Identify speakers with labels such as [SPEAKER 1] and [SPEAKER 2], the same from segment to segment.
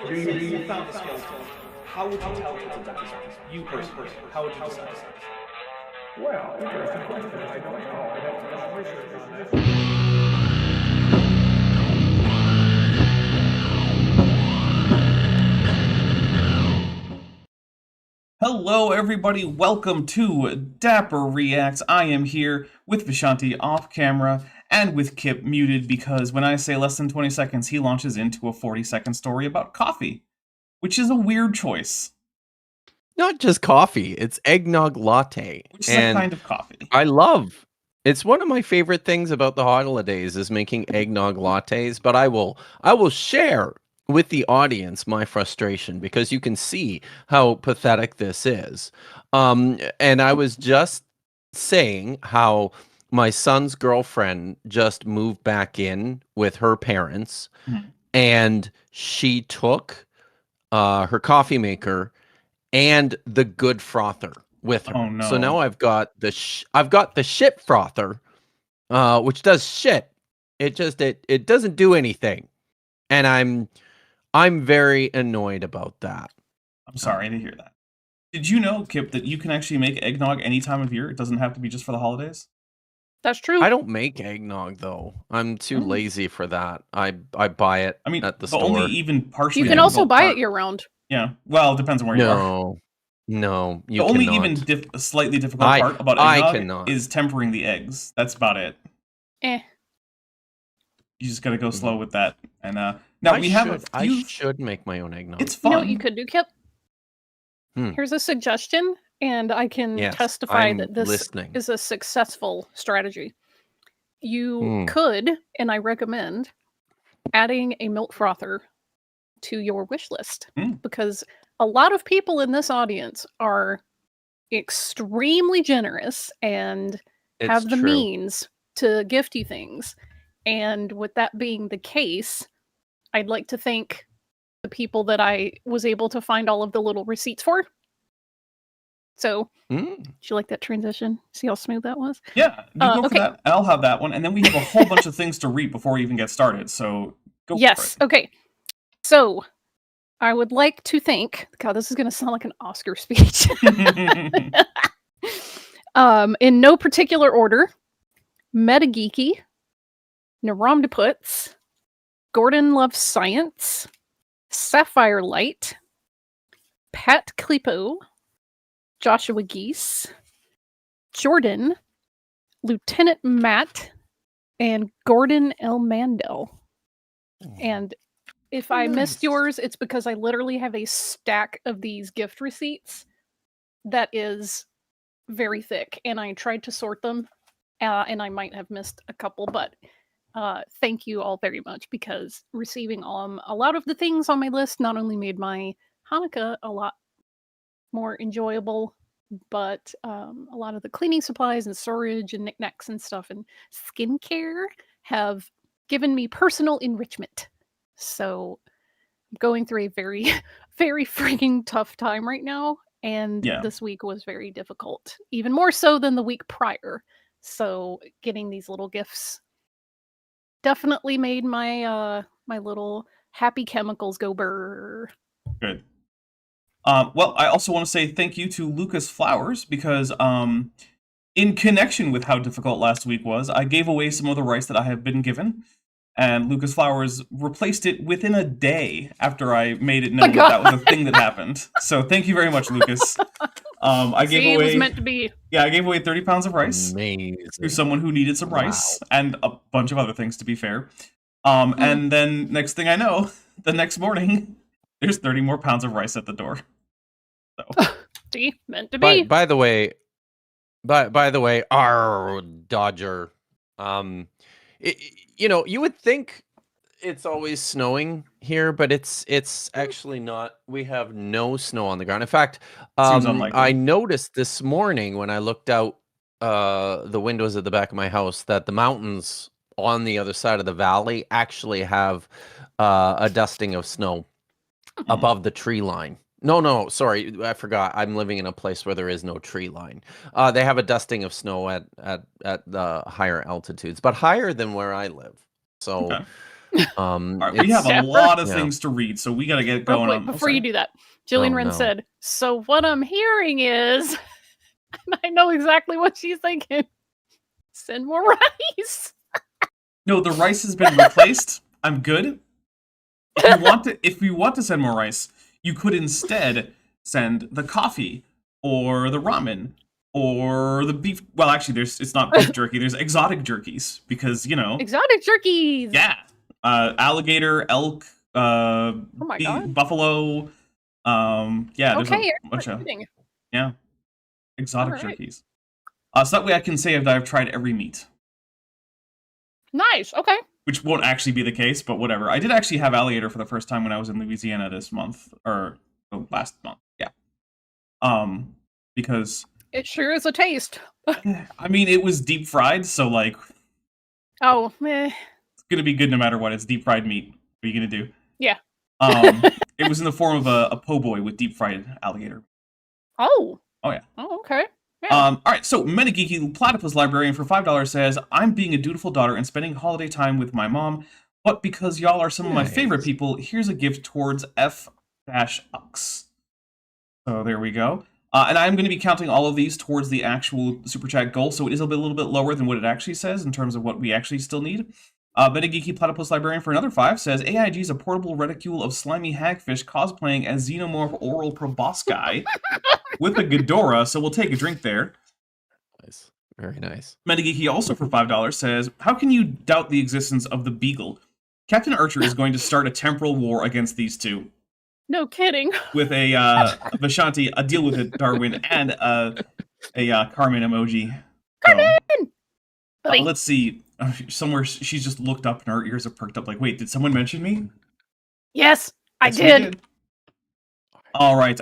[SPEAKER 1] You found the skeleton. How would you tell it's a dinosaur? You personally, how would you decide?
[SPEAKER 2] Well, interesting question. I don't know. I'd have to do some research on that.
[SPEAKER 1] Hello, everybody. Welcome to Dapper Reacts. I am here with Vishanti off camera and with Kip muted because when I say less than 20 seconds, he launches into a 40-second story about coffee, which is a weird choice.
[SPEAKER 3] Not just coffee, it's eggnog latte.
[SPEAKER 1] Which is a kind of coffee.
[SPEAKER 3] It's one of my favorite things about the holidays is making eggnog lattes, but I will share with the audience my frustration because you can see how pathetic this is. And I was just saying how my son's girlfriend just moved back in with her parents, and she took her coffee maker and the good frother with her.
[SPEAKER 1] Oh, no.
[SPEAKER 3] So now I've got the shit frother, which does shit. It doesn't do anything, and I'm very annoyed about that.
[SPEAKER 1] I'm sorry to hear that. Did you know, Kip, that you can actually make eggnog any time of year? It doesn't have to be just for the holidays?
[SPEAKER 4] That's true.
[SPEAKER 3] I don't make eggnog though. I'm too lazy for that. I buy it.
[SPEAKER 1] I mean,
[SPEAKER 3] at the
[SPEAKER 1] the
[SPEAKER 3] store.
[SPEAKER 1] only even partially
[SPEAKER 4] You can also
[SPEAKER 1] difficult
[SPEAKER 4] buy
[SPEAKER 1] part-
[SPEAKER 4] it year round.
[SPEAKER 1] Yeah, well, it depends on where you are.
[SPEAKER 3] No, you
[SPEAKER 1] The only
[SPEAKER 3] cannot.
[SPEAKER 1] even slightly difficult part about
[SPEAKER 3] I
[SPEAKER 1] eggnog
[SPEAKER 3] cannot.
[SPEAKER 1] is tempering the eggs. That's about it.
[SPEAKER 4] Eh.
[SPEAKER 1] You just gotta go slow with that. And now we have a few...
[SPEAKER 3] I should make my own eggnog.
[SPEAKER 1] It's
[SPEAKER 4] You
[SPEAKER 1] fun.
[SPEAKER 4] know what you could do, Kip? Here's a suggestion, and I can testify that this is a successful strategy. You could, and I recommend, adding a milk frother to your wish list, because a lot of people in this audience are extremely generous and have the means to gift you things. And with that being the case, I'd like to thank the people that I was able to find all of the little receipts for. So, did you like that transition? See how smooth that was?
[SPEAKER 1] Yeah, you go for that. I'll have that one. And then we have a whole bunch of things to read before we even get started. So, go for it.
[SPEAKER 4] Okay. So, I would like to thank... God, this is going to sound like an Oscar speech. In no particular order, Metageeky, Neuromdiputs, Gordon Loves Science, Sapphire Light, Pat Clipo, Joshua Geese, Jordan, Lieutenant Matt, and Gordon L. Mandel. And if I missed yours, it's because I literally have a stack of these gift receipts that is very thick, and I tried to sort them, and I might have missed a couple, but thank you all very much, because receiving a lot of the things on my list not only made my Hanukkah a lot more enjoyable, but a lot of the cleaning supplies and storage and knickknacks and stuff and skincare have given me personal enrichment. So I'm going through a very, very freaking tough time right now, and this week was very difficult, even more so than the week prior. So getting these little gifts definitely made my my little happy chemicals go brr.
[SPEAKER 1] Good. Well, I also want to say thank you to Lucas Flowers because in connection with how difficult last week was, I gave away some of the rice that I have been given, and Lucas Flowers replaced it within a day after I made it known that was a thing that happened. So thank you very much, Lucas. I gave away...
[SPEAKER 4] it was meant to be.
[SPEAKER 1] Yeah, I gave away 30 pounds of rice to someone who needed some rice, and a bunch of other things, to be fair. And then next thing I know, the next morning, there's 30 more pounds of rice at the door. So.
[SPEAKER 4] See, meant to be.
[SPEAKER 3] By the way, our Dodger, you know, you would think it's always snowing here, but it's actually not. We have no snow on the ground. In fact, I noticed this morning when I looked out the windows at the back of my house that the mountains on the other side of the valley actually have a dusting of snow above the tree line. No, sorry, I forgot. I'm living in a place where there is no tree line. They have a dusting of snow at the higher altitudes, but higher than where I live. So
[SPEAKER 1] All right, we have a
[SPEAKER 4] Dapper?
[SPEAKER 1] lot of
[SPEAKER 3] Yeah.
[SPEAKER 1] things to read, so we got to get
[SPEAKER 4] Real
[SPEAKER 1] going
[SPEAKER 4] quick,
[SPEAKER 1] on.
[SPEAKER 4] before you do that, Jillian
[SPEAKER 3] Oh,
[SPEAKER 4] Wren
[SPEAKER 3] no.
[SPEAKER 4] said, "So what I'm hearing is," and I know exactly what she's thinking. Send more rice.
[SPEAKER 1] No, the rice has been replaced. I'm good. If you want to send more rice, you could instead send the coffee or the ramen or the beef. Well, actually, it's not beef jerky. There's exotic jerkies because
[SPEAKER 4] Exotic jerkies.
[SPEAKER 1] yeah, alligator, elk,
[SPEAKER 4] Oh my god.
[SPEAKER 1] buffalo. Yeah, there's
[SPEAKER 4] Okay,
[SPEAKER 1] a bunch of
[SPEAKER 4] kidding.
[SPEAKER 1] exotic
[SPEAKER 4] Alright.
[SPEAKER 1] jerkies. So that way I can say that I've tried every meat.
[SPEAKER 4] Nice. Okay.
[SPEAKER 1] Which won't actually be the case, but whatever. I did actually have alligator for the first time when I was in Louisiana this month, or last month, yeah. Because
[SPEAKER 4] It sure is a taste.
[SPEAKER 1] I mean, it was deep fried, so like
[SPEAKER 4] Oh,
[SPEAKER 1] it's gonna be good no matter what. It's deep fried meat. What are you gonna do?
[SPEAKER 4] Yeah.
[SPEAKER 1] It was in the form of a po' boy with deep fried alligator.
[SPEAKER 4] Oh.
[SPEAKER 1] Oh yeah.
[SPEAKER 4] Oh, okay. Yeah.
[SPEAKER 1] All right, so Metageeky Platypus Librarian for $5 says, I'm being a dutiful daughter and spending holiday time with my mom, but because y'all are some of my favorite
[SPEAKER 3] Nice.
[SPEAKER 1] people, here's a gift towards F-Ux. So there we go. And I'm going to be counting all of these towards the actual Super Chat goal, so it is a little bit lower than what it actually says in terms of what we actually still need. Metageeky Platypus Librarian for another 5 says, AIG is a portable reticule of slimy hagfish cosplaying as Xenomorph Oral Proboscis with a Ghidorah, so we'll take a drink there.
[SPEAKER 3] Nice. Very nice.
[SPEAKER 1] Metageeky also for $5 says, how can you doubt the existence of the Beagle? Captain Archer is going to start a temporal war against these two.
[SPEAKER 4] No kidding.
[SPEAKER 1] With a Vishanti, a deal with it, Darwin, and a Carmen emoji.
[SPEAKER 4] Carmen!
[SPEAKER 1] So, let's see. Somewhere she's just looked up and her ears are perked up like, wait, did someone mention me?
[SPEAKER 4] Yes, I
[SPEAKER 1] Yes, we
[SPEAKER 4] did.
[SPEAKER 1] All right.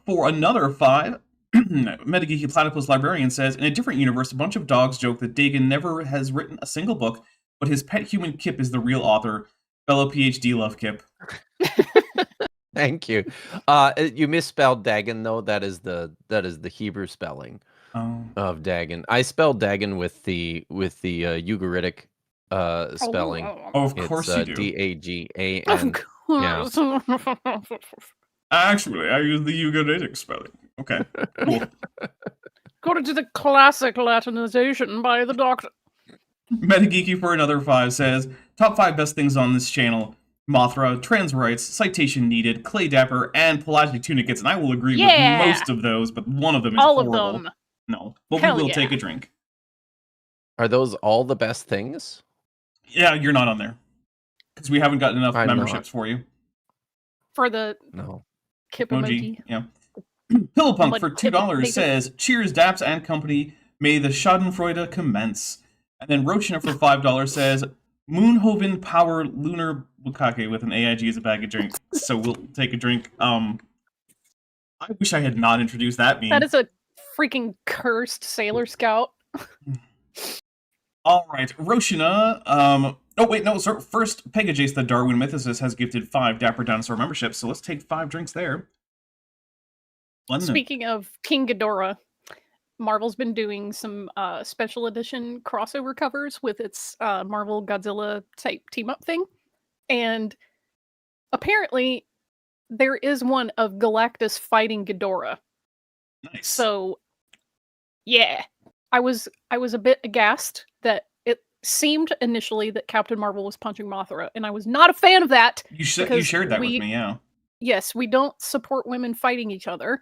[SPEAKER 1] For another 5, Metageeky Platypus Librarian says, in a different universe, a bunch of dogs joke that Dagon never has written a single book, but his pet human Kip is the real author. Fellow PhD love Kip.
[SPEAKER 3] Thank you. You misspelled Dagon though. That is the Hebrew spelling of Dagon. I spelled Dagon with the Ugaritic spelling.
[SPEAKER 1] Oh, of course you do.
[SPEAKER 3] D-A-G-A-N.
[SPEAKER 4] Of course.
[SPEAKER 1] Actually, I use the Ugaritic spelling. Okay, cool.
[SPEAKER 4] According to the classic Latinization by the doctor.
[SPEAKER 1] Metageeky for another 5 says, top 5 best things on this channel. Mothra, trans rights, citation needed, clay dapper, and pelagic tunicates. And I will agree with most of those, but one of them is
[SPEAKER 4] all
[SPEAKER 1] horrible.
[SPEAKER 4] of them.
[SPEAKER 1] No, but
[SPEAKER 4] Hell
[SPEAKER 1] we will
[SPEAKER 4] yeah.
[SPEAKER 1] take a drink.
[SPEAKER 3] Are those all the best things?
[SPEAKER 1] Yeah, you're not on there. Because we haven't gotten enough
[SPEAKER 3] I'm
[SPEAKER 1] memberships for you.
[SPEAKER 4] For the
[SPEAKER 3] No.
[SPEAKER 4] Kip
[SPEAKER 1] Emoji,
[SPEAKER 4] emoji.
[SPEAKER 1] yeah. Pillowpunk
[SPEAKER 4] But
[SPEAKER 1] for
[SPEAKER 4] Kip
[SPEAKER 1] $2
[SPEAKER 4] makes
[SPEAKER 1] says, cheers, Daps and company. May the Schadenfreude commence. And then Rochina for $5 says, Moonhoven Power Lunar Bukake with an AIG as a bag of drink. So we'll take a drink. I wish I had not introduced that meme.
[SPEAKER 4] That is a freaking cursed Sailor Scout.
[SPEAKER 1] All right, Roshina. Oh wait, no. So first, Pegajace, the Darwin mythicist, has gifted 5 Dapper Dinosaur memberships. So let's take 5 drinks there.
[SPEAKER 4] Speaking of King Ghidorah, Marvel's been doing some special edition crossover covers with its Marvel Godzilla type team up thing, and apparently there is one of Galactus fighting Ghidorah.
[SPEAKER 1] Nice.
[SPEAKER 4] So, yeah, I was a bit aghast that it seemed initially that Captain Marvel was punching Mothra, and I was not a fan of that.
[SPEAKER 1] You shared that with me, yeah.
[SPEAKER 4] Yes, we don't support women fighting each other,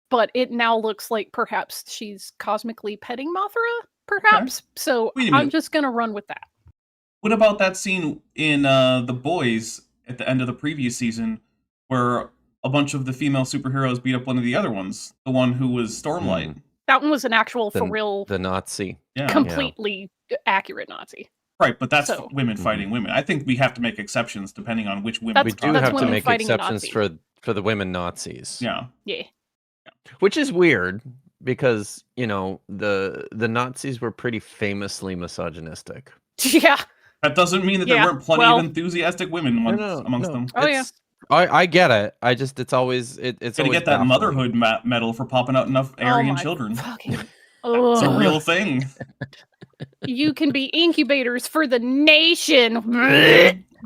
[SPEAKER 4] but it now looks like perhaps she's cosmically petting Mothra, perhaps. Okay. So I'm just gonna run with that.
[SPEAKER 1] What about that scene in The Boys at the end of the previous season, where a bunch of the female superheroes beat up one of the other ones, the one who was Stormlight?
[SPEAKER 4] That one was an actual, for real,
[SPEAKER 3] the Nazi,
[SPEAKER 4] completely accurate Nazi.
[SPEAKER 1] Right, but that's women fighting women. I think we have to make exceptions depending on which women.
[SPEAKER 3] We do have to make exceptions for the women Nazis.
[SPEAKER 1] Yeah.
[SPEAKER 4] Yeah.
[SPEAKER 3] Which is weird because, you know, the Nazis were pretty famously misogynistic.
[SPEAKER 4] Yeah.
[SPEAKER 1] That doesn't mean that there weren't plenty of enthusiastic women amongst them.
[SPEAKER 4] Oh yeah.
[SPEAKER 3] I get it. It's always
[SPEAKER 1] it's gonna get that
[SPEAKER 3] baffling.
[SPEAKER 1] motherhood medal for popping out enough Aryan children.
[SPEAKER 4] Fucking,
[SPEAKER 1] it's a real thing.
[SPEAKER 4] You can be incubators for the nation.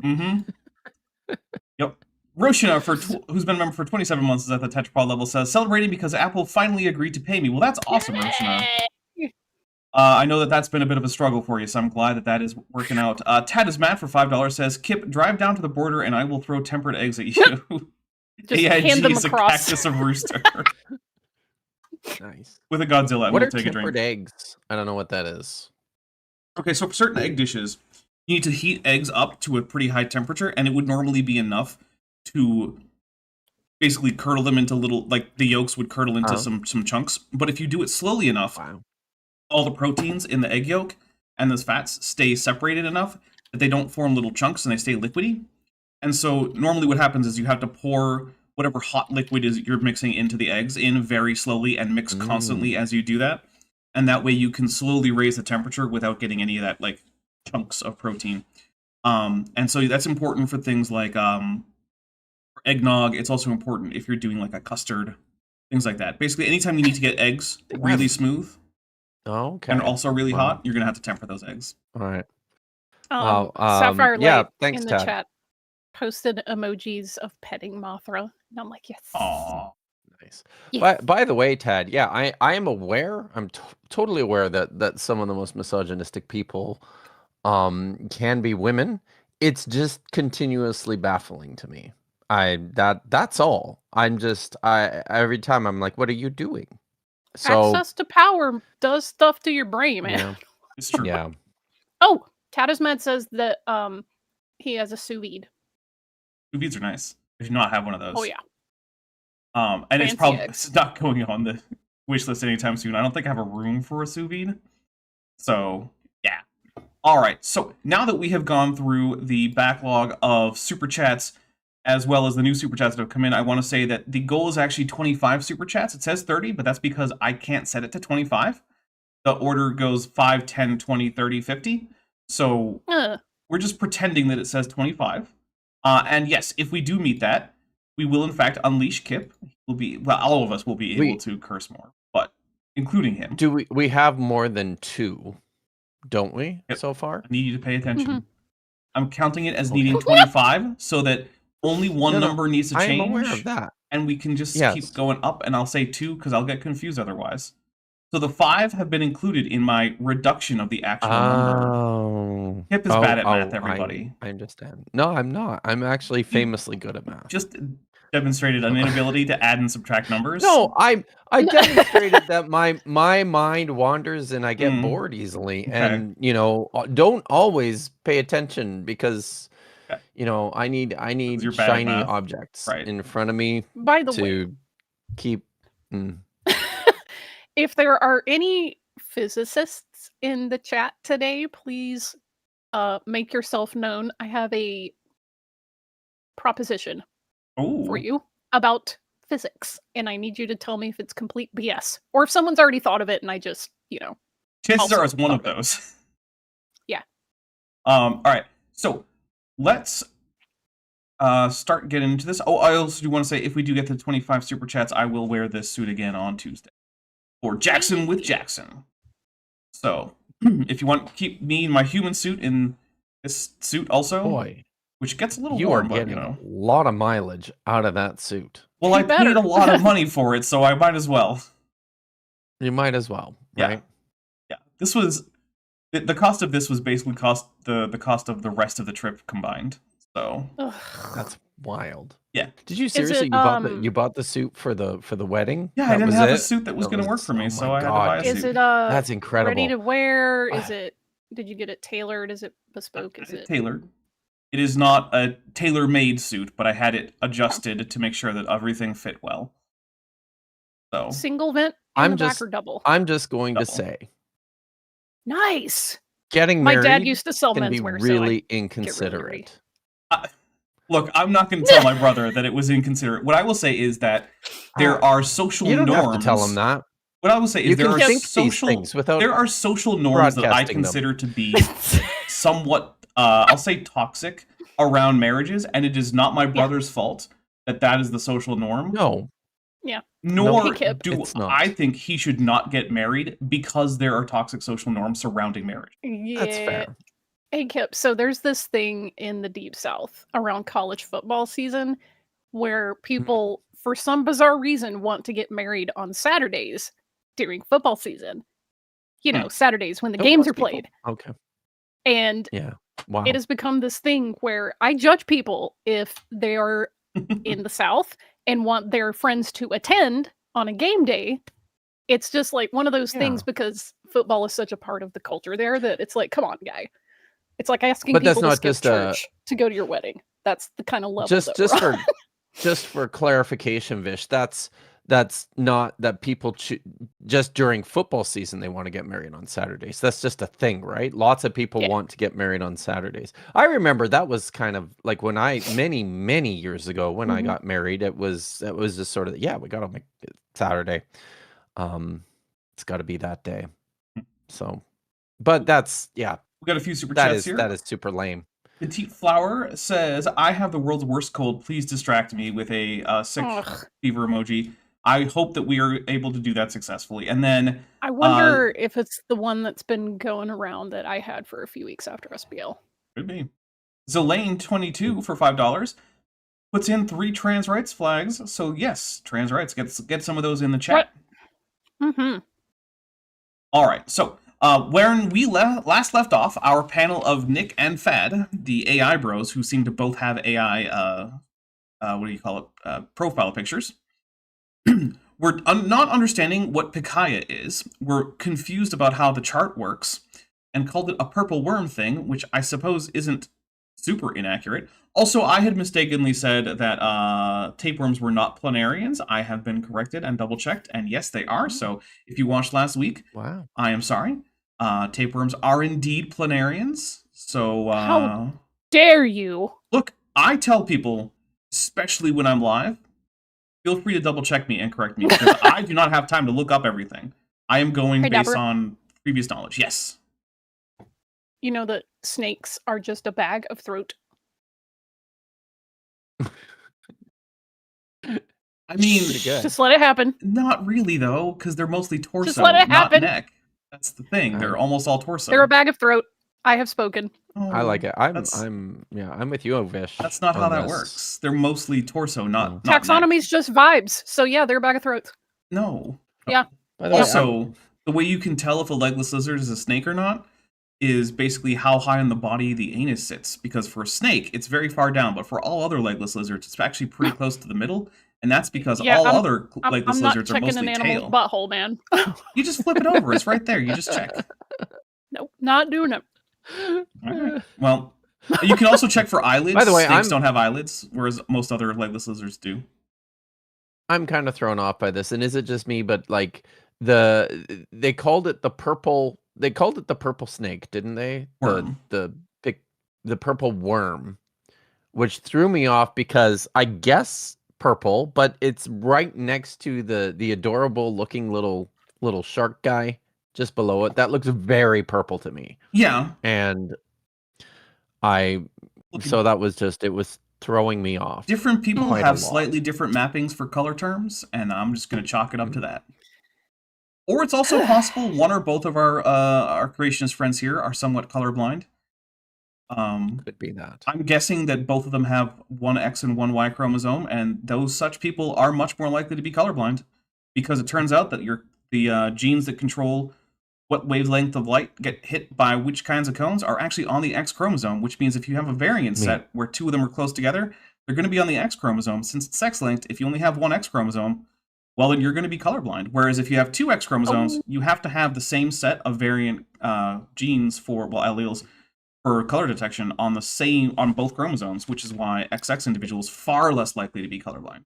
[SPEAKER 1] Mm-hmm. Yep. Roshina, who's been a member for 27 months, is at the Tetrapod level, says, celebrating because Apple finally agreed to pay me. Well, that's awesome, Roshina. I know that that's been a bit of a struggle for you, so I'm glad that that is working out. Tad is mad for $5 says, Kip, drive down to the border and I will throw tempered eggs at you.
[SPEAKER 4] Just hand them
[SPEAKER 1] is
[SPEAKER 4] across.
[SPEAKER 1] A cactus of rooster.
[SPEAKER 3] Nice.
[SPEAKER 1] With a Godzilla, and
[SPEAKER 3] What
[SPEAKER 1] we'll
[SPEAKER 3] are
[SPEAKER 1] take a
[SPEAKER 3] tempered
[SPEAKER 1] drink.
[SPEAKER 3] eggs? I don't know what that is.
[SPEAKER 1] Okay, so for certain egg dishes, you need to heat eggs up to a pretty high temperature, and it would normally be enough to basically curdle them into little, like the yolks would curdle into some chunks. But if you do it slowly enough, all the proteins in the egg yolk and those fats stay separated enough that they don't form little chunks and they stay liquidy. And so normally what happens is you have to pour whatever hot liquid is you're mixing into the eggs in very slowly and mix constantly as you do that. And that way you can slowly raise the temperature without getting any of that like chunks of protein. And so that's important for things like for eggnog. It's also important if you're doing like a custard, things like that. Basically, anytime you need to get eggs really smooth and also really hot, you're going to have to temper those eggs.
[SPEAKER 3] All right.
[SPEAKER 4] Sapphire Light
[SPEAKER 3] thanks,
[SPEAKER 4] in the
[SPEAKER 3] Tad.
[SPEAKER 4] chat posted emojis of petting Mothra. And I'm like, yes.
[SPEAKER 1] Aww.
[SPEAKER 3] Nice.
[SPEAKER 4] Yes.
[SPEAKER 3] By the way, Tad, yeah, I am aware. I'm totally aware that some of the most misogynistic people can be women. It's just continuously baffling to me. That's all. Every time I'm like, what are you doing? So
[SPEAKER 4] Access to power does stuff to your brain, man.
[SPEAKER 3] Yeah.
[SPEAKER 1] It's true.
[SPEAKER 3] Yeah.
[SPEAKER 4] Oh, Tadismed says that he has a sous vide.
[SPEAKER 1] Sous vides are nice. I do not have one of those.
[SPEAKER 4] Oh yeah.
[SPEAKER 1] And
[SPEAKER 4] Fancy
[SPEAKER 1] it's probably
[SPEAKER 4] eggs.
[SPEAKER 1] not going on the wish list anytime soon. I don't think I have a room for a sous vide. So, yeah. All right. So, now that we have gone through the backlog of super chats as well as the new super chats that have come in, I want to say that the goal is actually 25 super chats. It says 30, but that's because I can't set it to 25. The order goes 5, 10, 20, 30, 50. So, we're just pretending that it says 25. And yes, if we do meet that, we will in fact unleash Kip. All of us will be able to curse more, but including him.
[SPEAKER 3] Do we have more than 2, don't we, so far?
[SPEAKER 1] I need you to pay attention. I'm counting it as needing 25 so that only one number needs to change.
[SPEAKER 3] I am aware of that.
[SPEAKER 1] And we can just keep going up, and I'll say 2 because I'll get confused otherwise. So the 5 have been included in my reduction of the actual number. Kip is bad at math, everybody.
[SPEAKER 3] I understand. No, I'm not. I'm actually famously good at math.
[SPEAKER 1] Just demonstrated an inability to add and subtract numbers.
[SPEAKER 3] No, I demonstrated that my mind wanders and I get bored easily, and don't always pay attention because I need shiny objects in front of me.
[SPEAKER 4] By the way,
[SPEAKER 3] keep.
[SPEAKER 4] If there are any physicists in the chat today, please make yourself known. I have a proposition for you about physics, and I need you to tell me if it's complete BS or if someone's already thought of it and I just,
[SPEAKER 1] Chances are it's one of those.
[SPEAKER 4] Yeah.
[SPEAKER 1] All right. So let's start getting into this. Oh, I also do want to say if we do get to 25 super chats, I will wear this suit again on Tuesday. Or Jackson with Jackson. So, if you want, keep me in my human suit in this suit also.
[SPEAKER 3] Boy,
[SPEAKER 1] which gets a little
[SPEAKER 3] you
[SPEAKER 1] warm,
[SPEAKER 3] are getting a lot of mileage out of that suit.
[SPEAKER 1] Well, I paid a lot of money for it, so I might as well.
[SPEAKER 3] You might as well, right?
[SPEAKER 1] Yeah. This was the cost of this was basically the cost of the rest of the trip combined. So
[SPEAKER 3] that's wild.
[SPEAKER 1] Yeah.
[SPEAKER 3] Did you seriously you bought the suit for the wedding?
[SPEAKER 1] Yeah, I didn't have a suit that was going to work for me, so I had to buy a suit.
[SPEAKER 4] Is it
[SPEAKER 3] that's incredible.
[SPEAKER 4] Ready to wear? Is it? Did you get it tailored? Is it bespoke? Is it
[SPEAKER 1] tailored? It is not a tailor-made suit, but I had it adjusted to make sure that everything fit well. So
[SPEAKER 4] single vent in the back or double?
[SPEAKER 3] I'm just going to say,
[SPEAKER 4] nice.
[SPEAKER 3] Getting married.
[SPEAKER 4] My dad used to sell
[SPEAKER 3] can be
[SPEAKER 4] menswear,
[SPEAKER 3] really inconsiderate.
[SPEAKER 1] Look, I'm not going to tell my brother that it was inconsiderate. What I will say is that there are social norms.
[SPEAKER 3] You don't have to tell him that.
[SPEAKER 1] What I will say is there are social norms that I consider to be somewhat, I'll say, toxic around marriages, and it is not my brother's fault that is the social norm.
[SPEAKER 3] No.
[SPEAKER 4] Yeah.
[SPEAKER 1] Nor do I think he should not get married because there are toxic social norms surrounding marriage.
[SPEAKER 4] Yeah.
[SPEAKER 3] That's fair.
[SPEAKER 4] Hey, Kip, so there's this thing in the Deep South around college football season where people, for some bizarre reason, want to get married on Saturdays during football season. You know, Saturdays when the
[SPEAKER 3] Oh,
[SPEAKER 4] games
[SPEAKER 3] most
[SPEAKER 4] are
[SPEAKER 3] people.
[SPEAKER 4] played.
[SPEAKER 3] Okay.
[SPEAKER 4] And
[SPEAKER 3] Yeah. Wow.
[SPEAKER 4] it has become this thing where I judge people if they are in the South and want their friends to attend on a game day. It's just like one of those things
[SPEAKER 3] Yeah.
[SPEAKER 4] because football is such a part of the culture there that it's like, come on, guy. It's like asking
[SPEAKER 3] But that's
[SPEAKER 4] people to
[SPEAKER 3] not
[SPEAKER 4] skip
[SPEAKER 3] just a
[SPEAKER 4] church to go to your wedding. That's the kind of level that
[SPEAKER 3] just
[SPEAKER 4] we're on.
[SPEAKER 3] just for clarification, Vish. That's not that people just during football season they want to get married on Saturdays. That's just a thing, right? Lots of people
[SPEAKER 4] Yeah.
[SPEAKER 3] want to get married on Saturdays. I remember that was kind of like when I many years ago when I
[SPEAKER 4] Mhm.
[SPEAKER 3] got married. It was just sort of we got to make it Saturday. It's got to be that day. So, but that's
[SPEAKER 1] We got a few super chats here.
[SPEAKER 3] that is super lame.
[SPEAKER 1] Petite Flower says, I have the world's worst cold. Please distract me with a sick
[SPEAKER 4] Ugh.
[SPEAKER 1] fever emoji. I hope that we are able to do that successfully. And then
[SPEAKER 4] I wonder if it's the one that's been going around that I had for a few weeks after SBL.
[SPEAKER 1] could be Zelane22 for $5 puts in 3 trans rights flags. So yes, trans rights. Get some of those in the chat.
[SPEAKER 4] Mm-hmm.
[SPEAKER 1] All right. So when we last left off, our panel of Nick and Fad, the AI bros who seem to both have AI, what do you call it, profile pictures, we're not understanding what Picaya is. We're confused about how the chart works, and called it a purple worm thing, which I suppose isn't super inaccurate. Also, I had mistakenly said that tapeworms were not planarians. I have been corrected and double-checked, and yes, they are. So if you watched last week,
[SPEAKER 3] Wow.
[SPEAKER 1] I am sorry. Tapeworms are indeed planarians. So
[SPEAKER 4] How dare you?
[SPEAKER 1] look, I tell people, especially when I'm live, feel free to double check me and correct me because I do not have time to look up everything. I am going
[SPEAKER 4] Hey,
[SPEAKER 1] based
[SPEAKER 4] Dapper.
[SPEAKER 1] on previous knowledge. Yes.
[SPEAKER 4] You know that snakes are just a bag of throat.
[SPEAKER 1] I mean,
[SPEAKER 3] Pretty good.
[SPEAKER 4] Just let it happen.
[SPEAKER 1] not really though, because they're mostly torso,
[SPEAKER 4] Just let it
[SPEAKER 1] not
[SPEAKER 4] happen.
[SPEAKER 1] neck. That's the thing. They're almost all torso.
[SPEAKER 4] They're a bag of throat. I have spoken.
[SPEAKER 3] I like it. I'm
[SPEAKER 1] That's
[SPEAKER 3] with you, Vish.
[SPEAKER 1] that's not how
[SPEAKER 3] on
[SPEAKER 1] that
[SPEAKER 3] this.
[SPEAKER 1] works. They're mostly torso, not
[SPEAKER 4] Taxonomy's just vibes. So yeah, they're a bag of throats.
[SPEAKER 1] No.
[SPEAKER 4] Yeah.
[SPEAKER 3] By the way,
[SPEAKER 1] Also, the way you can tell if a legless lizard is a snake or not is basically how high on the body the anus sits. Because for a snake, it's very far down, but for all other legless lizards, it's actually pretty close to the middle. And that's because all other legless
[SPEAKER 4] I'm not
[SPEAKER 1] lizards are
[SPEAKER 4] checking
[SPEAKER 1] mostly
[SPEAKER 4] an animal's
[SPEAKER 1] tail.
[SPEAKER 4] butthole, man.
[SPEAKER 1] You just flip it over. It's right there. You just check.
[SPEAKER 4] Nope, not doing it.
[SPEAKER 1] All right. Well, you can also check for eyelids.
[SPEAKER 3] By the way,
[SPEAKER 1] snakes don't have eyelids, whereas most other legless lizards do.
[SPEAKER 3] I'm kind of thrown off by this, and is it just me? But like they called it the purple. They called it the purple snake, didn't they?
[SPEAKER 1] Worm.
[SPEAKER 3] The purple worm, which threw me off because I guess purple, but it's right next to the adorable looking little shark guy just below it. That looks very purple to me.
[SPEAKER 1] Yeah.
[SPEAKER 3] And so that was just, it was throwing me off.
[SPEAKER 1] Different people
[SPEAKER 3] quite a
[SPEAKER 1] have
[SPEAKER 3] lot.
[SPEAKER 1] slightly different mappings for color terms, and I'm just going to chalk it up to that. Or it's also possible one or both of our creationist friends here are somewhat colorblind.
[SPEAKER 3] Could be that.
[SPEAKER 1] I'm guessing that both of them have one X and one Y chromosome, and those such people are much more likely to be colorblind, because it turns out that the genes that control what wavelength of light get hit by which kinds of cones are actually on the X chromosome, which means if you have a variant set where two of them are close together, they're going to be on the X chromosome. Since it's sex-linked, if you only have one X chromosome, well, then you're going to be colorblind. Whereas if you have two X chromosomes, you have to have the same set of variant genes alleles for color detection on both chromosomes, which is why XX individuals far less likely to be colorblind.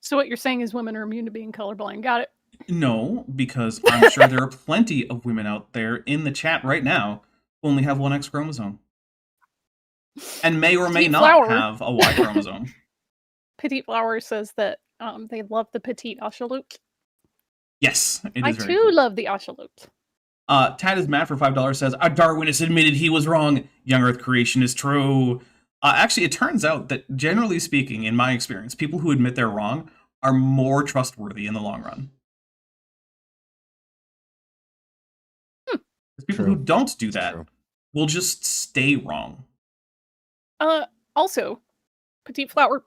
[SPEAKER 4] So what you're saying is women are immune to being colorblind. Got it.
[SPEAKER 1] No, because I'm sure there are plenty of women out there in the chat right now who only have one X chromosome. And may or may not have a Y chromosome.
[SPEAKER 4] Petite Flower says that they love the petite oshaloot.
[SPEAKER 1] Yes, it is
[SPEAKER 4] I
[SPEAKER 1] very
[SPEAKER 4] too
[SPEAKER 1] cool.
[SPEAKER 4] love the oshaloot.
[SPEAKER 1] Tad is mad for $5 says, a Darwinist admitted he was wrong. Young Earth creation is true. Actually, it turns out that generally speaking, in my experience, people who admit they're wrong are more trustworthy in the long run. People who don't do that will just stay wrong.
[SPEAKER 4] Also, Petite Flower,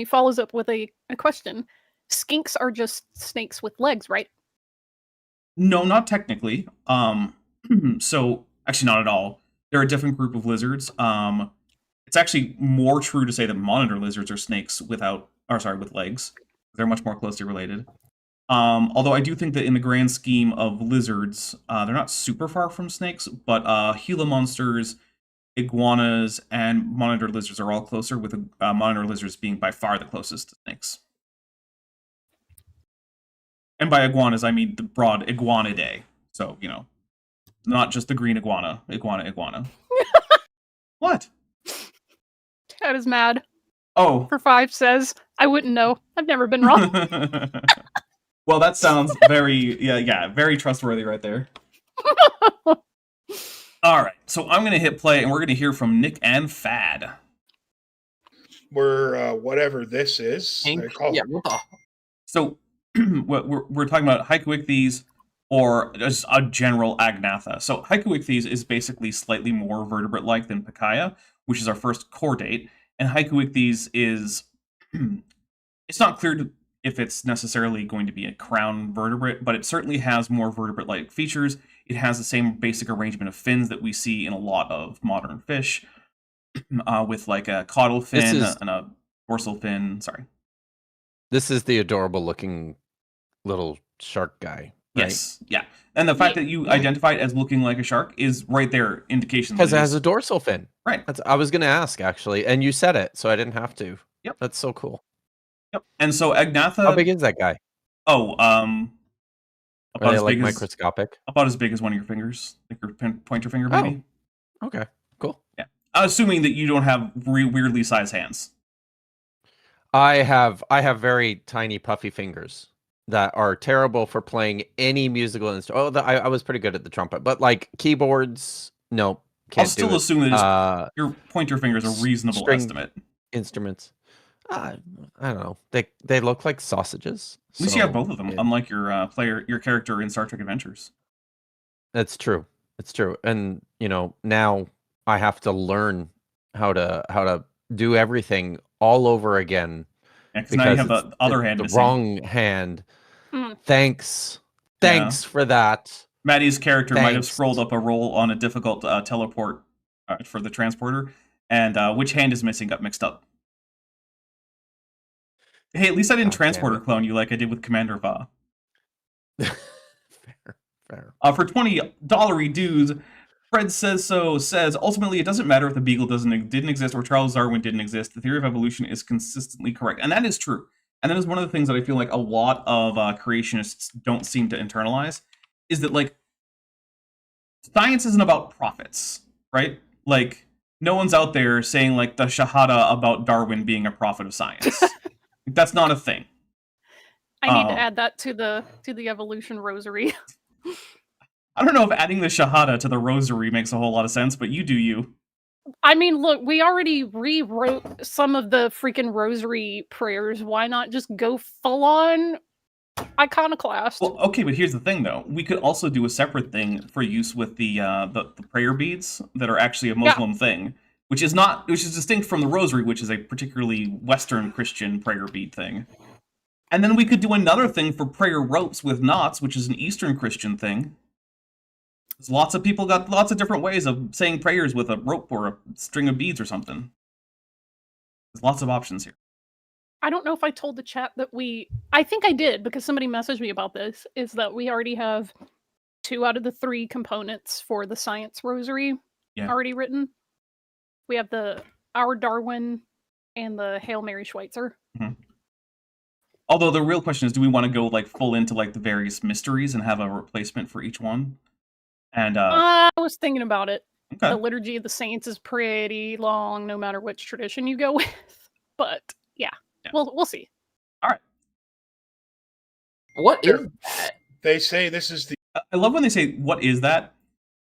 [SPEAKER 4] follows up with a question. Skinks are just snakes with legs, right?
[SPEAKER 1] No, not technically. So actually, not at all. They're a different group of lizards. It's actually more true to say that monitor lizards are snakes with legs. They're much more closely related. Although I do think that in the grand scheme of lizards, they're not super far from snakes, but Gila monsters, iguanas, and monitor lizards are all closer, with monitor lizards being by far the closest to snakes. And by iguanas, I mean the broad iguanidae. So, not just the green iguana. Iguana. What?
[SPEAKER 4] Ted is mad.
[SPEAKER 1] Oh.
[SPEAKER 4] For 5 says, I wouldn't know. I've never been wrong.
[SPEAKER 1] Well, that sounds very, very trustworthy right there. All right, so I'm going to hit play, and we're going to hear from Nick and Fad.
[SPEAKER 5] We're whatever this is.
[SPEAKER 1] So we're talking about Hycoichthyes or just a general Agnatha. So Hycoichthyes is basically slightly more vertebrate-like than Pikaia, which is our first core date. And Hycoichthyes is... it's not clear if it's necessarily going to be a crown vertebrate, but it certainly has more vertebrate-like features. It has the same basic arrangement of fins that we see in a lot of modern fish, with like a caudal fin and a dorsal fin. Sorry.
[SPEAKER 3] This is the adorable-looking little shark guy. Right?
[SPEAKER 1] Yes, yeah. And the fact that you identify it as looking like a shark is right there indication.
[SPEAKER 3] Because it has a dorsal fin.
[SPEAKER 1] Right.
[SPEAKER 3] I was going to ask, actually, and you said it, so I didn't have to.
[SPEAKER 1] Yep.
[SPEAKER 3] That's so cool.
[SPEAKER 1] Yep. And so Agnatha...
[SPEAKER 3] How big is that guy?
[SPEAKER 1] Oh,
[SPEAKER 3] Are they like
[SPEAKER 1] big
[SPEAKER 3] microscopic?
[SPEAKER 1] About as big as one of your fingers. Like your pointer finger, maybe.
[SPEAKER 3] Oh. Okay, cool.
[SPEAKER 1] Yeah. Assuming that you don't have weirdly sized hands.
[SPEAKER 3] I have very tiny puffy fingers that are terrible for playing any musical instrument. Oh, I was pretty good at the trumpet, but like keyboards, no, can't.
[SPEAKER 1] I'll still assume that your pointer finger is a reasonable estimate.
[SPEAKER 3] Instruments, I don't know. They look like sausages.
[SPEAKER 1] At least you have both of them, unlike your character in Star Trek Adventures.
[SPEAKER 3] That's true. It's true, and now I have to learn how to do everything all over again.
[SPEAKER 1] Yeah, because now you have the other hand.
[SPEAKER 3] The wrong hand. Thanks for that.
[SPEAKER 1] Maddie's character might have scrolled up a roll on a difficult teleport for the transporter, and which hand is missing got mixed up. Hey, at least I didn't transporter clone you like I did with Commander Va.
[SPEAKER 3] Fair.
[SPEAKER 1] For $20 dues, Fred says ultimately it doesn't matter if the Beagle didn't exist or Charles Darwin didn't exist. The theory of evolution is consistently correct, and that is true. And that is one of the things that I feel like a lot of creationists don't seem to internalize, is that like science isn't about profits, right? Like no one's out there saying like the shahada about Darwin being a prophet of science. That's not a thing.
[SPEAKER 4] I need to add that to the evolution rosary.
[SPEAKER 1] I don't know if adding the shahada to the rosary makes a whole lot of sense, but you do you.
[SPEAKER 4] I mean, look, we already rewrote some of the freaking rosary prayers. Why not just go full on iconoclast?
[SPEAKER 1] Well, okay, but here's the thing, though. We could also do a separate thing for use with the prayer beads that are actually a Muslim thing, which is distinct from the rosary, which is a particularly Western Christian prayer bead thing. And then we could do another thing for prayer ropes with knots, which is an Eastern Christian thing. Lots of people got lots of different ways of saying prayers with a rope or a string of beads or something. There's lots of options here.
[SPEAKER 4] I don't know if I told the chat that I think I did because somebody messaged me about this, is that we already have 2 out of the 3 components for the science rosary already written. We have our Darwin and the Hail Mary Schweitzer.
[SPEAKER 1] Mm-hmm. Although the real question is, do we want to go like full into like the various mysteries and have a replacement for each one? And
[SPEAKER 4] I was thinking about it.
[SPEAKER 1] Okay.
[SPEAKER 4] The Liturgy of the Saints is pretty long, no matter which tradition you go with. But yeah. We'll see.
[SPEAKER 1] All right.
[SPEAKER 6] What is that?
[SPEAKER 5] They say this is the...
[SPEAKER 1] I love when they say, what is that?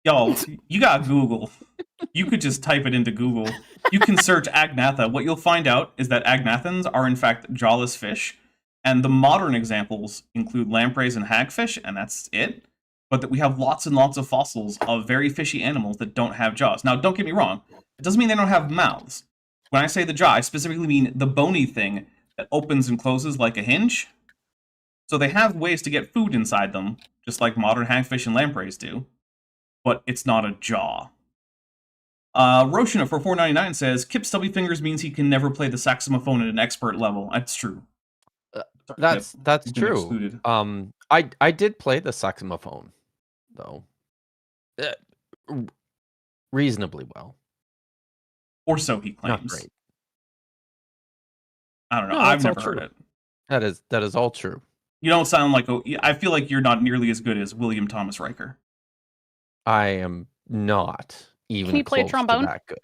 [SPEAKER 1] Y'all, you got Google. You could just type it into Google. You can search Agnatha. What you'll find out is that Agnathans are in fact jawless fish. And the modern examples include lampreys and hagfish, and that's it. but that we have lots and lots of fossils of very fishy animals that don't have jaws. Now, don't get me wrong. It doesn't mean they don't have mouths. When I say the jaw, I specifically mean the bony thing that opens and closes like a hinge. So they have ways to get food inside them, just like modern hagfish and lampreys do. But it's not a jaw. Roshina for $4.99 says, Kip Stubby Fingers means he can never play the saxophone at an expert level. That's true.
[SPEAKER 3] That's
[SPEAKER 1] He's been
[SPEAKER 3] true.
[SPEAKER 1] excluded.
[SPEAKER 3] I did play the saxophone, though. Reasonably well.
[SPEAKER 1] Or so he
[SPEAKER 3] Not
[SPEAKER 1] claims.
[SPEAKER 3] great.
[SPEAKER 1] I don't know.
[SPEAKER 3] No,
[SPEAKER 1] I've
[SPEAKER 3] that's all
[SPEAKER 1] never heard
[SPEAKER 3] true.
[SPEAKER 1] it.
[SPEAKER 3] That is all true.
[SPEAKER 1] You don't sound like... I feel like you're not nearly as good as William Thomas Riker.
[SPEAKER 3] I am not even
[SPEAKER 4] Can you play
[SPEAKER 3] close
[SPEAKER 4] trombone?
[SPEAKER 3] to that good.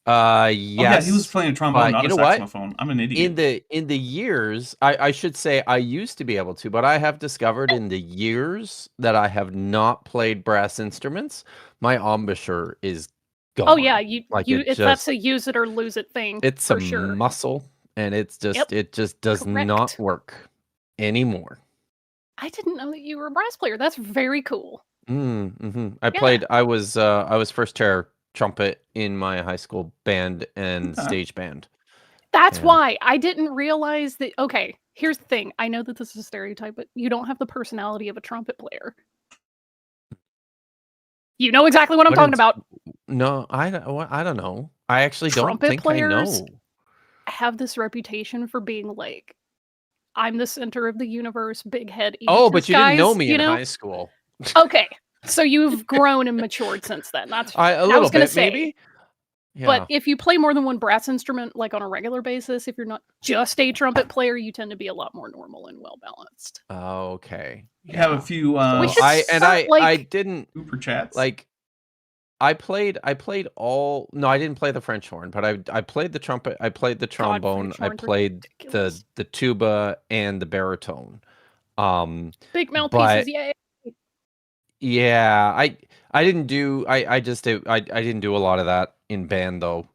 [SPEAKER 3] Yes.
[SPEAKER 1] Oh, yeah, he was playing a trombone, not
[SPEAKER 3] you
[SPEAKER 1] a
[SPEAKER 3] know what?
[SPEAKER 1] saxophone. I'm an idiot.
[SPEAKER 3] In the years, I should say I used to be able to, but I have discovered in the years that I have not played brass instruments, my embouchure is gone.
[SPEAKER 4] Oh yeah, that's a use it or lose it thing.
[SPEAKER 3] It's
[SPEAKER 4] for
[SPEAKER 3] a
[SPEAKER 4] sure.
[SPEAKER 3] muscle, and it just does
[SPEAKER 4] Correct.
[SPEAKER 3] not work anymore.
[SPEAKER 4] I didn't know that you were a brass player. That's very cool.
[SPEAKER 3] I was first chair trumpet in my high school band and stage band.
[SPEAKER 4] That's
[SPEAKER 3] Yeah.
[SPEAKER 4] why I didn't realize that. Okay, here's the thing. I know that this is a stereotype, but you don't have the personality of a trumpet player. You know exactly what I'm talking about.
[SPEAKER 3] No, I don't know. I actually don't
[SPEAKER 4] Trumpet
[SPEAKER 3] think
[SPEAKER 4] players
[SPEAKER 3] I know.
[SPEAKER 4] have this reputation for being like, I'm the center of the universe, big head.
[SPEAKER 3] Oh, but
[SPEAKER 4] elitist
[SPEAKER 3] you didn't know
[SPEAKER 4] guys,
[SPEAKER 3] me
[SPEAKER 4] you
[SPEAKER 3] in
[SPEAKER 4] know?
[SPEAKER 3] high school.
[SPEAKER 4] Okay, so you've grown and matured since then. That's
[SPEAKER 3] A
[SPEAKER 4] I
[SPEAKER 3] little
[SPEAKER 4] was gonna
[SPEAKER 3] bit,
[SPEAKER 4] say.
[SPEAKER 3] maybe. Yeah.
[SPEAKER 4] But if you play more than one brass instrument, like on a regular basis, if you're not just a trumpet player, you tend to be a lot more normal and well balanced.
[SPEAKER 3] Okay.
[SPEAKER 1] We have a few
[SPEAKER 4] We should
[SPEAKER 3] I
[SPEAKER 4] start,
[SPEAKER 3] didn't
[SPEAKER 1] super chats.
[SPEAKER 3] like. I played all. No, I didn't play the French horn, but I played the trumpet. I played the trombone.
[SPEAKER 4] French
[SPEAKER 3] I
[SPEAKER 4] horns are
[SPEAKER 3] played
[SPEAKER 4] ridiculous.
[SPEAKER 3] the tuba and the baritone.
[SPEAKER 4] Big mouthpieces,
[SPEAKER 3] but
[SPEAKER 4] yay!
[SPEAKER 3] yeah, I didn't do. I didn't do a lot of that in band though.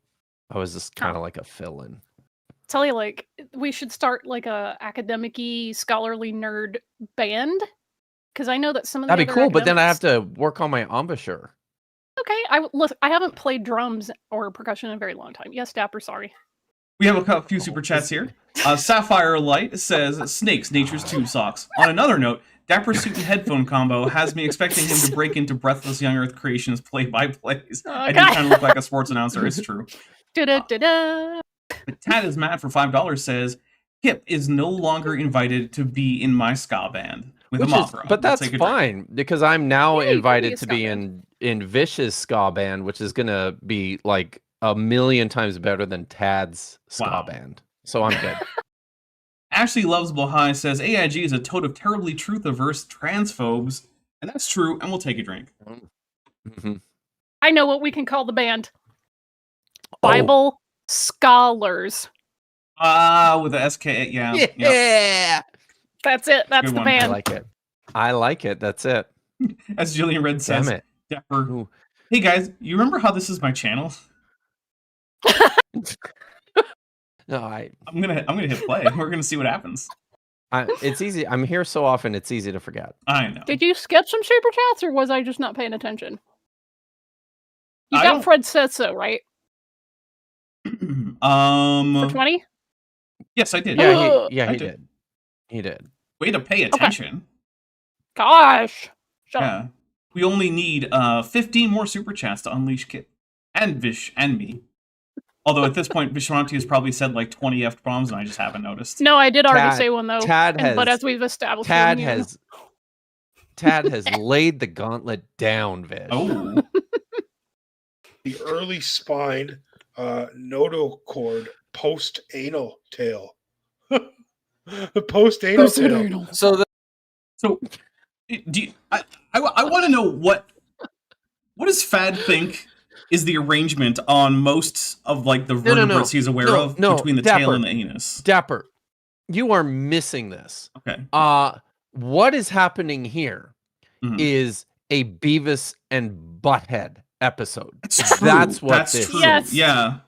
[SPEAKER 3] I was just kind of like a fill-in.
[SPEAKER 4] Tell you, like, we should start like a academic-y, scholarly nerd band, because I know that some of the
[SPEAKER 3] That'd be
[SPEAKER 4] other
[SPEAKER 3] cool, but then I have
[SPEAKER 4] academics-
[SPEAKER 3] to work on my embouchure.
[SPEAKER 4] Okay, I haven't played drums or percussion in a very long time. Yes, Dapper, sorry.
[SPEAKER 1] We have a few super chats here. Sapphire Light says, Snakes, Nature's Tube Socks. On another note, Dapper suit and headphone combo has me expecting him to break into Breathless Young Earth Creations play-by-plays. I do kind of look like a sports announcer, it's true.
[SPEAKER 4] Da-da-da-da.
[SPEAKER 1] But Tad is mad for $5 says, Kip is no longer invited to be in my ska band with Mothra.
[SPEAKER 3] But
[SPEAKER 1] Let's
[SPEAKER 3] that's
[SPEAKER 1] take a drink.
[SPEAKER 3] fine because I'm now
[SPEAKER 4] Yeah, you can be
[SPEAKER 3] invited
[SPEAKER 4] a
[SPEAKER 3] to
[SPEAKER 4] ska
[SPEAKER 3] be
[SPEAKER 4] band.
[SPEAKER 3] in Vish's ska band, which is gonna be like a million times better than Tad's ska
[SPEAKER 1] Wow.
[SPEAKER 3] band. So I'm good.
[SPEAKER 1] Ashley Loves High says, AIG is a toad of terribly truth-averse transphobes. And that's true, and we'll take a drink.
[SPEAKER 3] Mhm.
[SPEAKER 4] I know what we can call the band.
[SPEAKER 3] Oh.
[SPEAKER 4] Bible Scholars.
[SPEAKER 1] With the SK, yeah.
[SPEAKER 3] Yeah,
[SPEAKER 1] Yep.
[SPEAKER 4] That's it. That's
[SPEAKER 1] Good
[SPEAKER 4] the
[SPEAKER 1] one.
[SPEAKER 3] I
[SPEAKER 4] band.
[SPEAKER 3] like it. I like it. That's it.
[SPEAKER 1] As Jillian Red
[SPEAKER 3] Damn
[SPEAKER 1] says,
[SPEAKER 3] it.
[SPEAKER 1] Dapper,
[SPEAKER 3] Ooh.
[SPEAKER 1] hey guys, you remember how this is my channel?
[SPEAKER 3] No,
[SPEAKER 1] I'm gonna hit play. We're gonna see what happens.
[SPEAKER 3] it's easy. I'm here so often. It's easy to forget.
[SPEAKER 1] I know.
[SPEAKER 4] Did you skip some super chats, or was I just not paying attention? You
[SPEAKER 1] I
[SPEAKER 4] got
[SPEAKER 1] don't-
[SPEAKER 4] Fred Said So, right? For 20?
[SPEAKER 1] Yes, I did.
[SPEAKER 3] Yeah,
[SPEAKER 4] Ugh.
[SPEAKER 3] he
[SPEAKER 1] I
[SPEAKER 3] did. He did.
[SPEAKER 1] Way to pay attention.
[SPEAKER 4] Gosh. Shut up.
[SPEAKER 1] Yeah. We only need 15 more super chats to unleash Kip and Vish and me. Although at this point, Vishanti has probably said like 20 F-bombs and I just haven't noticed.
[SPEAKER 4] No, I did already
[SPEAKER 3] Tad-
[SPEAKER 4] say one, though.
[SPEAKER 3] Tad has-
[SPEAKER 4] But as we've established...
[SPEAKER 3] Tad
[SPEAKER 4] you know,
[SPEAKER 3] has laid the gauntlet down, Vish.
[SPEAKER 1] Oh.
[SPEAKER 5] The early spine notochord post-anal tail. Post-anal tail.
[SPEAKER 3] So
[SPEAKER 1] So, do you, I want to know what does Fad think is the arrangement on most of like the vertebrates he's aware of between the tail
[SPEAKER 3] Dapper.
[SPEAKER 1] and the anus?
[SPEAKER 3] Dapper, you are missing this.
[SPEAKER 1] Okay.
[SPEAKER 3] What is happening here is
[SPEAKER 1] Mhm.
[SPEAKER 3] a Beavis and Butthead episode.
[SPEAKER 1] That's true.
[SPEAKER 3] That's what
[SPEAKER 1] That's
[SPEAKER 3] this
[SPEAKER 1] true.
[SPEAKER 4] Yes.
[SPEAKER 1] Yeah.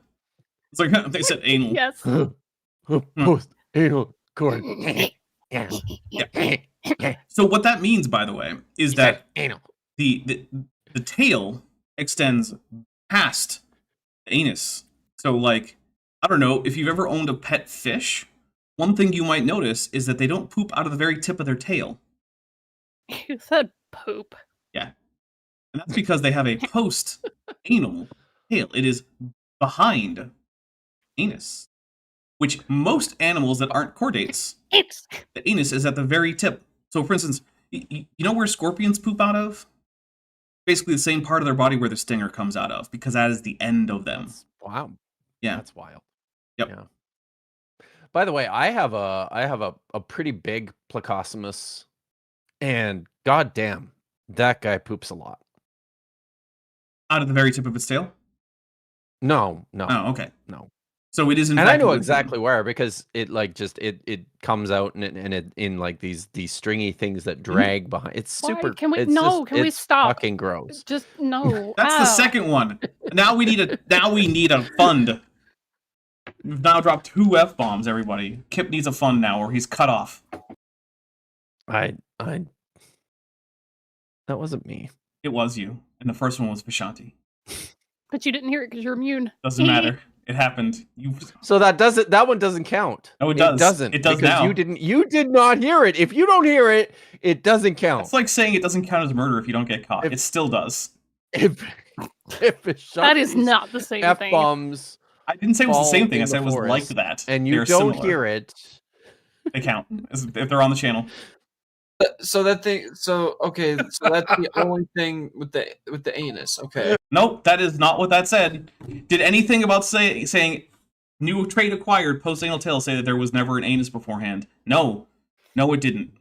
[SPEAKER 1] It's like they said anal.
[SPEAKER 4] Yes.
[SPEAKER 3] Post anal cord.
[SPEAKER 1] Yeah. So what that means, by the way, is
[SPEAKER 3] He said
[SPEAKER 1] that
[SPEAKER 3] anal.
[SPEAKER 1] the tail extends past the anus. So, like, I don't know, if you've ever owned a pet fish, one thing you might notice is that they don't poop out of the very tip of their tail.
[SPEAKER 4] You said poop.
[SPEAKER 1] Yeah. And that's because they have a post-anal tail. It is behind anus, which most animals that aren't chordates,
[SPEAKER 4] It's
[SPEAKER 1] the anus is at the very tip. So, for instance, you know where scorpions poop out of? Basically the same part of their body where the stinger comes out of, because that is the end of them.
[SPEAKER 3] Wow.
[SPEAKER 1] Yeah.
[SPEAKER 3] That's wild.
[SPEAKER 1] Yep.
[SPEAKER 3] Yeah. By the way, I have a pretty big Plecostomus, and goddamn, that guy poops a lot.
[SPEAKER 1] Out of the very tip of its tail?
[SPEAKER 3] No.
[SPEAKER 1] Oh, okay.
[SPEAKER 3] No.
[SPEAKER 1] So it is in
[SPEAKER 3] And
[SPEAKER 1] fact
[SPEAKER 3] I know
[SPEAKER 1] a good
[SPEAKER 3] exactly
[SPEAKER 1] thing.
[SPEAKER 3] where, because it like just it comes out and it in like these stringy things that drag behind. It's
[SPEAKER 4] why?
[SPEAKER 3] super.
[SPEAKER 4] Can we?
[SPEAKER 3] It's
[SPEAKER 4] No.
[SPEAKER 3] just,
[SPEAKER 4] Can we
[SPEAKER 3] it's
[SPEAKER 4] stop?
[SPEAKER 3] fucking gross.
[SPEAKER 4] Just no.
[SPEAKER 1] That's the
[SPEAKER 4] Ow.
[SPEAKER 1] second one. Now we need a fund. We've now dropped 2 F-bombs, everybody. Kip needs a fund now, or he's cut off.
[SPEAKER 3] I that wasn't me.
[SPEAKER 1] It was you. And the first one was Vishanti.
[SPEAKER 4] But you didn't hear it because you're immune.
[SPEAKER 1] Doesn't matter. It happened. You
[SPEAKER 3] So that one doesn't count.
[SPEAKER 1] No, it does.
[SPEAKER 3] It doesn't.
[SPEAKER 1] It does
[SPEAKER 3] because
[SPEAKER 1] now.
[SPEAKER 3] You did not hear it. If you don't hear it, it doesn't count.
[SPEAKER 1] It's like saying it doesn't count as murder if you don't get caught. It still does.
[SPEAKER 3] If
[SPEAKER 4] That is not the same thing.
[SPEAKER 3] F-bombs
[SPEAKER 1] I didn't say it was the
[SPEAKER 3] fall
[SPEAKER 1] same thing. I
[SPEAKER 3] in
[SPEAKER 1] said
[SPEAKER 3] the
[SPEAKER 1] it was like
[SPEAKER 3] forest,
[SPEAKER 1] that.
[SPEAKER 3] and you
[SPEAKER 1] They're
[SPEAKER 3] don't
[SPEAKER 1] similar.
[SPEAKER 3] hear it.
[SPEAKER 1] They count if they're on the channel.
[SPEAKER 6] So that's the only thing with the anus. Okay.
[SPEAKER 1] Nope, that is not what that said. Did anything about saying new trait acquired post anal tail say that there was never an anus beforehand? No, it didn't.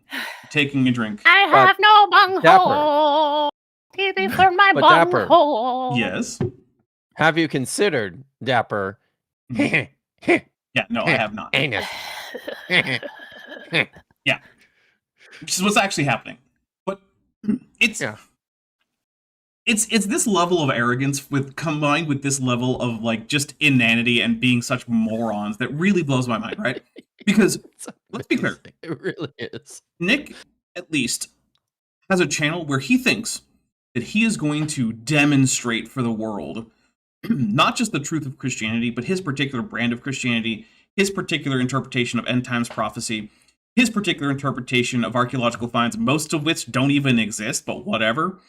[SPEAKER 1] Taking a drink.
[SPEAKER 4] I have no bunghole. TV for my
[SPEAKER 3] But Dapper.
[SPEAKER 4] bunghole.
[SPEAKER 1] Yes.
[SPEAKER 3] Have you considered, Dapper?
[SPEAKER 1] Yeah. No, I have not.
[SPEAKER 3] Anus.
[SPEAKER 1] Which is what's actually happening. But it's
[SPEAKER 3] Yeah.
[SPEAKER 1] it's this level of arrogance combined with this level of like just inanity and being such morons that really blows my mind, right? Because let's be clear,
[SPEAKER 3] It really is.
[SPEAKER 1] Nick at least has a channel where he thinks that he is going to demonstrate for the world not just the truth of Christianity, but his particular brand of Christianity, his particular interpretation of end times prophecy, his particular interpretation of archaeological finds, most of which don't even exist, but whatever,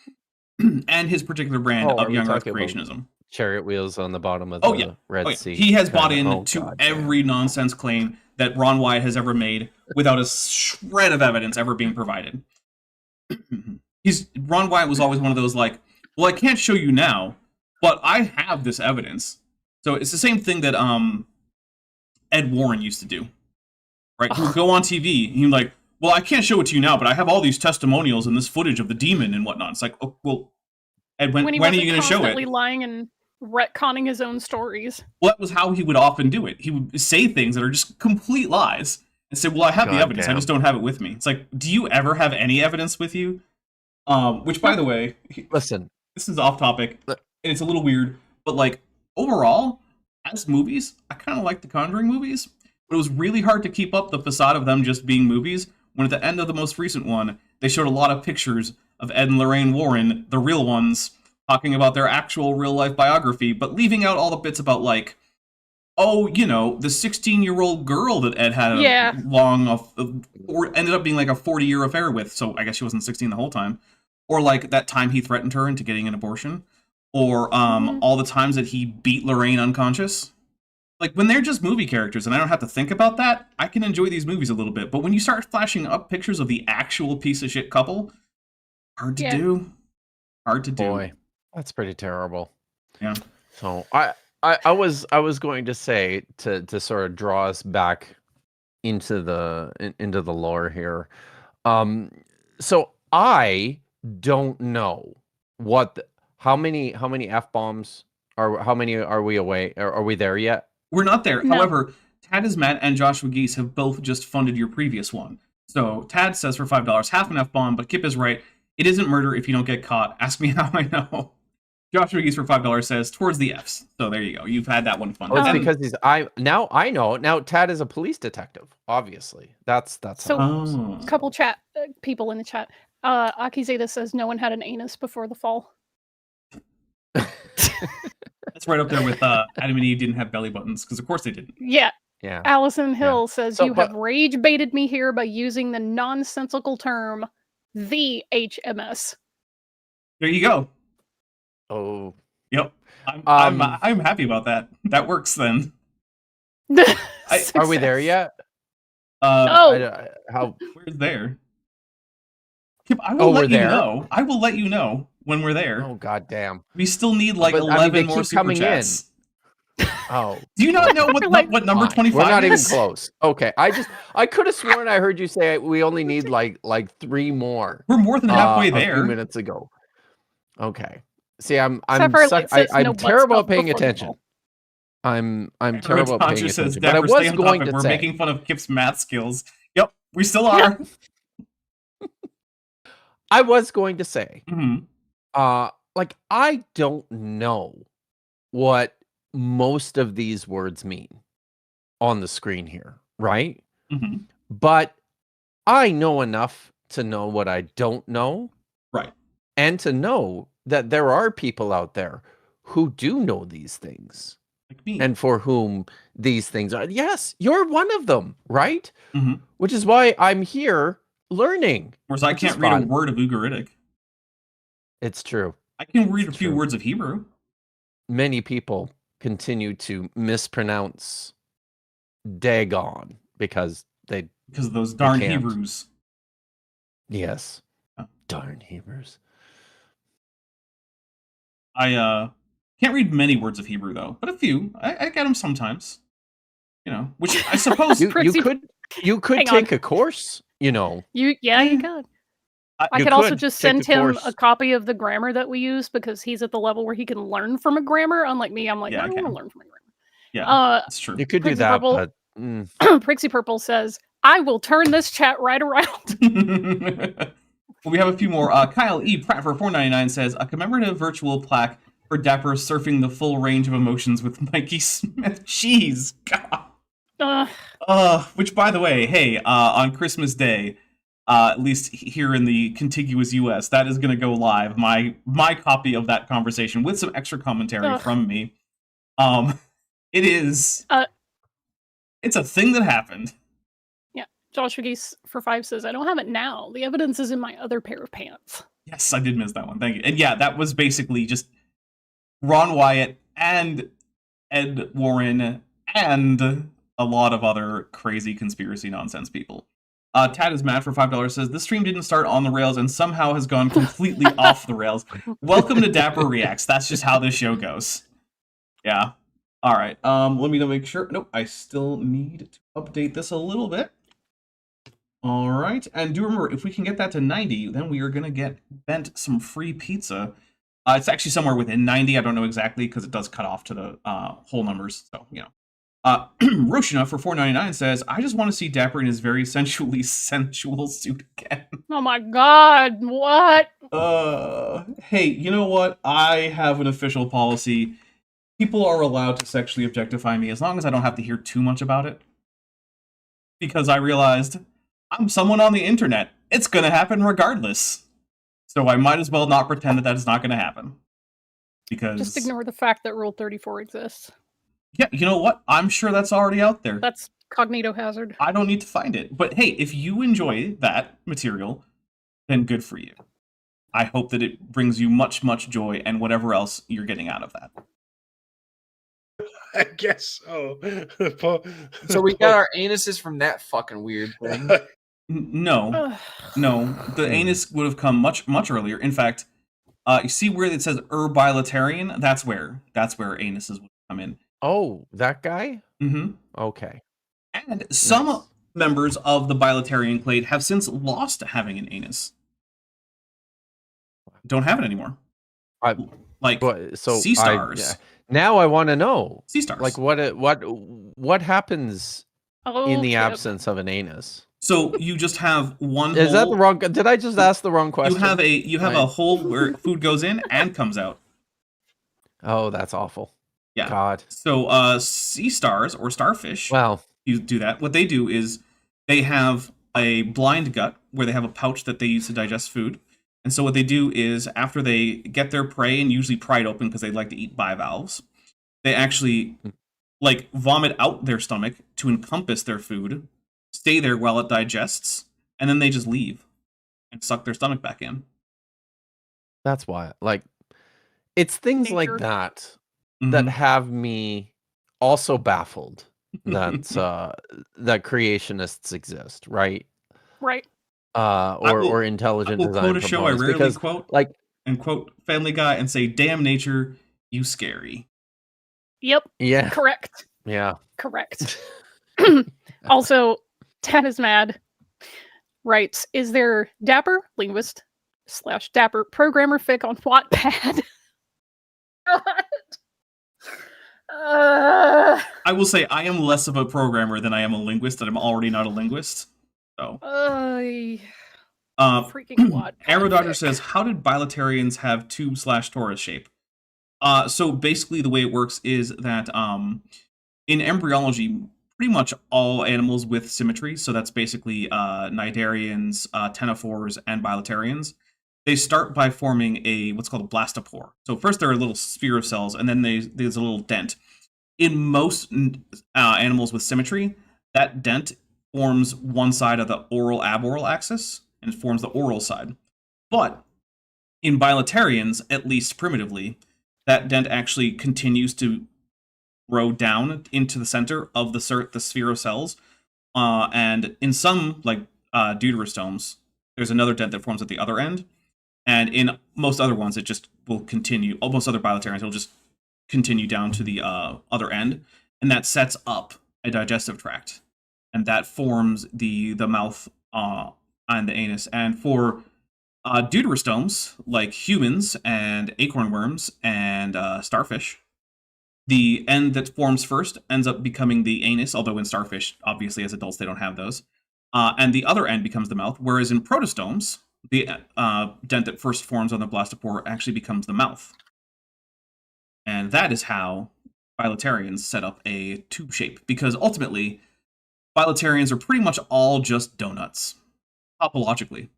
[SPEAKER 1] and his particular brand
[SPEAKER 3] Oh, are
[SPEAKER 1] of
[SPEAKER 3] we
[SPEAKER 1] young Earth
[SPEAKER 3] talking about
[SPEAKER 1] creationism.
[SPEAKER 3] Chariot wheels on the bottom of
[SPEAKER 1] Oh,
[SPEAKER 3] the
[SPEAKER 1] yeah.
[SPEAKER 3] Red
[SPEAKER 1] Oh, yeah.
[SPEAKER 3] Sea.
[SPEAKER 1] He has
[SPEAKER 3] kinda-
[SPEAKER 1] bought in
[SPEAKER 3] oh,
[SPEAKER 1] to
[SPEAKER 3] God damn.
[SPEAKER 1] every nonsense claim that Ron Wyatt has ever made without a shred of evidence ever being provided. Ron Wyatt was always one of those like, well, I can't show you now, but I have this evidence. So it's the same thing that Ed Warren used to do, right? He would go on TV and he'd be like, well, I can't show it to you now, but I have all these testimonials and this footage of the demon and whatnot. It's like, oh, well, Ed, when
[SPEAKER 4] he
[SPEAKER 1] are
[SPEAKER 4] wasn't
[SPEAKER 1] you going to show
[SPEAKER 4] constantly
[SPEAKER 1] it?
[SPEAKER 4] lying and retconning his own stories.
[SPEAKER 1] Well, that was how he would often do it. He would say things that are just complete lies and say, well, I have the
[SPEAKER 3] God
[SPEAKER 1] evidence. I
[SPEAKER 3] damn.
[SPEAKER 1] just don't have it with me. It's like, do you ever have any evidence with you? Which, by the way,
[SPEAKER 3] Listen,
[SPEAKER 1] this is off topic, and it's a little weird, but like, overall, as movies, I kind of like the Conjuring movies, but it was really hard to keep up the facade of them just being movies, when at the end of the most recent one, they showed a lot of pictures of Ed and Lorraine Warren, the real ones, talking about their actual real-life biography, but leaving out all the bits about, like, oh, you know, the 16-year-old girl that Ed had
[SPEAKER 4] Yeah.
[SPEAKER 1] or ended up being like a 40-year affair with, so I guess she wasn't 16 the whole time. Or like that time he threatened her into getting an abortion. Or all the times that he beat Lorraine unconscious. Like, when they're just movie characters and I don't have to think about that, I can enjoy these movies a little bit. But when you start flashing up pictures of the actual piece of shit couple, hard to
[SPEAKER 4] Yeah.
[SPEAKER 1] do. Hard to do.
[SPEAKER 3] boy, that's pretty terrible.
[SPEAKER 1] Yeah.
[SPEAKER 3] So I was going to say to sort of draw us back into the lore here. So I don't know how many F-bombs how many are we away? Are we there yet?
[SPEAKER 1] We're not there.
[SPEAKER 4] No.
[SPEAKER 1] However, Tad is Matt and Joshua Geese have both just funded your previous one. So Tad says for $5, half an F-bomb, but Kip is right. It isn't murder if you don't get caught. Ask me how I know. Joshua Geese for $5 says towards the F's. So there you go. You've had that one fun.
[SPEAKER 3] Oh, it's
[SPEAKER 4] Um,
[SPEAKER 3] because he's I know. Now Tad is a police detective, obviously. That's
[SPEAKER 4] So-
[SPEAKER 3] how it works.
[SPEAKER 1] Oh.
[SPEAKER 4] Couple chat people in the chat. Akizeta says no one had an anus before the fall.
[SPEAKER 1] That's right up there with Adam and Eve didn't have belly buttons, because of course they didn't.
[SPEAKER 4] Yeah.
[SPEAKER 3] Yeah.
[SPEAKER 4] Allison Hill says
[SPEAKER 3] So,
[SPEAKER 4] you have rage baited me here by using the nonsensical term the HMS.
[SPEAKER 1] There you go.
[SPEAKER 3] Oh.
[SPEAKER 1] Yep. I'm
[SPEAKER 3] Um,
[SPEAKER 1] happy about that. That works then.
[SPEAKER 3] Are we there
[SPEAKER 4] Success.
[SPEAKER 3] yet?
[SPEAKER 4] Oh,
[SPEAKER 3] How?
[SPEAKER 1] Where's there? Kip, I will
[SPEAKER 3] Oh, we're
[SPEAKER 1] let you
[SPEAKER 3] there?
[SPEAKER 1] know. I will let you know when we're there.
[SPEAKER 3] Oh, goddamn.
[SPEAKER 1] We still need like
[SPEAKER 3] But, I mean,
[SPEAKER 1] 11
[SPEAKER 3] they
[SPEAKER 1] more
[SPEAKER 3] keep
[SPEAKER 1] super
[SPEAKER 3] coming
[SPEAKER 1] chats.
[SPEAKER 3] Oh.
[SPEAKER 1] Do you not know what number
[SPEAKER 3] Fine.
[SPEAKER 1] 25
[SPEAKER 3] We're not even
[SPEAKER 1] is?
[SPEAKER 3] close. Okay. I could have sworn I heard you say we only need like 3 more.
[SPEAKER 1] We're more than halfway
[SPEAKER 3] A few
[SPEAKER 1] there.
[SPEAKER 3] minutes ago. Okay. See, I'm
[SPEAKER 4] Sapphire Light says
[SPEAKER 3] I'm
[SPEAKER 4] no butt
[SPEAKER 3] terrible
[SPEAKER 4] stuff
[SPEAKER 3] at paying
[SPEAKER 4] before the
[SPEAKER 3] attention.
[SPEAKER 4] fall.
[SPEAKER 3] I'm
[SPEAKER 1] Rhodes
[SPEAKER 3] terrible at paying
[SPEAKER 1] Poncher says,
[SPEAKER 3] attention. But I
[SPEAKER 1] Dapper, stay
[SPEAKER 3] was
[SPEAKER 1] on
[SPEAKER 3] going
[SPEAKER 1] topic.
[SPEAKER 3] to
[SPEAKER 1] We're
[SPEAKER 3] say,
[SPEAKER 1] making fun of Kip's math skills. Yep, we still are.
[SPEAKER 3] I was going to say,
[SPEAKER 1] Mhm.
[SPEAKER 3] like I don't know what most of these words mean on the screen here, right?
[SPEAKER 1] Mhm.
[SPEAKER 3] But I know enough to know what I don't know.
[SPEAKER 1] Right.
[SPEAKER 3] And to know that there are people out there who do know these things
[SPEAKER 1] Like me.
[SPEAKER 3] and for whom these things are. Yes, you're one of them, right?
[SPEAKER 1] Mhm.
[SPEAKER 3] Which is why I'm here learning.
[SPEAKER 1] Whereas I
[SPEAKER 3] which is
[SPEAKER 1] can't read a
[SPEAKER 3] fun.
[SPEAKER 1] word of Ugaritic.
[SPEAKER 3] It's true.
[SPEAKER 1] I can read a
[SPEAKER 3] It's
[SPEAKER 1] few
[SPEAKER 3] true.
[SPEAKER 1] words of Hebrew.
[SPEAKER 3] Many people continue to mispronounce Dagon because they,
[SPEAKER 1] Because of those darn
[SPEAKER 3] can't.
[SPEAKER 1] Hebrews.
[SPEAKER 3] yes,
[SPEAKER 1] Oh.
[SPEAKER 3] darn Hebrews.
[SPEAKER 1] I can't read many words of Hebrew though, but a few. I get them sometimes. You know, which I suppose
[SPEAKER 3] You
[SPEAKER 4] Pretty-
[SPEAKER 3] could
[SPEAKER 4] Hang
[SPEAKER 3] take
[SPEAKER 4] on.
[SPEAKER 3] a course, you know.
[SPEAKER 4] You could. I
[SPEAKER 3] You
[SPEAKER 4] could also
[SPEAKER 3] could
[SPEAKER 4] just
[SPEAKER 3] take
[SPEAKER 4] send
[SPEAKER 3] the
[SPEAKER 4] him
[SPEAKER 3] course.
[SPEAKER 4] a copy of the grammar that we use because he's at the level where he can learn from a grammar. Unlike me, I'm like,
[SPEAKER 1] Yeah,
[SPEAKER 4] I
[SPEAKER 1] I
[SPEAKER 4] don't want
[SPEAKER 1] can.
[SPEAKER 4] to learn from a grammar.
[SPEAKER 1] yeah, it's true.
[SPEAKER 3] You could do
[SPEAKER 4] Prixie
[SPEAKER 3] that,
[SPEAKER 4] Purple.
[SPEAKER 3] but
[SPEAKER 4] Prixie Purple says, I will turn this chat right around.
[SPEAKER 1] Well, we have a few more. Kyle E. Pratt for $4.99 says a commemorative virtual plaque for Dapper surfing the full range of emotions with Mikey Smith. Jeez, God. Which, by the way, hey, on Christmas Day, at least here in the contiguous U.S., that is going to go live. My copy of that conversation with some extra commentary
[SPEAKER 4] Ugh.
[SPEAKER 1] from me. It is.
[SPEAKER 4] Uh,
[SPEAKER 1] It's a thing that happened.
[SPEAKER 4] Joshua Geese for 5 says, I don't have it now. The evidence is in my other pair of pants.
[SPEAKER 1] Yes, I did miss that one. Thank you. And yeah, that was basically just Ron Wyatt and Ed Warren and a lot of other crazy conspiracy nonsense people. Tad is mad for $5 says, this stream didn't start on the rails and somehow has gone completely off the rails. Welcome to Dapper Reacts. That's just how this show goes. Yeah. All right. Let me make sure. Nope, I still need to update this a little bit. All right. And do remember, if we can get that to 90, then we are going to get Bent some free pizza. It's actually somewhere within 90. I don't know exactly because it does cut off to the whole numbers. So, you know. Roshina for $4.99 says, I just want to see Dapper in his very sensual suit again.
[SPEAKER 4] Oh my god, what?
[SPEAKER 1] Hey, you know what? I have an official policy. People are allowed to sexually objectify me as long as I don't have to hear too much about it. Because I realized I'm someone on the internet. It's going to happen regardless. So I might as well not pretend that is not going to happen. Because
[SPEAKER 4] Just ignore the fact that Rule 34 exists.
[SPEAKER 1] yeah, you know what? I'm sure that's already out there.
[SPEAKER 4] That's cognito hazard.
[SPEAKER 1] I don't need to find it. But hey, if you enjoy that material, then good for you. I hope that it brings you much, much joy and whatever else you're getting out of that.
[SPEAKER 5] I guess so.
[SPEAKER 6] So we got our anuses from that fucking weird thing.
[SPEAKER 1] No,
[SPEAKER 4] Ugh.
[SPEAKER 1] no. The anus would have come much, much earlier. In fact, you see where it says Urbilitarian? That's where anuses would come in.
[SPEAKER 3] oh, that guy?
[SPEAKER 1] Mm-hmm.
[SPEAKER 3] Okay.
[SPEAKER 1] And some
[SPEAKER 3] Nice.
[SPEAKER 1] members of the Bilitarian clade have since lost having an anus. Don't have it anymore. Like
[SPEAKER 3] But so
[SPEAKER 1] sea stars.
[SPEAKER 3] now I want to know,
[SPEAKER 1] Sea stars.
[SPEAKER 3] like what happens
[SPEAKER 4] Oh,
[SPEAKER 3] in the
[SPEAKER 4] Kip.
[SPEAKER 3] absence of an anus?
[SPEAKER 1] So you just have one
[SPEAKER 3] Is that
[SPEAKER 1] hole.
[SPEAKER 3] the wrong? Did I just ask the wrong question?
[SPEAKER 1] You have a hole where food goes in and comes out.
[SPEAKER 3] Oh, that's awful.
[SPEAKER 1] Yeah.
[SPEAKER 3] God.
[SPEAKER 1] So sea stars or starfish,
[SPEAKER 3] Well,
[SPEAKER 1] you do that. What they do is they have a blind gut where they have a pouch that they use to digest food. And so what they do is after they get their prey and usually pry it open because they like to eat bivalves, they actually like vomit out their stomach to encompass their food, stay there while it digests, and then they just leave and suck their stomach back in.
[SPEAKER 3] that's why. Like, it's things like
[SPEAKER 4] Nature.
[SPEAKER 3] that that
[SPEAKER 1] Mhm.
[SPEAKER 3] have me also baffled that that creationists exist, right?
[SPEAKER 4] Right.
[SPEAKER 3] Or
[SPEAKER 1] I
[SPEAKER 3] intelligent
[SPEAKER 1] will quote
[SPEAKER 3] design
[SPEAKER 1] a show I
[SPEAKER 3] proponents,
[SPEAKER 1] rarely
[SPEAKER 3] because
[SPEAKER 1] quote
[SPEAKER 3] like,
[SPEAKER 1] and quote Family Guy and say, "Damn nature, you scary."
[SPEAKER 4] Yep.
[SPEAKER 3] yeah,
[SPEAKER 4] Correct.
[SPEAKER 3] yeah.
[SPEAKER 4] Correct. Also, Tad is mad. Writes, is there Dapper, linguist, / Dapper, programmer fic on Wattpad?
[SPEAKER 1] I will say I am less of a programmer than I am a linguist, and I'm already not a linguist. So,
[SPEAKER 4] freaking Wattpad
[SPEAKER 1] Aerodoctor
[SPEAKER 4] fic.
[SPEAKER 1] says, "How did bilaterians have tube/torus shape?" So basically, the way it works is that in embryology, pretty much all animals with symmetry, so that's basically cnidarians, ctenophores, and bilaterians, they start by forming a what's called a blastopore. So first they're a little sphere of cells, and then there's a little dent. In most animals with symmetry, that dent forms one side of the oral aboral axis, and it forms the oral side. But in bilaterians, at least primitively, that dent actually continues to grow down into the center of the sphere of cells. And in some, like deuterostomes, there's another dent that forms at the other end. And in most other ones, it just will continue. Almost other bilaterians, it'll just continue down to the other end. And that sets up a digestive tract. And that forms the mouth and the anus. And for deuterostomes, like humans and acorn worms and starfish, the end that forms first ends up becoming the anus, although in starfish, obviously, as adults, they don't have those. And the other end becomes the mouth, whereas in protostomes, the dent that first forms on the blastopore actually becomes the mouth. And that is how bilaterians set up a tube shape, because ultimately, bilaterians are pretty much all just donuts, topologically.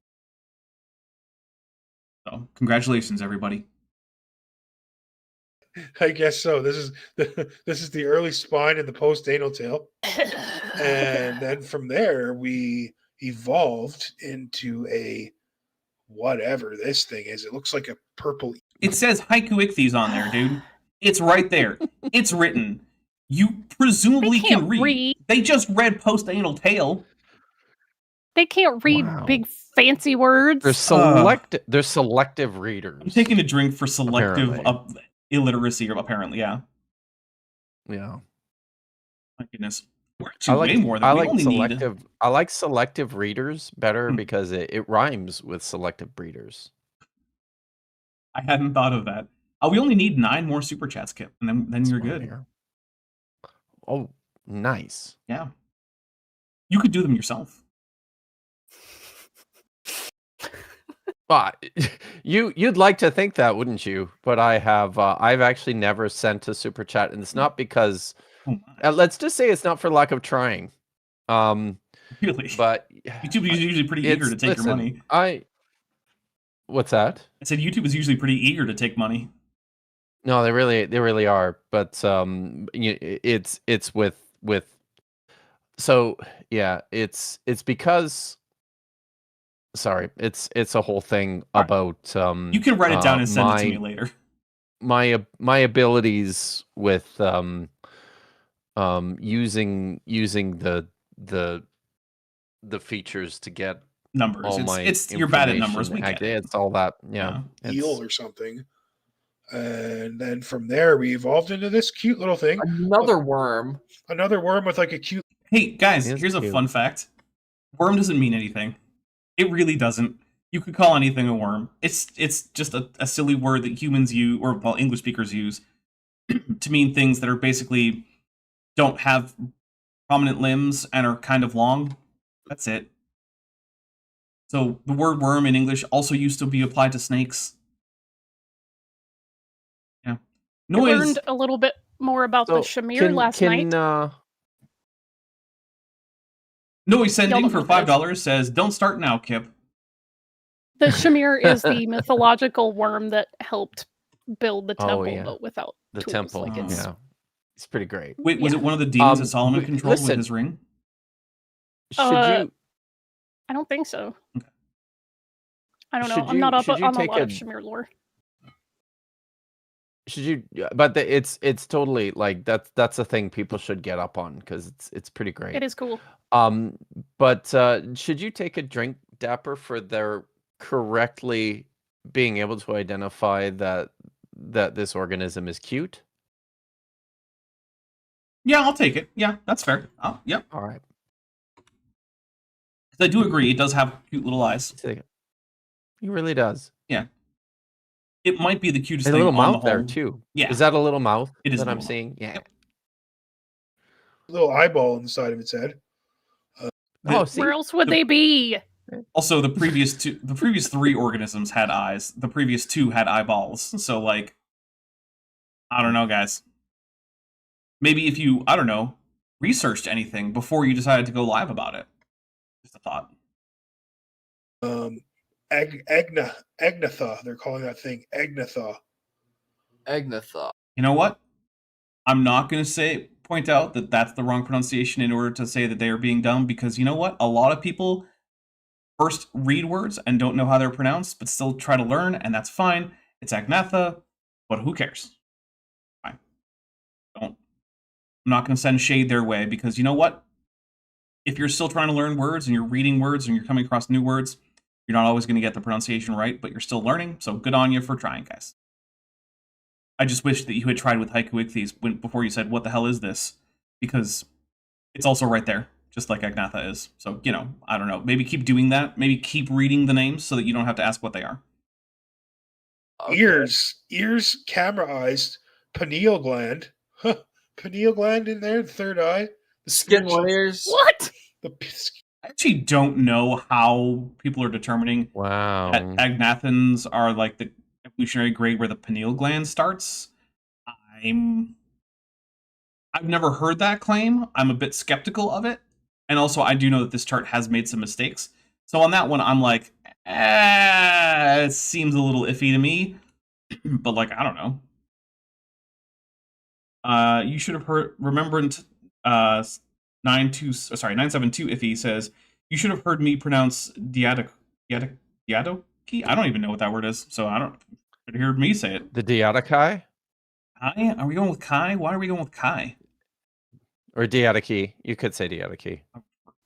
[SPEAKER 1] So, congratulations, everybody.
[SPEAKER 5] I guess so. This is the early spine and the post anal tail, and then from there we evolved into a whatever this thing is. It looks like a purple.
[SPEAKER 1] It says haiku ichthyes on there, dude. It's right there. It's written. You presumably
[SPEAKER 4] They
[SPEAKER 1] can
[SPEAKER 4] can't
[SPEAKER 1] read.
[SPEAKER 4] read.
[SPEAKER 1] They just read post-anal tail.
[SPEAKER 4] They can't read
[SPEAKER 3] Wow.
[SPEAKER 4] big fancy words.
[SPEAKER 3] They're selective readers.
[SPEAKER 1] I'm taking a drink for selective
[SPEAKER 3] Apparently.
[SPEAKER 1] illiteracy, apparently, yeah.
[SPEAKER 3] Yeah.
[SPEAKER 1] My goodness. We're actually way more than
[SPEAKER 3] I
[SPEAKER 1] we
[SPEAKER 3] like
[SPEAKER 1] only
[SPEAKER 3] selective.
[SPEAKER 1] need.
[SPEAKER 3] I like selective readers better
[SPEAKER 1] Hmm.
[SPEAKER 3] because it rhymes with selective breeders.
[SPEAKER 1] I hadn't thought of that. We only need 9 more super chats, Kip, and then you're good.
[SPEAKER 3] Here. Oh, nice.
[SPEAKER 1] Yeah. You could do them yourself.
[SPEAKER 3] But you'd like to think that, wouldn't you? But I've actually never sent a super chat, and it's not because
[SPEAKER 1] Oh my.
[SPEAKER 3] let's just say it's not for lack of trying.
[SPEAKER 1] Really?
[SPEAKER 3] But
[SPEAKER 1] YouTube is usually pretty eager to take your money.
[SPEAKER 3] What's that?
[SPEAKER 1] I said YouTube is usually pretty eager to take money.
[SPEAKER 3] No, they really are. But it's with so yeah, it's because. Sorry, it's a whole thing about
[SPEAKER 1] You can write it down and send it to me later.
[SPEAKER 3] My abilities with using the features to get
[SPEAKER 1] Numbers.
[SPEAKER 3] all my
[SPEAKER 1] It's you're bad at numbers. We
[SPEAKER 3] information.
[SPEAKER 1] get it.
[SPEAKER 3] It's all that. Yeah.
[SPEAKER 5] Eel or something. And then from there we evolved into this cute little thing.
[SPEAKER 6] Another worm.
[SPEAKER 5] Another worm with like a cute.
[SPEAKER 1] Hey guys,
[SPEAKER 3] It is
[SPEAKER 1] here's a
[SPEAKER 3] cute.
[SPEAKER 1] fun fact. Worm doesn't mean anything. It really doesn't. You could call anything a worm. It's just a silly word that humans use, or well, English speakers use, to mean things that are basically don't have prominent limbs and are kind of long. That's it. So the word worm in English also used to be applied to snakes. Yeah.
[SPEAKER 4] I
[SPEAKER 1] Noise.
[SPEAKER 4] learned a little bit more about the Shamir last night.
[SPEAKER 1] Noise sending
[SPEAKER 4] don't
[SPEAKER 1] for
[SPEAKER 4] know what that
[SPEAKER 1] $5 says, "Don't start now, Kip."
[SPEAKER 4] The Shamir is the mythological worm that helped build the
[SPEAKER 3] Oh,
[SPEAKER 4] temple,
[SPEAKER 3] yeah.
[SPEAKER 4] but without
[SPEAKER 3] The
[SPEAKER 4] tools.
[SPEAKER 3] temple.
[SPEAKER 4] Like it's,
[SPEAKER 3] Yeah. It's pretty great.
[SPEAKER 1] Wait, was
[SPEAKER 4] Yeah.
[SPEAKER 1] it one of the demons that Solomon
[SPEAKER 3] but
[SPEAKER 1] controlled with
[SPEAKER 3] listen.
[SPEAKER 1] his ring?
[SPEAKER 3] Should
[SPEAKER 4] Uh,
[SPEAKER 3] you
[SPEAKER 4] I don't think so.
[SPEAKER 1] Okay.
[SPEAKER 4] I don't know.
[SPEAKER 3] should
[SPEAKER 4] I'm not
[SPEAKER 3] you
[SPEAKER 4] up
[SPEAKER 3] should you
[SPEAKER 4] on a
[SPEAKER 3] take
[SPEAKER 4] lot
[SPEAKER 3] a
[SPEAKER 4] of Shamir lore.
[SPEAKER 3] should you but it's totally like that's a thing people should get up on because it's pretty great.
[SPEAKER 4] It is cool.
[SPEAKER 3] But should you take a drink, Dapper, for their correctly being able to identify that this organism is cute?
[SPEAKER 1] Yeah, I'll take it. Yeah, that's fair. Yep.
[SPEAKER 3] All right.
[SPEAKER 1] 'Cause I do agree, it does have cute little eyes.
[SPEAKER 3] Take it. He really does.
[SPEAKER 1] Yeah. It might be the cutest
[SPEAKER 3] And a
[SPEAKER 1] thing
[SPEAKER 3] little
[SPEAKER 1] on
[SPEAKER 3] mouth
[SPEAKER 1] the
[SPEAKER 3] there
[SPEAKER 1] whole.
[SPEAKER 3] too.
[SPEAKER 1] Yeah.
[SPEAKER 3] Is that a little mouth
[SPEAKER 1] It is a
[SPEAKER 3] that I'm
[SPEAKER 1] little mouth.
[SPEAKER 3] seeing? Yeah.
[SPEAKER 1] Yep.
[SPEAKER 5] Little eyeball on the side of its head.
[SPEAKER 3] Oh, see.
[SPEAKER 4] Where else would they be?
[SPEAKER 1] Also, the previous 3 organisms had eyes. The previous 2 had eyeballs. So, like, I don't know, guys. Maybe if you, I don't know, researched anything before you decided to go live about it. Just a thought.
[SPEAKER 5] Agnatha. They're calling that thing Agnatha.
[SPEAKER 6] Agnatha.
[SPEAKER 1] You know what? I'm not going to point out that that's the wrong pronunciation in order to say that they are being dumb, because you know what? A lot of people first read words and don't know how they're pronounced, but still try to learn, and that's fine. It's Agnatha, but who cares? Fine. I'm not going to send shade their way, because you know what? If you're still trying to learn words and you're reading words and you're coming across new words, you're not always going to get the pronunciation right, but you're still learning, so good on you for trying, guys. I just wish that you had tried with Haiku Ichthyes before you said, "What the hell is this?" Because it's also right there, just like Agnatha is. So, you know, I don't know. Maybe keep doing that. Maybe keep reading the names so that you don't have to ask what they are.
[SPEAKER 6] Okay.
[SPEAKER 5] Ears, camera eyes, pineal gland. Huh. Pineal gland in there, the third eye. The
[SPEAKER 6] Skin
[SPEAKER 5] spiritual-
[SPEAKER 6] layers.
[SPEAKER 4] What?
[SPEAKER 1] I actually don't know how people are determining
[SPEAKER 3] Wow.
[SPEAKER 1] that Agnathans are like the evolutionary grade where the pineal gland starts. I've never heard that claim. I'm a bit skeptical of it. And also, I do know that this chart has made some mistakes. So on that one, I'm like, it seems a little iffy to me. But, like, I don't know. You should have heard, remembrant 972 iffy says, you should have heard me pronounce Diadoki? I don't even know what that word is, so I don't hear me say it.
[SPEAKER 3] The Diadochi?
[SPEAKER 1] Kai? Are we going with Kai? Why are we going with Kai?
[SPEAKER 3] Or Diadoki. You could say Diadoki.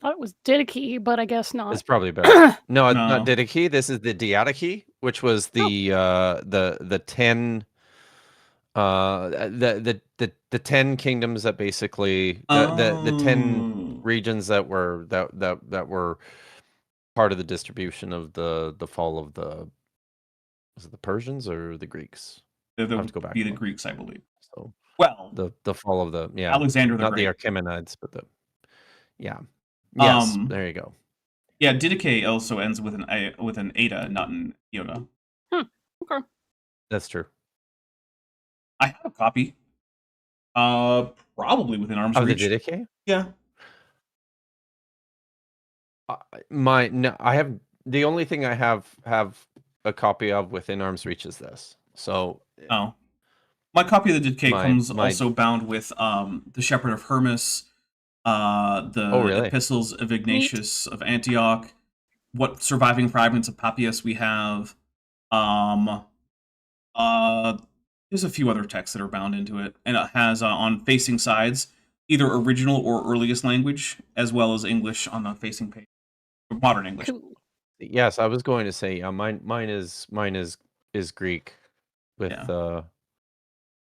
[SPEAKER 4] Thought it was Didache, but I guess not.
[SPEAKER 3] It's probably better. No, it's
[SPEAKER 1] No.
[SPEAKER 3] not Didache. This is the Diadoki, which was the 10 the 10 kingdoms that basically the 10 regions that were part of the distribution of the fall of the, was it the Persians or the Greeks?
[SPEAKER 1] That
[SPEAKER 3] have
[SPEAKER 1] would
[SPEAKER 3] to go back
[SPEAKER 1] be
[SPEAKER 3] and
[SPEAKER 1] the
[SPEAKER 3] look.
[SPEAKER 1] Greeks, I believe.
[SPEAKER 3] So
[SPEAKER 1] Well,
[SPEAKER 3] the fall of the
[SPEAKER 1] Alexander the
[SPEAKER 3] not the
[SPEAKER 1] Great.
[SPEAKER 3] Achaemenids, but yes, there you go.
[SPEAKER 1] Yeah, Didache also ends with an eta, not an iota.
[SPEAKER 4] Okay.
[SPEAKER 3] That's true.
[SPEAKER 1] I have a copy. Probably within arm's
[SPEAKER 3] Of the
[SPEAKER 1] reach.
[SPEAKER 3] Didache?
[SPEAKER 1] Yeah.
[SPEAKER 3] I have the only thing I have a copy of within arm's reach is this. So
[SPEAKER 1] Oh. My copy of the Didache
[SPEAKER 3] My-
[SPEAKER 1] comes
[SPEAKER 3] my-
[SPEAKER 1] also bound with the Shepherd of Hermas, the
[SPEAKER 3] really?
[SPEAKER 1] Epistles of Ignatius of Antioch, what surviving fragments of Papias we have. There's a few other texts that are bound into it, and it has on facing sides either original or earliest language, as well as English on the facing page, modern English.
[SPEAKER 4] Cool.
[SPEAKER 3] yes, I was going to say mine is Greek with
[SPEAKER 1] Yeah.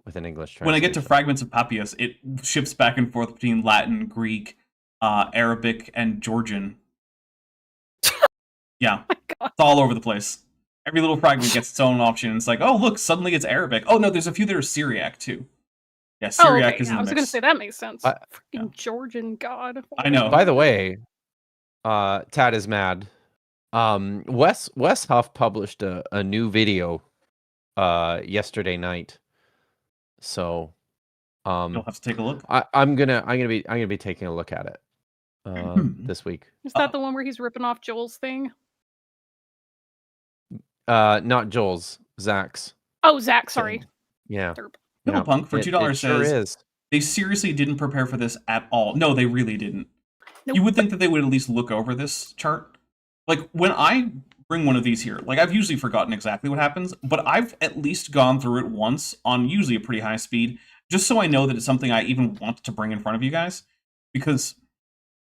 [SPEAKER 3] with an English translation.
[SPEAKER 1] When I get to fragments of Papias, it shifts back and forth between Latin, Greek, Arabic, and Georgian. Yeah,
[SPEAKER 4] God.
[SPEAKER 1] it's all over the place. Every little fragment gets its own option. It's like, oh, look, suddenly it's Arabic. Oh, no, there's a few that are Syriac, too. Yeah, Syriac
[SPEAKER 4] okay.
[SPEAKER 1] is in the
[SPEAKER 4] I was
[SPEAKER 1] mix.
[SPEAKER 4] going to say that makes sense.
[SPEAKER 3] I-
[SPEAKER 4] Freaking Georgian god.
[SPEAKER 1] I know.
[SPEAKER 3] By the way, Tad is mad. Wes Huff published a new video yesterday night So
[SPEAKER 1] You'll have to take a look.
[SPEAKER 3] I'm gonna be taking a look at it this week.
[SPEAKER 4] Is that the one where he's ripping off Joel's thing?
[SPEAKER 3] Not Joel's, Zach's.
[SPEAKER 4] Oh, Zach, sorry.
[SPEAKER 3] Yeah.
[SPEAKER 4] Derp.
[SPEAKER 1] Little Punk for $2
[SPEAKER 3] it sure
[SPEAKER 1] says
[SPEAKER 3] is.
[SPEAKER 1] they seriously didn't prepare for this at all. No, they really didn't.
[SPEAKER 4] Nope.
[SPEAKER 1] You would think that they would at least look over this chart. Like, when I bring one of these here, like, I've usually forgotten exactly what happens, but I've at least gone through it once on usually a pretty high speed, just so I know that it's something I even want to bring in front of you guys. Because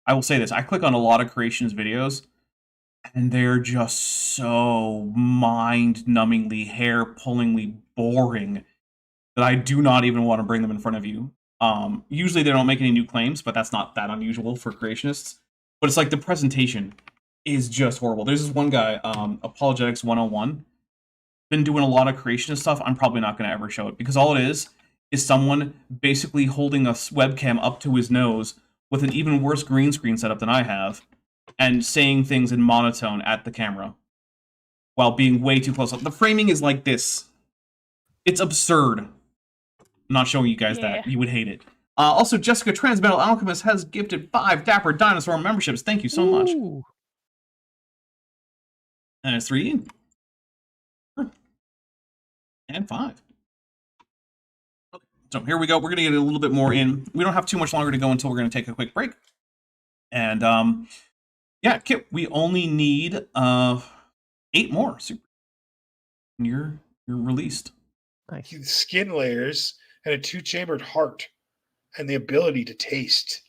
[SPEAKER 1] I will say this, I click on a lot of creations videos, and they're just so mind-numbingly, hair-pullingly boring that I do not even want to bring them in front of you. Usually they don't make any new claims, but that's not that unusual for creationists. But it's like the presentation is just horrible. There's this one guy, Apologetics 101, been doing a lot of creationist stuff. I'm probably not going to ever show it, because all it is someone basically holding a webcam up to his nose with an even worse green screen setup than I have, and saying things in monotone at the camera while being way too close up. The framing is like this. It's absurd. I'm not showing you guys that. You would hate it. Also, Jessica Transmetal Alchemist has gifted 5 Dapper Dinosaur memberships. Thank you so much. And it's 3. And 5. Okay, so here we go. We're going to get a little bit more in. We don't have too much longer to go until we're going to take a quick break. And, yeah, Kip, we only need 8 more. Super. And you're released.
[SPEAKER 3] Nice.
[SPEAKER 5] Skin layers and a 2-chambered heart and the ability to taste.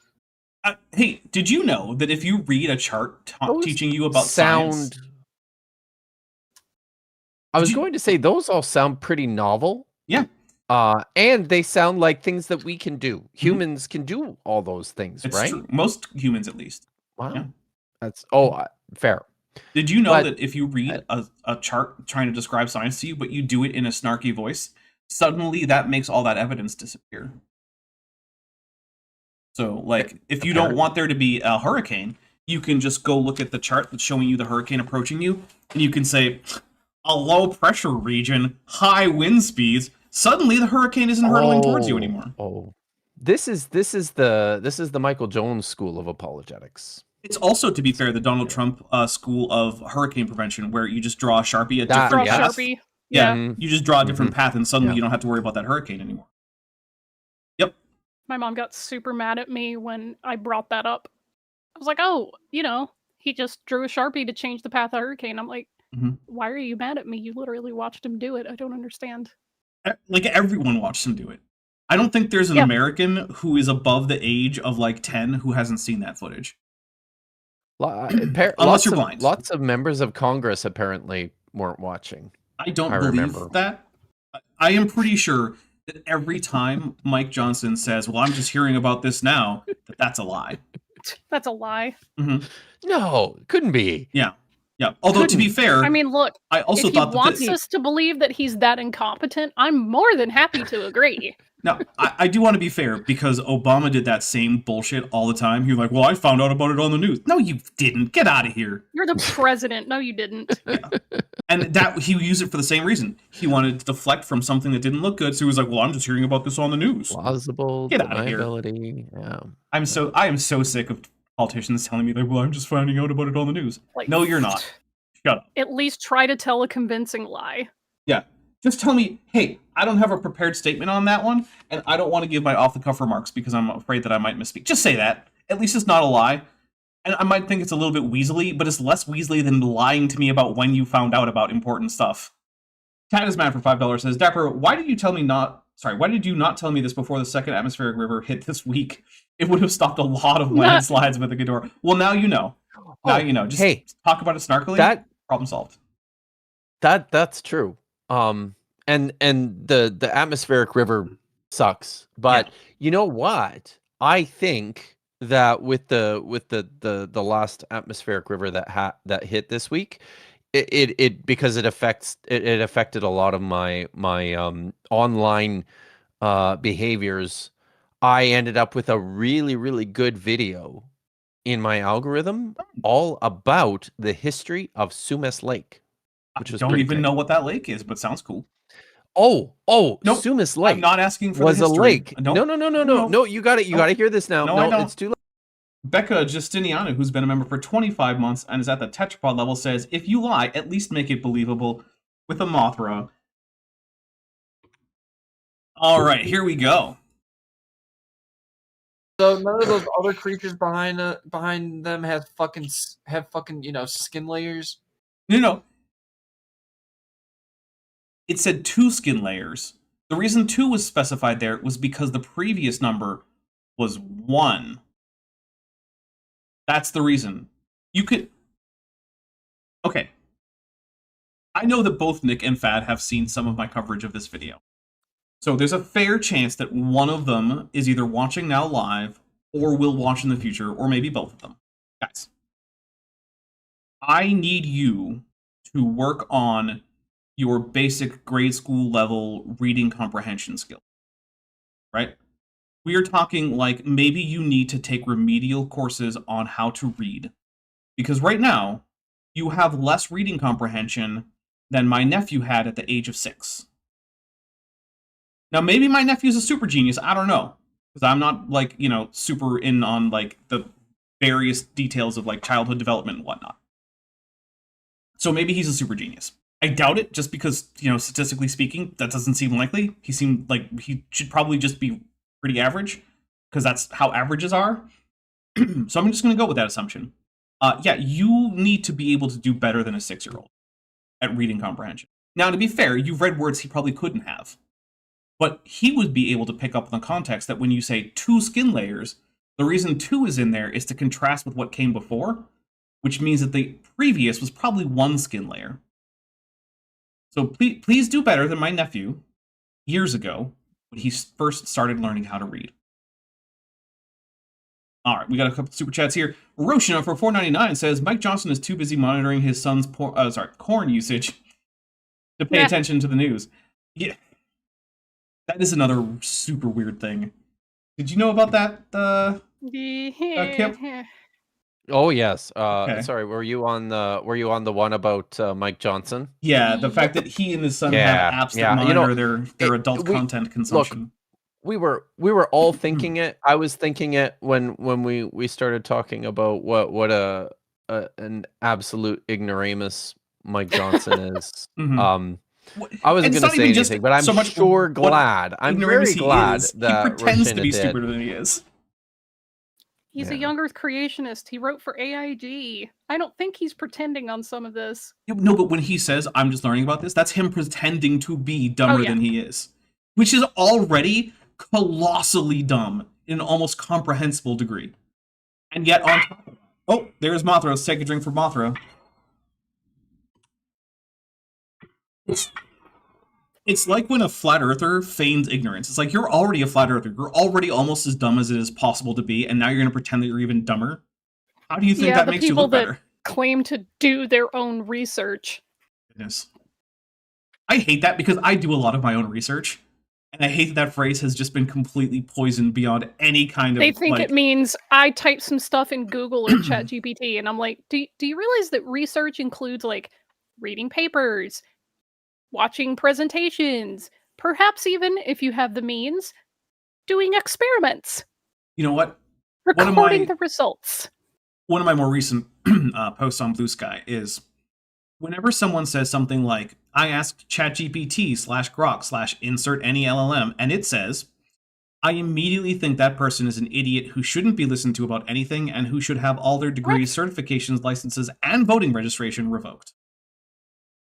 [SPEAKER 1] Hey, did you know that if you read a chart teaching you about
[SPEAKER 3] sound
[SPEAKER 1] science...
[SPEAKER 3] I was going to say, those all sound pretty novel.
[SPEAKER 1] Yeah.
[SPEAKER 3] And they sound like things that we can do. Humans can do all those things,
[SPEAKER 1] It's
[SPEAKER 3] right?
[SPEAKER 1] true. Most humans, at least.
[SPEAKER 3] Wow.
[SPEAKER 1] Yeah.
[SPEAKER 3] That's fair.
[SPEAKER 1] Did you know
[SPEAKER 3] But-
[SPEAKER 1] that if you read a chart trying to describe science to you, but you do it in a snarky voice, suddenly that makes all that evidence disappear? So, like, if you don't want there to be a hurricane, you can just go look at the chart that's showing you the hurricane approaching you, and you can say, a low pressure region, high wind speeds. Suddenly, the hurricane isn't hurtling towards you anymore.
[SPEAKER 3] Oh, this is the Michael Jones school of apologetics.
[SPEAKER 1] It's also, to be fair, the Donald Trump school of hurricane prevention, where you just draw a Sharpie at
[SPEAKER 3] That-
[SPEAKER 1] different
[SPEAKER 3] yeah.
[SPEAKER 1] paths.
[SPEAKER 4] Sharpie.
[SPEAKER 1] Yeah,
[SPEAKER 3] Mhm.
[SPEAKER 1] you just draw a different path, and suddenly
[SPEAKER 3] Yeah.
[SPEAKER 1] you don't have to worry about that hurricane anymore. Yep.
[SPEAKER 4] My mom got super mad at me when I brought that up. I was like, oh, he just drew a Sharpie to change the path of hurricane. I'm like, why are you mad at me? You literally watched him do it. I don't understand.
[SPEAKER 1] Like, everyone watched him do it. I don't think there's an American who is above the age of, like, 10 who hasn't seen that footage. Unless you're blind.
[SPEAKER 3] Lots of members of Congress apparently weren't watching.
[SPEAKER 1] I don't believe that. I am pretty sure that every time Mike Johnson says, well, I'm just hearing about this now, that's a lie.
[SPEAKER 4] That's a lie.
[SPEAKER 3] No, couldn't be.
[SPEAKER 1] Yeah. Yeah. Although, to be fair,
[SPEAKER 4] I mean, look,
[SPEAKER 1] I also
[SPEAKER 4] if
[SPEAKER 1] thought
[SPEAKER 4] he
[SPEAKER 1] that
[SPEAKER 4] wants us to believe that he's that incompetent, I'm more than happy to agree.
[SPEAKER 1] Now, I do want to be fair, because Obama did that same bullshit all the time. He was like, well, I found out about it on the news. No, you didn't. Get out of here.
[SPEAKER 4] You're the president. No, you didn't.
[SPEAKER 1] Yeah. And that he used it for the same reason. He wanted to deflect from something that didn't look good, so he was like, well, I'm just hearing about this on the news.
[SPEAKER 3] Plausible
[SPEAKER 1] Get out of here.
[SPEAKER 3] deniability. Yeah.
[SPEAKER 1] I am so sick of politicians telling me that, well, I'm just finding out about it on the news.
[SPEAKER 4] Like,
[SPEAKER 1] no, you're not. Shut up.
[SPEAKER 4] At least try to tell a convincing lie.
[SPEAKER 1] Yeah. Just tell me, hey, I don't have a prepared statement on that one, and I don't want to give my off-the-cuff remarks because I'm afraid that I might misspeak. Just say that. At least it's not a lie. And I might think it's a little bit weaselly, but it's less weaselly than lying to me about when you found out about important stuff. Cat is mad for $5 says, Dapper, why did you not tell me this before the second atmospheric river hit this week? It would have stopped a lot of landslides with the Ghidorah. Well, now you know. Now you know. Just talk about it snarkily. Problem solved.
[SPEAKER 3] That's true. And the atmospheric river sucks. But you know what? I think that with the last atmospheric river that hit this week, it because it affected a lot of my online behaviors. I ended up with a really, really good video in my algorithm all about the history of H.M.S. Lake. Which
[SPEAKER 1] I don't even know what that lake is, but sounds cool.
[SPEAKER 3] Oh,
[SPEAKER 1] Nope,
[SPEAKER 3] Sumas Lake.
[SPEAKER 1] I'm not asking for
[SPEAKER 3] was
[SPEAKER 1] the
[SPEAKER 3] a
[SPEAKER 1] history.
[SPEAKER 3] lake.
[SPEAKER 1] Nope.
[SPEAKER 3] No. You got it. You got to hear this now.
[SPEAKER 1] No, I don't.
[SPEAKER 3] It's too late.
[SPEAKER 1] Becca Justiniano, who's been a member for 25 months and is at the tetrapod level, says, if you lie, at least make it believable with a Mothra. All right, here we go.
[SPEAKER 6] So none of those other creatures behind them have fucking skin layers.
[SPEAKER 1] No. It said 2 skin layers. The reason 2 was specified there was because the previous number was 1. That's the reason. You could... Okay. I know that both Nick and Fad have seen some of my coverage of this video. So there's a fair chance that one of them is either watching now live or will watch in the future, or maybe both of them. Guys, I need you to work on your basic grade school level reading comprehension skill. Right? We are talking like maybe you need to take remedial courses on how to read. Because right now, you have less reading comprehension than my nephew had at the age of 6. Now, maybe my nephew's a super genius, I don't know. Because I'm not, like, super in on, like, the various details of, like, childhood development and whatnot. So maybe he's a super genius. I doubt it, just because, statistically speaking, that doesn't seem likely. He seemed like he should probably just be pretty average, because that's how averages are. So I'm just going to go with that assumption. Yeah, you need to be able to do better than a 6-year-old at reading comprehension. Now, to be fair, you've read words he probably couldn't have. But he would be able to pick up on the context that when you say 2 skin layers, the reason 2 is in there is to contrast with what came before, which means that the previous was probably 1 skin layer. So please do better than my nephew years ago when he first started learning how to read. All right, we got a couple super chats here. Roshina for $4.99 says Mike Johnson is too busy monitoring his son's corn usage to pay attention to the news. Yeah, that is another super weird thing. Did you know about that, Kip?
[SPEAKER 3] Oh yes.
[SPEAKER 1] Okay.
[SPEAKER 3] Sorry, were you on the one about Mike Johnson?
[SPEAKER 1] Yeah, the fact that he and his son
[SPEAKER 3] Yeah,
[SPEAKER 1] have apps that
[SPEAKER 3] yeah,
[SPEAKER 1] monitor their adult content consumption.
[SPEAKER 3] We were all thinking it. I was thinking it when we started talking about what an absolute ignoramus Mike Johnson is.
[SPEAKER 1] Mhm.
[SPEAKER 3] I wasn't
[SPEAKER 1] It's
[SPEAKER 3] going to
[SPEAKER 1] not
[SPEAKER 3] say
[SPEAKER 1] even just
[SPEAKER 3] anything, but I'm
[SPEAKER 1] so much
[SPEAKER 3] sure
[SPEAKER 1] what
[SPEAKER 3] glad. I'm very
[SPEAKER 1] ignoramus he
[SPEAKER 3] glad
[SPEAKER 1] is.
[SPEAKER 3] that
[SPEAKER 1] He pretends to
[SPEAKER 3] Roshina
[SPEAKER 1] be
[SPEAKER 3] did.
[SPEAKER 1] stupider than he is.
[SPEAKER 4] He's a young Earth creationist. He wrote for AIG. I don't think he's pretending on some of this.
[SPEAKER 1] No, but when he says, I'm just learning about this, that's him pretending to be dumber
[SPEAKER 4] yeah.
[SPEAKER 1] than he is. Which is already colossally dumb in an almost comprehensible degree. And yet on top of it... Oh, there's Mothra. Let's take a drink for Mothra. It's like when a flat earther feigns ignorance. It's like, you're already a flat earther. You're already almost as dumb as it is possible to be, and now you're going to pretend that you're even dumber? How do you think that makes you look better?
[SPEAKER 4] Claim to do their own research.
[SPEAKER 1] Goodness. I hate that because I do a lot of my own research, and I hate that phrase has just been completely poisoned beyond any kind of...
[SPEAKER 4] They think it means I type some stuff in Google or ChatGPT, and I'm like, do you realize that research includes, like, reading papers, watching presentations, perhaps even, if you have the means, doing experiments?
[SPEAKER 1] You know what?
[SPEAKER 4] Recording the results.
[SPEAKER 1] One of my more recent posts on Blue Sky is whenever someone says something like, I asked ChatGPT /Grok /insert any LLM, and it says, I immediately think that person is an idiot who shouldn't be listened to about anything and who should have all their degrees, certifications, licenses, and voting registration revoked.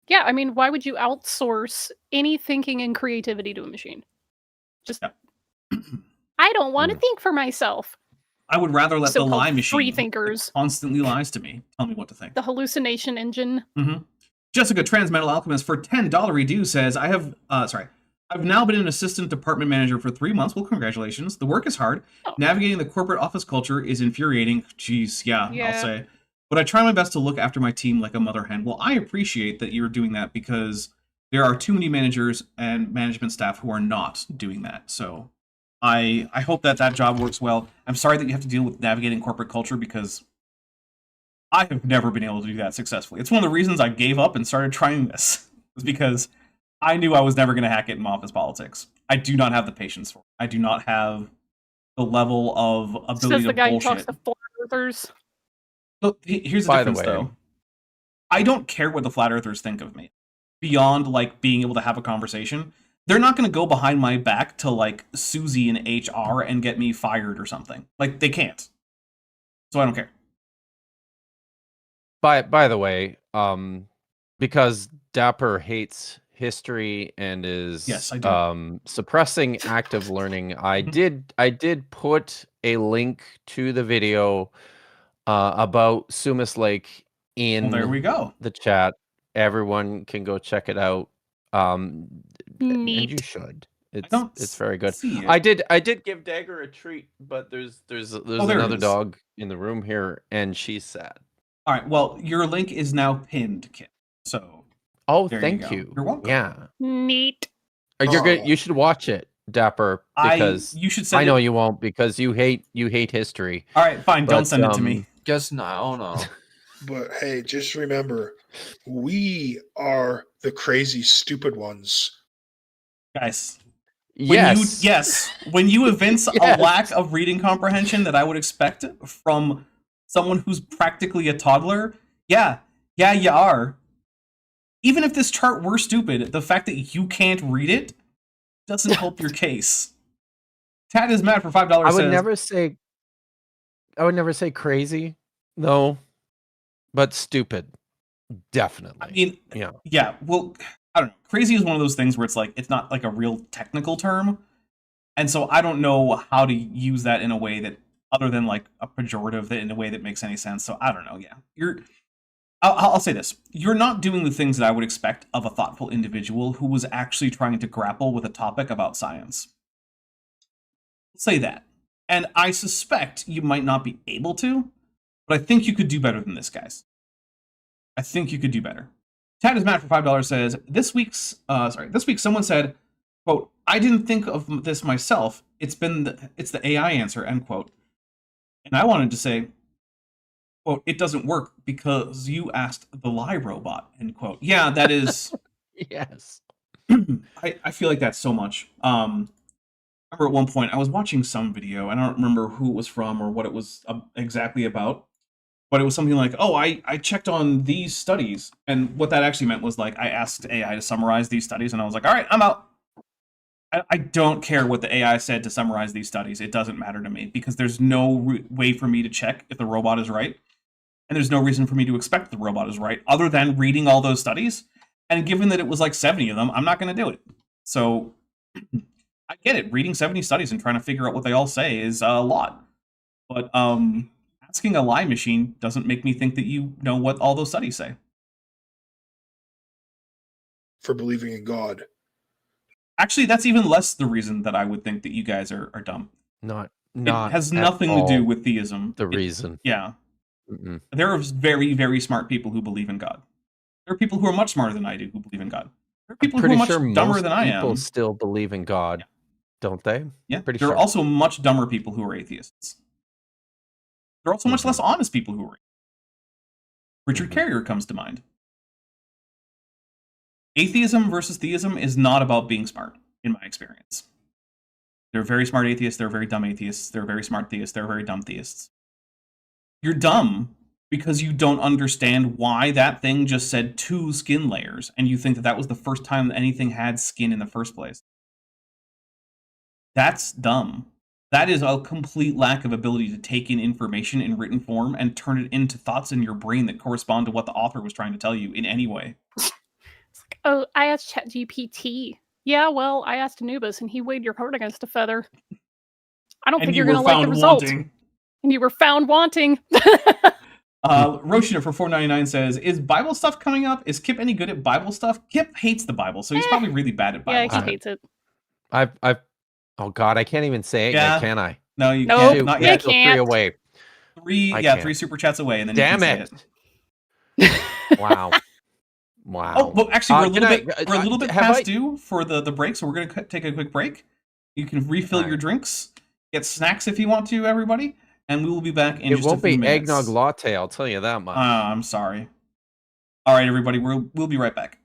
[SPEAKER 4] Yeah, I mean, why would you outsource any thinking and creativity to a machine? Just, I don't want to think for myself.
[SPEAKER 1] I would rather let the lie machine
[SPEAKER 4] free thinkers
[SPEAKER 1] constantly lies to me. Tell me what to think.
[SPEAKER 4] The hallucination engine.
[SPEAKER 1] Mm-hmm. Jessica Transmetal Alchemist for $10 redo says, I've now been an assistant department manager for 3 months. Well, congratulations. The work is hard. Navigating the corporate office culture is infuriating. Jeez, yeah, I'll say. But I try my best to look after my team like a mother hen. Well, I appreciate that you're doing that because there are too many managers and management staff who are not doing that. So I hope that job works well. I'm sorry that you have to deal with navigating corporate culture because I have never been able to do that successfully. It's one of the reasons I gave up and started trying this. It's because I knew I was never going to hack it in office politics. I do not have the patience for it. I do not have the level of ability
[SPEAKER 4] Says the
[SPEAKER 1] to
[SPEAKER 4] guy who talks
[SPEAKER 1] bullshit.
[SPEAKER 4] to flat earthers.
[SPEAKER 1] Look, here's the
[SPEAKER 3] By the
[SPEAKER 1] difference,
[SPEAKER 3] way-
[SPEAKER 1] though. I don't care what the flat earthers think of me. Beyond, like, being able to have a conversation, they're not going to go behind my back to, like, Susie in HR and get me fired or something. Like, they can't. So I don't care.
[SPEAKER 3] By the way, because Dapper hates history and is
[SPEAKER 1] Yes, I do.
[SPEAKER 3] suppressing active learning, I did put a link to the video about Sumas Lake in
[SPEAKER 1] Well, there we go.
[SPEAKER 3] the chat. Everyone can go check it out. And you
[SPEAKER 4] Neat.
[SPEAKER 3] should.
[SPEAKER 1] don't
[SPEAKER 3] It's very good.
[SPEAKER 1] see it.
[SPEAKER 3] I did give Dagger a treat, but there's
[SPEAKER 1] there it
[SPEAKER 3] another
[SPEAKER 1] is.
[SPEAKER 3] dog in the room here, and she's sad.
[SPEAKER 1] All right, well, your link is now pinned, Kim. So,
[SPEAKER 3] Oh,
[SPEAKER 1] there
[SPEAKER 3] thank
[SPEAKER 1] you go.
[SPEAKER 3] you.
[SPEAKER 1] You're welcome.
[SPEAKER 3] Yeah.
[SPEAKER 4] Neat.
[SPEAKER 3] You're good. You should watch it, Dapper, because
[SPEAKER 1] you should send
[SPEAKER 3] I know
[SPEAKER 1] it.
[SPEAKER 3] you won't because you hate history.
[SPEAKER 1] All right, fine. Don't
[SPEAKER 3] But,
[SPEAKER 1] send it to me.
[SPEAKER 6] Guess not. Oh no.
[SPEAKER 5] But hey, just remember, we are the crazy, stupid ones.
[SPEAKER 1] Guys,
[SPEAKER 3] Yes.
[SPEAKER 1] when you evince
[SPEAKER 3] Yes.
[SPEAKER 1] a lack of reading comprehension that I would expect from someone who's practically a toddler, yeah, you are. Even if this chart were stupid, the fact that you can't read it doesn't help your case. Tad is mad for $5.
[SPEAKER 3] I would
[SPEAKER 1] says,
[SPEAKER 3] never say crazy, no, but stupid. Definitely.
[SPEAKER 1] I mean,
[SPEAKER 3] yeah.
[SPEAKER 1] yeah, well, I don't know. Crazy is one of those things where it's like, it's not like a real technical term. And so I don't know how to use that in a way that, other than like a pejorative, that in a way that makes any sense. So I don't know. Yeah. I'll say this. You're not doing the things that I would expect of a thoughtful individual who was actually trying to grapple with a topic about science. I'll say that. And I suspect you might not be able to, but I think you could do better than this, guys. I think you could do better. Tad is mad for $5 says, this week someone said, quote, I didn't think of this myself. It's the AI answer, end quote. And I wanted to say, quote, it doesn't work because you asked the lie robot, end quote. Yeah, that is.
[SPEAKER 3] Yes.
[SPEAKER 1] I feel like that so much. I remember at one point I was watching some video, and I don't remember who it was from or what it was exactly about, but it was something like, oh, I checked on these studies, and what that actually meant was like I asked AI to summarize these studies, and I was like, all right, I'm out. I don't care what the AI said to summarize these studies. It doesn't matter to me because there's no way for me to check if the robot is right. And there's no reason for me to expect the robot is right other than reading all those studies. And given that it was like 70 of them, I'm not going to do it. So I get it. Reading 70 studies and trying to figure out what they all say is a lot. But asking a lie machine doesn't make me think that you know what all those studies say.
[SPEAKER 5] For believing in God.
[SPEAKER 1] Actually, that's even less the reason that I would think that you guys are dumb.
[SPEAKER 3] Not
[SPEAKER 1] It has
[SPEAKER 3] at
[SPEAKER 1] nothing to do
[SPEAKER 3] all
[SPEAKER 1] with theism.
[SPEAKER 3] the reason.
[SPEAKER 1] Yeah.
[SPEAKER 3] Mm-mm.
[SPEAKER 1] There are very, very smart people who believe in God. There are people who are much smarter than I do who believe in God. There are people who are
[SPEAKER 3] Pretty
[SPEAKER 1] much
[SPEAKER 3] sure
[SPEAKER 1] dumber
[SPEAKER 3] most
[SPEAKER 1] than I
[SPEAKER 3] people
[SPEAKER 1] am.
[SPEAKER 3] still believe in God, don't they?
[SPEAKER 1] Yeah.
[SPEAKER 3] Pretty
[SPEAKER 1] There
[SPEAKER 3] sure.
[SPEAKER 1] are also much dumber people who are atheists. There are also much less honest people who are atheists. Richard Carrier comes to mind. Atheism versus theism is not about being smart, in my experience. There are very smart atheists, there are very dumb atheists, there are very smart theists, there are very dumb theists. You're dumb because you don't understand why that thing just said 2 skin layers, and you think that that was the first time that anything had skin in the first place. That's dumb. That is a complete lack of ability to take in information in written form and turn it into thoughts in your brain that correspond to what the author was trying to tell you in any way.
[SPEAKER 4] Oh, I asked ChatGPT. Yeah, well, I asked Anubis, and he weighed your heart against a feather. I don't
[SPEAKER 1] And
[SPEAKER 4] think
[SPEAKER 1] you
[SPEAKER 4] you're
[SPEAKER 1] were
[SPEAKER 4] going to like the
[SPEAKER 1] found
[SPEAKER 4] result.
[SPEAKER 1] wanting.
[SPEAKER 4] And you were found wanting.
[SPEAKER 1] Roshina for $4.99 says, is Bible stuff coming up? Is Kip any good at Bible stuff? Kip hates the Bible, so he's probably really bad at Bible
[SPEAKER 4] Yeah, he
[SPEAKER 1] stuff.
[SPEAKER 4] hates it.
[SPEAKER 3] I've oh God, I can't even say it
[SPEAKER 1] Yeah.
[SPEAKER 3] yet, can I?
[SPEAKER 1] No, you
[SPEAKER 4] Nope.
[SPEAKER 1] can't.
[SPEAKER 3] Shoot,
[SPEAKER 1] Not
[SPEAKER 3] we're
[SPEAKER 1] yet.
[SPEAKER 3] still 3
[SPEAKER 4] can't.
[SPEAKER 3] away. I can't.
[SPEAKER 1] 3 super chats away, and then
[SPEAKER 3] Damn
[SPEAKER 1] you can say
[SPEAKER 3] it. Wow. Wow.
[SPEAKER 1] Oh, well, actually, we're a
[SPEAKER 3] can
[SPEAKER 1] little bit
[SPEAKER 3] have
[SPEAKER 1] past
[SPEAKER 3] I-
[SPEAKER 1] due for the break, so we're going to take a quick break. You can refill
[SPEAKER 3] Alright.
[SPEAKER 1] your drinks, get snacks if you want to, everybody, and we will be back in
[SPEAKER 3] It
[SPEAKER 1] just a
[SPEAKER 3] won't
[SPEAKER 1] few
[SPEAKER 3] be
[SPEAKER 1] minutes.
[SPEAKER 3] eggnog latte, I'll tell you that much.
[SPEAKER 1] I'm sorry. All right, everybody, we'll be right back.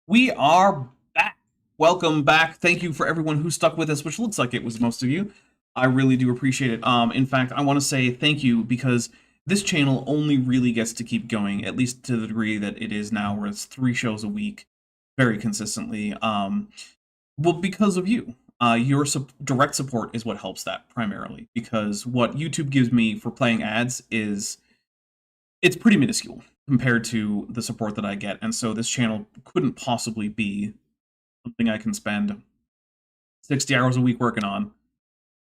[SPEAKER 1] We are back. Welcome back. Thank you for everyone who stuck with us, which looks like it was most of you. I really do appreciate it. In fact, I want to say thank you because this channel only really gets to keep going, at least to the degree that it is now, where it's 3 shows a week, very consistently. Well, because of you. Your direct support is what helps that primarily, because what YouTube gives me for playing ads is it's pretty minuscule compared to the support that I get, and so this channel couldn't possibly be something I can spend 60 hours a week working on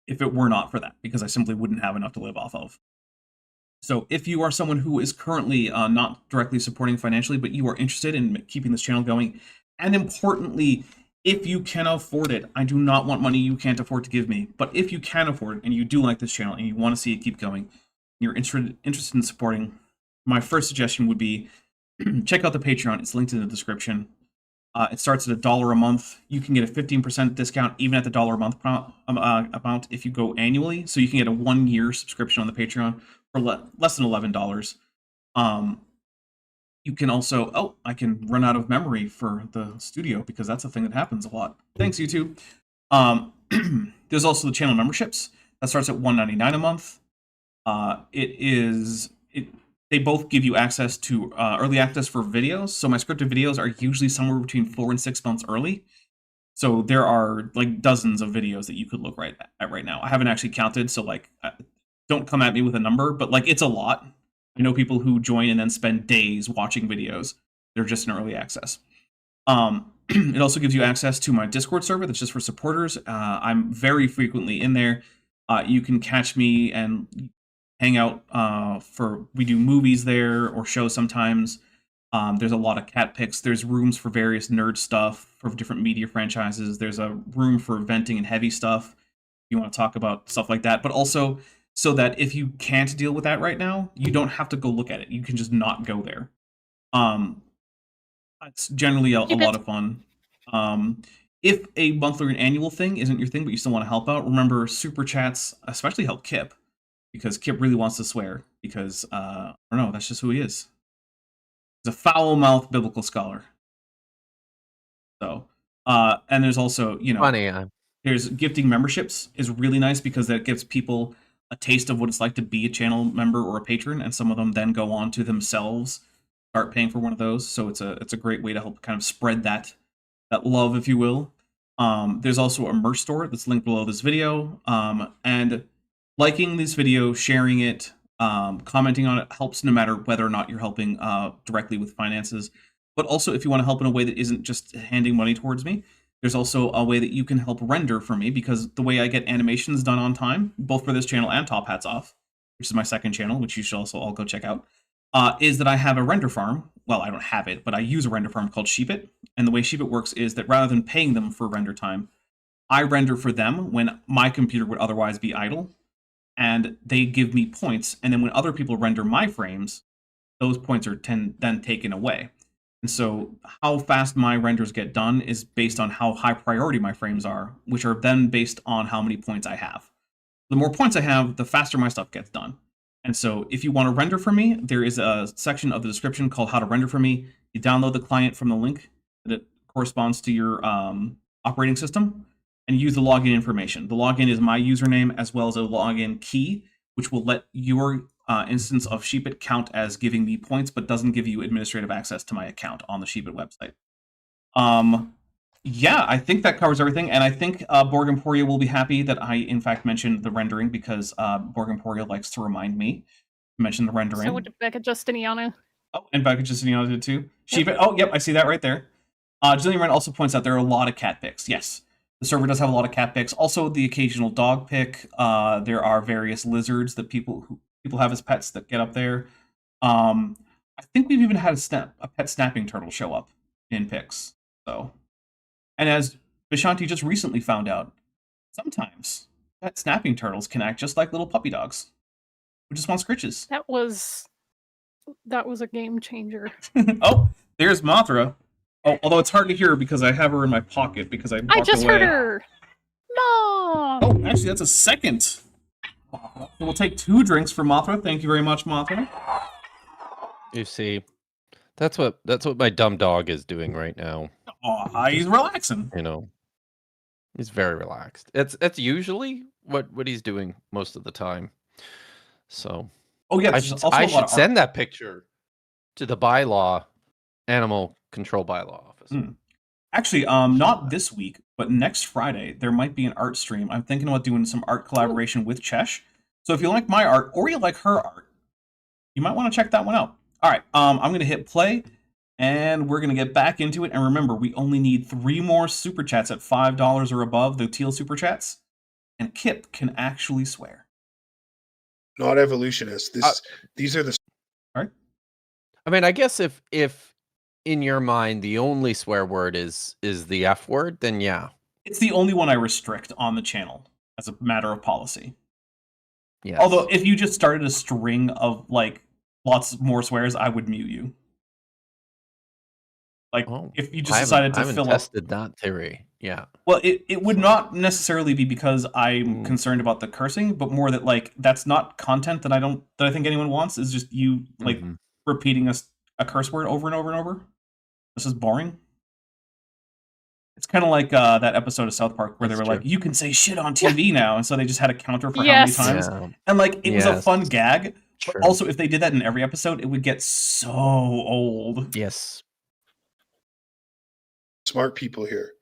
[SPEAKER 1] if it were not for that, because I simply wouldn't have enough to live off of. So if you are someone who is currently not directly supporting financially, but you are interested in keeping this channel going, and importantly, if you can afford it, I do not want money you can't afford to give me, but if you can afford it and you do like this channel and you want to see it keep going, you're interested in supporting, my first suggestion would be check out the Patreon. It's linked in the description. It starts at $1 a month. You can get a 15% discount even at the $1 a month amount if you go annually. So you can get a 1-year subscription on the Patreon for less than $11. You can also, I can run out of memory for the studio because that's a thing that happens a lot. Thanks, YouTube. There's also the channel memberships. That starts at $1.99 a month. They both give you access to early access for videos. So my scripted videos are usually somewhere between 4 and 6 months early. So there are like dozens of videos that you could look at right now. I haven't actually counted, so like don't come at me with a number, but like it's a lot. I know people who join and then spend days watching videos. They're just in early access. It also gives you access to my Discord server that's just for supporters. I'm very frequently in there. You can catch me and hang out we do movies there or shows sometimes. There's a lot of cat pics. There's rooms for various nerd stuff for different media franchises. There's a room for venting and heavy stuff if you want to talk about stuff like that, but also so that if you can't deal with that right now, you don't have to go look at it. You can just not go there. It's generally a lot of fun. If a monthly or an annual thing isn't your thing, but you still want to help out, remember super chats especially help Kip, because Kip really wants to swear, because I don't know, that's just who he is. He's a foul-mouthed biblical scholar. So, and there's also,
[SPEAKER 3] Funny.
[SPEAKER 1] there's gifting memberships is really nice because that gives people a taste of what it's like to be a channel member or a patron, and some of them then go on to themselves start paying for one of those. So it's a great way to help kind of spread that love, if you will. There's also a merch store that's linked below this video, and liking this video, sharing it, commenting on it helps no matter whether or not you're helping directly with finances. But also, if you want to help in a way that isn't just handing money towards me, there's also a way that you can help render for me, because the way I get animations done on time, both for this channel and Top Hats Off, which is my second channel, which you should also all go check out, is that I have a render farm. Well, I don't have it, but I use a render farm called Sheepit. And the way Sheepit works is that rather than paying them for render time, I render for them when my computer would otherwise be idle, and they give me points. And then when other people render my frames, those points are then taken away. And so how fast my renders get done is based on how high priority my frames are, which are then based on how many points I have. The more points I have, the faster my stuff gets done. And so if you want to render for me, there is a section of the description called How to Render for Me. You download the client from the link that corresponds to your operating system, and use the login information. The login is my username as well as a login key, which will let your instance of Sheepit count as giving me points, but doesn't give you administrative access to my account on the Sheepit website. Yeah, I think that covers everything, and I think Borg Emporia will be happy that I, in fact, mentioned the rendering, because Borg Emporia likes to remind me to mention the rendering.
[SPEAKER 4] So would Becca Justiniana.
[SPEAKER 1] Oh, and Becca Justiniana did too. Sheepit, oh, yep, I see that right there. Jillian Wren also points out there are a lot of cat pics. Yes, the server does have a lot of cat pics. Also, the occasional dog pic. There are various lizards that people have as pets that get up there. I think we've even had a pet snapping turtle show up in pics. So, and as Vishanti just recently found out, sometimes pet snapping turtles can act just like little puppy dogs who just want scritches.
[SPEAKER 4] That was a game changer.
[SPEAKER 1] Oh, there's Mothra. Oh, although it's hard to hear because I have her in my pocket because I walked
[SPEAKER 4] just
[SPEAKER 1] away.
[SPEAKER 4] heard her. Mom.
[SPEAKER 1] Oh, actually, that's a second. We'll take 2 drinks for Mothra. Thank you very much, Mothra.
[SPEAKER 3] You see, That's what my dumb dog is doing right now.
[SPEAKER 1] Oh, he's relaxing.
[SPEAKER 3] You know, he's very relaxed. That's usually what he's doing most of the time. So
[SPEAKER 1] Oh yeah,
[SPEAKER 3] I
[SPEAKER 1] there's
[SPEAKER 3] should
[SPEAKER 1] also a lot of art.
[SPEAKER 3] send that picture to the animal control bylaw officer.
[SPEAKER 1] Actually, not this week, but next Friday there might be an art stream. I'm thinking about doing some art collaboration with Chesh. So if you like my art or you like her art, you might want to check that one out. All right, I'm going to hit play, and we're going to get back into it. And remember, we only need 3 more super chats at $5 or above, the teal super chats, and Kip can actually swear.
[SPEAKER 5] Not evolutionists. These are the.
[SPEAKER 1] All right.
[SPEAKER 3] I mean, I guess if in your mind the only swear word is the F word, then yeah.
[SPEAKER 1] It's the only one I restrict on the channel as a matter of policy.
[SPEAKER 3] Yes.
[SPEAKER 1] Although, if you just started a string of, like, lots more swears, I would mute you. Like, if you just decided to fill up...
[SPEAKER 3] tested that theory, yeah.
[SPEAKER 1] Well, it would not necessarily be because I'm concerned about the cursing, but more that, like, that's not content that I think anyone wants, is just you, like, repeating a curse word over and over and over. This is boring. It's kind of like that episode of South Park where they were like, you can say shit on TV now, and so they just had a counter for how many times.
[SPEAKER 3] Yeah.
[SPEAKER 1] And, like, it was a fun gag,
[SPEAKER 3] True.
[SPEAKER 1] but also if they did that in every episode, it would get so old.
[SPEAKER 3] Yes.
[SPEAKER 5] Smart people here.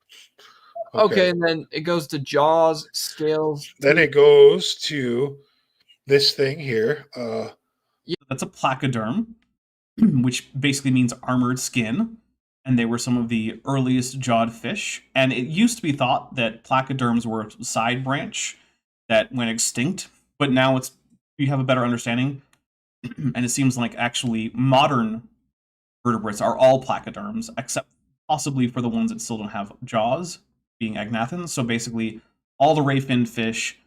[SPEAKER 6] Okay, and then it goes to jaws, scales.
[SPEAKER 5] Then it goes to this thing here.
[SPEAKER 1] That's a placoderm, which basically means armored skin. And they were some of the earliest jawed fish. And it used to be thought that placoderms were a side branch that went extinct. But now you have a better understanding. And it seems like actually modern vertebrates are all placoderms, except possibly for the ones that still don't have jaws, being agnathans. So basically, all the ray-finned fish,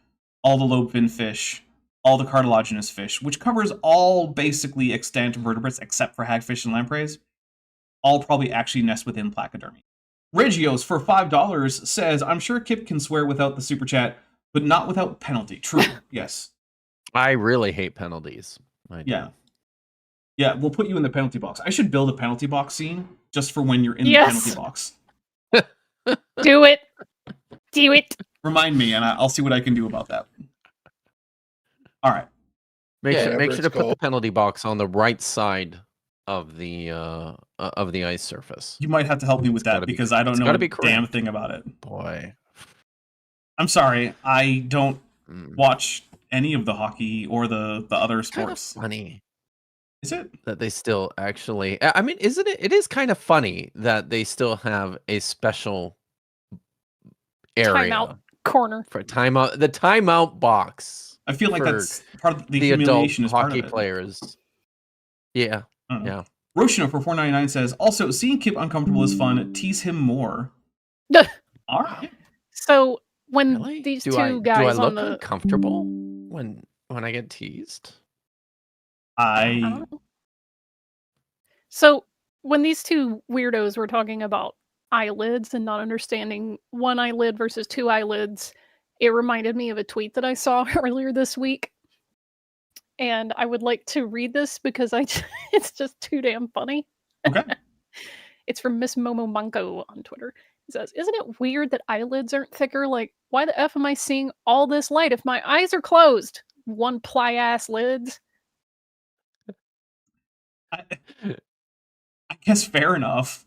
[SPEAKER 1] all the lobe-finned fish, all the cartilaginous fish, which covers all basically extant vertebrates except for hagfish and lampreys, all probably actually nest within placodermy. Regios for $5 says, I'm sure Kip can swear without the super chat, but not without penalty. True, yes.
[SPEAKER 3] I really hate penalties.
[SPEAKER 1] Yeah. Yeah, we'll put you in the penalty box. I should build a penalty box scene just for when you're in the penalty box.
[SPEAKER 4] Do it. Do it.
[SPEAKER 1] Remind me, and I'll see what I can do about that. All right.
[SPEAKER 3] Make sure to put the penalty box on the right side of the ice surface.
[SPEAKER 1] You might have to help me with that because I don't know a damn thing about it.
[SPEAKER 3] Boy.
[SPEAKER 1] I'm sorry. I don't watch any of the hockey or the other sports.
[SPEAKER 3] Kind of funny.
[SPEAKER 1] Is it?
[SPEAKER 3] That they still actually... I mean, isn't it? It is kind of funny that they still have a special area.
[SPEAKER 4] Timeout corner.
[SPEAKER 3] For timeout. The timeout box.
[SPEAKER 1] I feel like that's part of the humiliation
[SPEAKER 3] adult
[SPEAKER 1] is part
[SPEAKER 3] hockey
[SPEAKER 1] of it.
[SPEAKER 3] players. Yeah. Yeah.
[SPEAKER 1] Roshino for $4.99 says, also, seeing Kip uncomfortable is fun. Tease him more. All right.
[SPEAKER 4] So when these two guys
[SPEAKER 3] do I
[SPEAKER 4] on
[SPEAKER 3] look
[SPEAKER 4] the
[SPEAKER 3] uncomfortable when I get teased?
[SPEAKER 4] So when these two weirdos were talking about eyelids and not understanding one eyelid versus two eyelids, it reminded me of a tweet that I saw earlier this week. And I would like to read this because it's just too damn funny.
[SPEAKER 1] Okay.
[SPEAKER 4] It's from Miss Momo Manko on Twitter. It says, isn't it weird that eyelids aren't thicker? Like, why the F am I seeing all this light if my eyes are closed? One ply-ass lids.
[SPEAKER 1] I guess fair enough.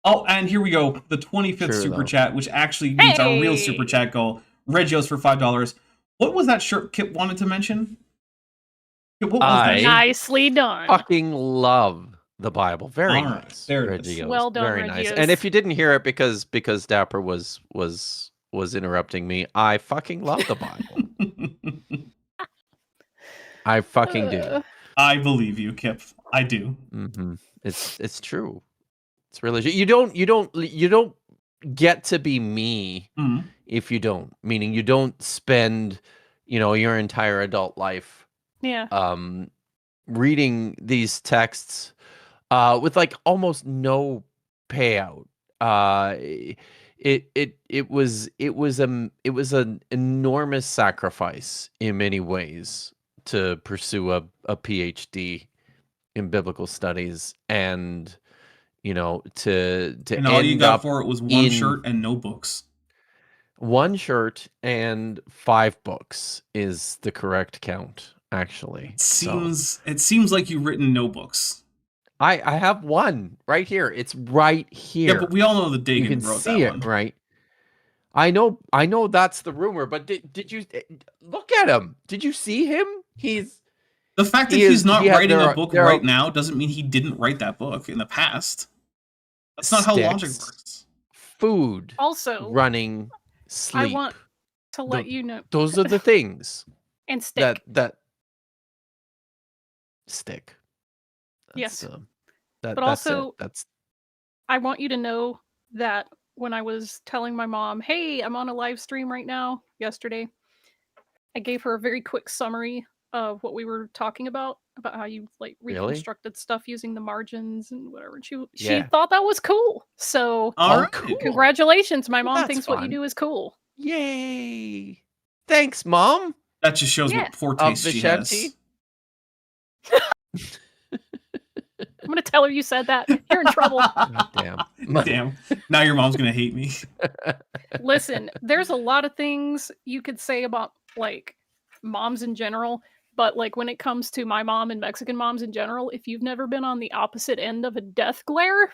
[SPEAKER 1] Oh, and here we go. The 25th super chat, which actually meets our real super chat goal. Regios for $5. What was that shirt Kip wanted to mention? What was that?
[SPEAKER 4] Nicely done.
[SPEAKER 3] Fucking love the Bible. Very nice.
[SPEAKER 1] There it is.
[SPEAKER 4] Well done,
[SPEAKER 3] Very
[SPEAKER 4] Regios.
[SPEAKER 3] nice. And if you didn't hear it because Dapper was interrupting me, I fucking love the Bible. I fucking do.
[SPEAKER 1] I believe you, Kip. I do.
[SPEAKER 3] Mm-hmm. It's true. It's really you don't get to be me if you don't. Meaning you don't spend, your entire adult life reading these texts with like almost no payout. It was an enormous sacrifice in many ways to pursue a PhD in biblical studies, and to
[SPEAKER 1] And all you
[SPEAKER 3] end
[SPEAKER 1] got
[SPEAKER 3] up
[SPEAKER 1] for it was one
[SPEAKER 3] in
[SPEAKER 1] shirt and no books.
[SPEAKER 3] one shirt and 5 books is the correct count, actually.
[SPEAKER 1] It seems like you've written no books.
[SPEAKER 3] I have one right here. It's right here.
[SPEAKER 1] Yeah, but we all know that
[SPEAKER 3] You
[SPEAKER 1] Dagan
[SPEAKER 3] can
[SPEAKER 1] wrote
[SPEAKER 3] see
[SPEAKER 1] that
[SPEAKER 3] it,
[SPEAKER 1] one.
[SPEAKER 3] right? I know that's the rumor, but did you look at him? Did you see him?
[SPEAKER 1] The fact that
[SPEAKER 3] he
[SPEAKER 1] he's
[SPEAKER 3] is-
[SPEAKER 1] not
[SPEAKER 3] he had-
[SPEAKER 1] writing
[SPEAKER 3] there
[SPEAKER 1] a
[SPEAKER 3] are-
[SPEAKER 1] book
[SPEAKER 3] there are
[SPEAKER 1] right now doesn't mean he didn't write that book in the past. That's not how logic
[SPEAKER 3] sticks,
[SPEAKER 1] works.
[SPEAKER 3] food,
[SPEAKER 4] Also,
[SPEAKER 3] running,
[SPEAKER 4] I
[SPEAKER 3] sleep.
[SPEAKER 4] want to let you know
[SPEAKER 3] Those are the things
[SPEAKER 4] and stick.
[SPEAKER 3] that stick.
[SPEAKER 4] Yes.
[SPEAKER 3] That's
[SPEAKER 4] But
[SPEAKER 3] that's
[SPEAKER 4] also-
[SPEAKER 3] it. That's
[SPEAKER 4] I want you to know that when I was telling my mom, "Hey, I'm on a live stream right now," yesterday, I gave her a very quick summary of what we were talking about how you like
[SPEAKER 3] Really?
[SPEAKER 4] reconstructed stuff using the margins and whatever. And she
[SPEAKER 3] Yeah.
[SPEAKER 4] thought that was cool. So
[SPEAKER 1] All right.
[SPEAKER 3] cool.
[SPEAKER 4] congratulations, my
[SPEAKER 3] Well,
[SPEAKER 4] mom
[SPEAKER 3] that's
[SPEAKER 4] thinks what you
[SPEAKER 3] fun.
[SPEAKER 4] do is cool.
[SPEAKER 3] Yay! Thanks, Mom.
[SPEAKER 1] That just shows
[SPEAKER 4] Yeah.
[SPEAKER 1] what poor
[SPEAKER 3] Of
[SPEAKER 1] taste
[SPEAKER 3] the
[SPEAKER 1] she
[SPEAKER 3] Shanty?
[SPEAKER 1] has.
[SPEAKER 4] I'm gonna tell her you said that. You're in trouble.
[SPEAKER 3] God damn.
[SPEAKER 1] Damn. Now your mom's gonna hate me.
[SPEAKER 4] Listen, there's a lot of things you could say about like moms in general, but like when it comes to my mom and Mexican moms in general, if you've never been on the opposite end of a death glare,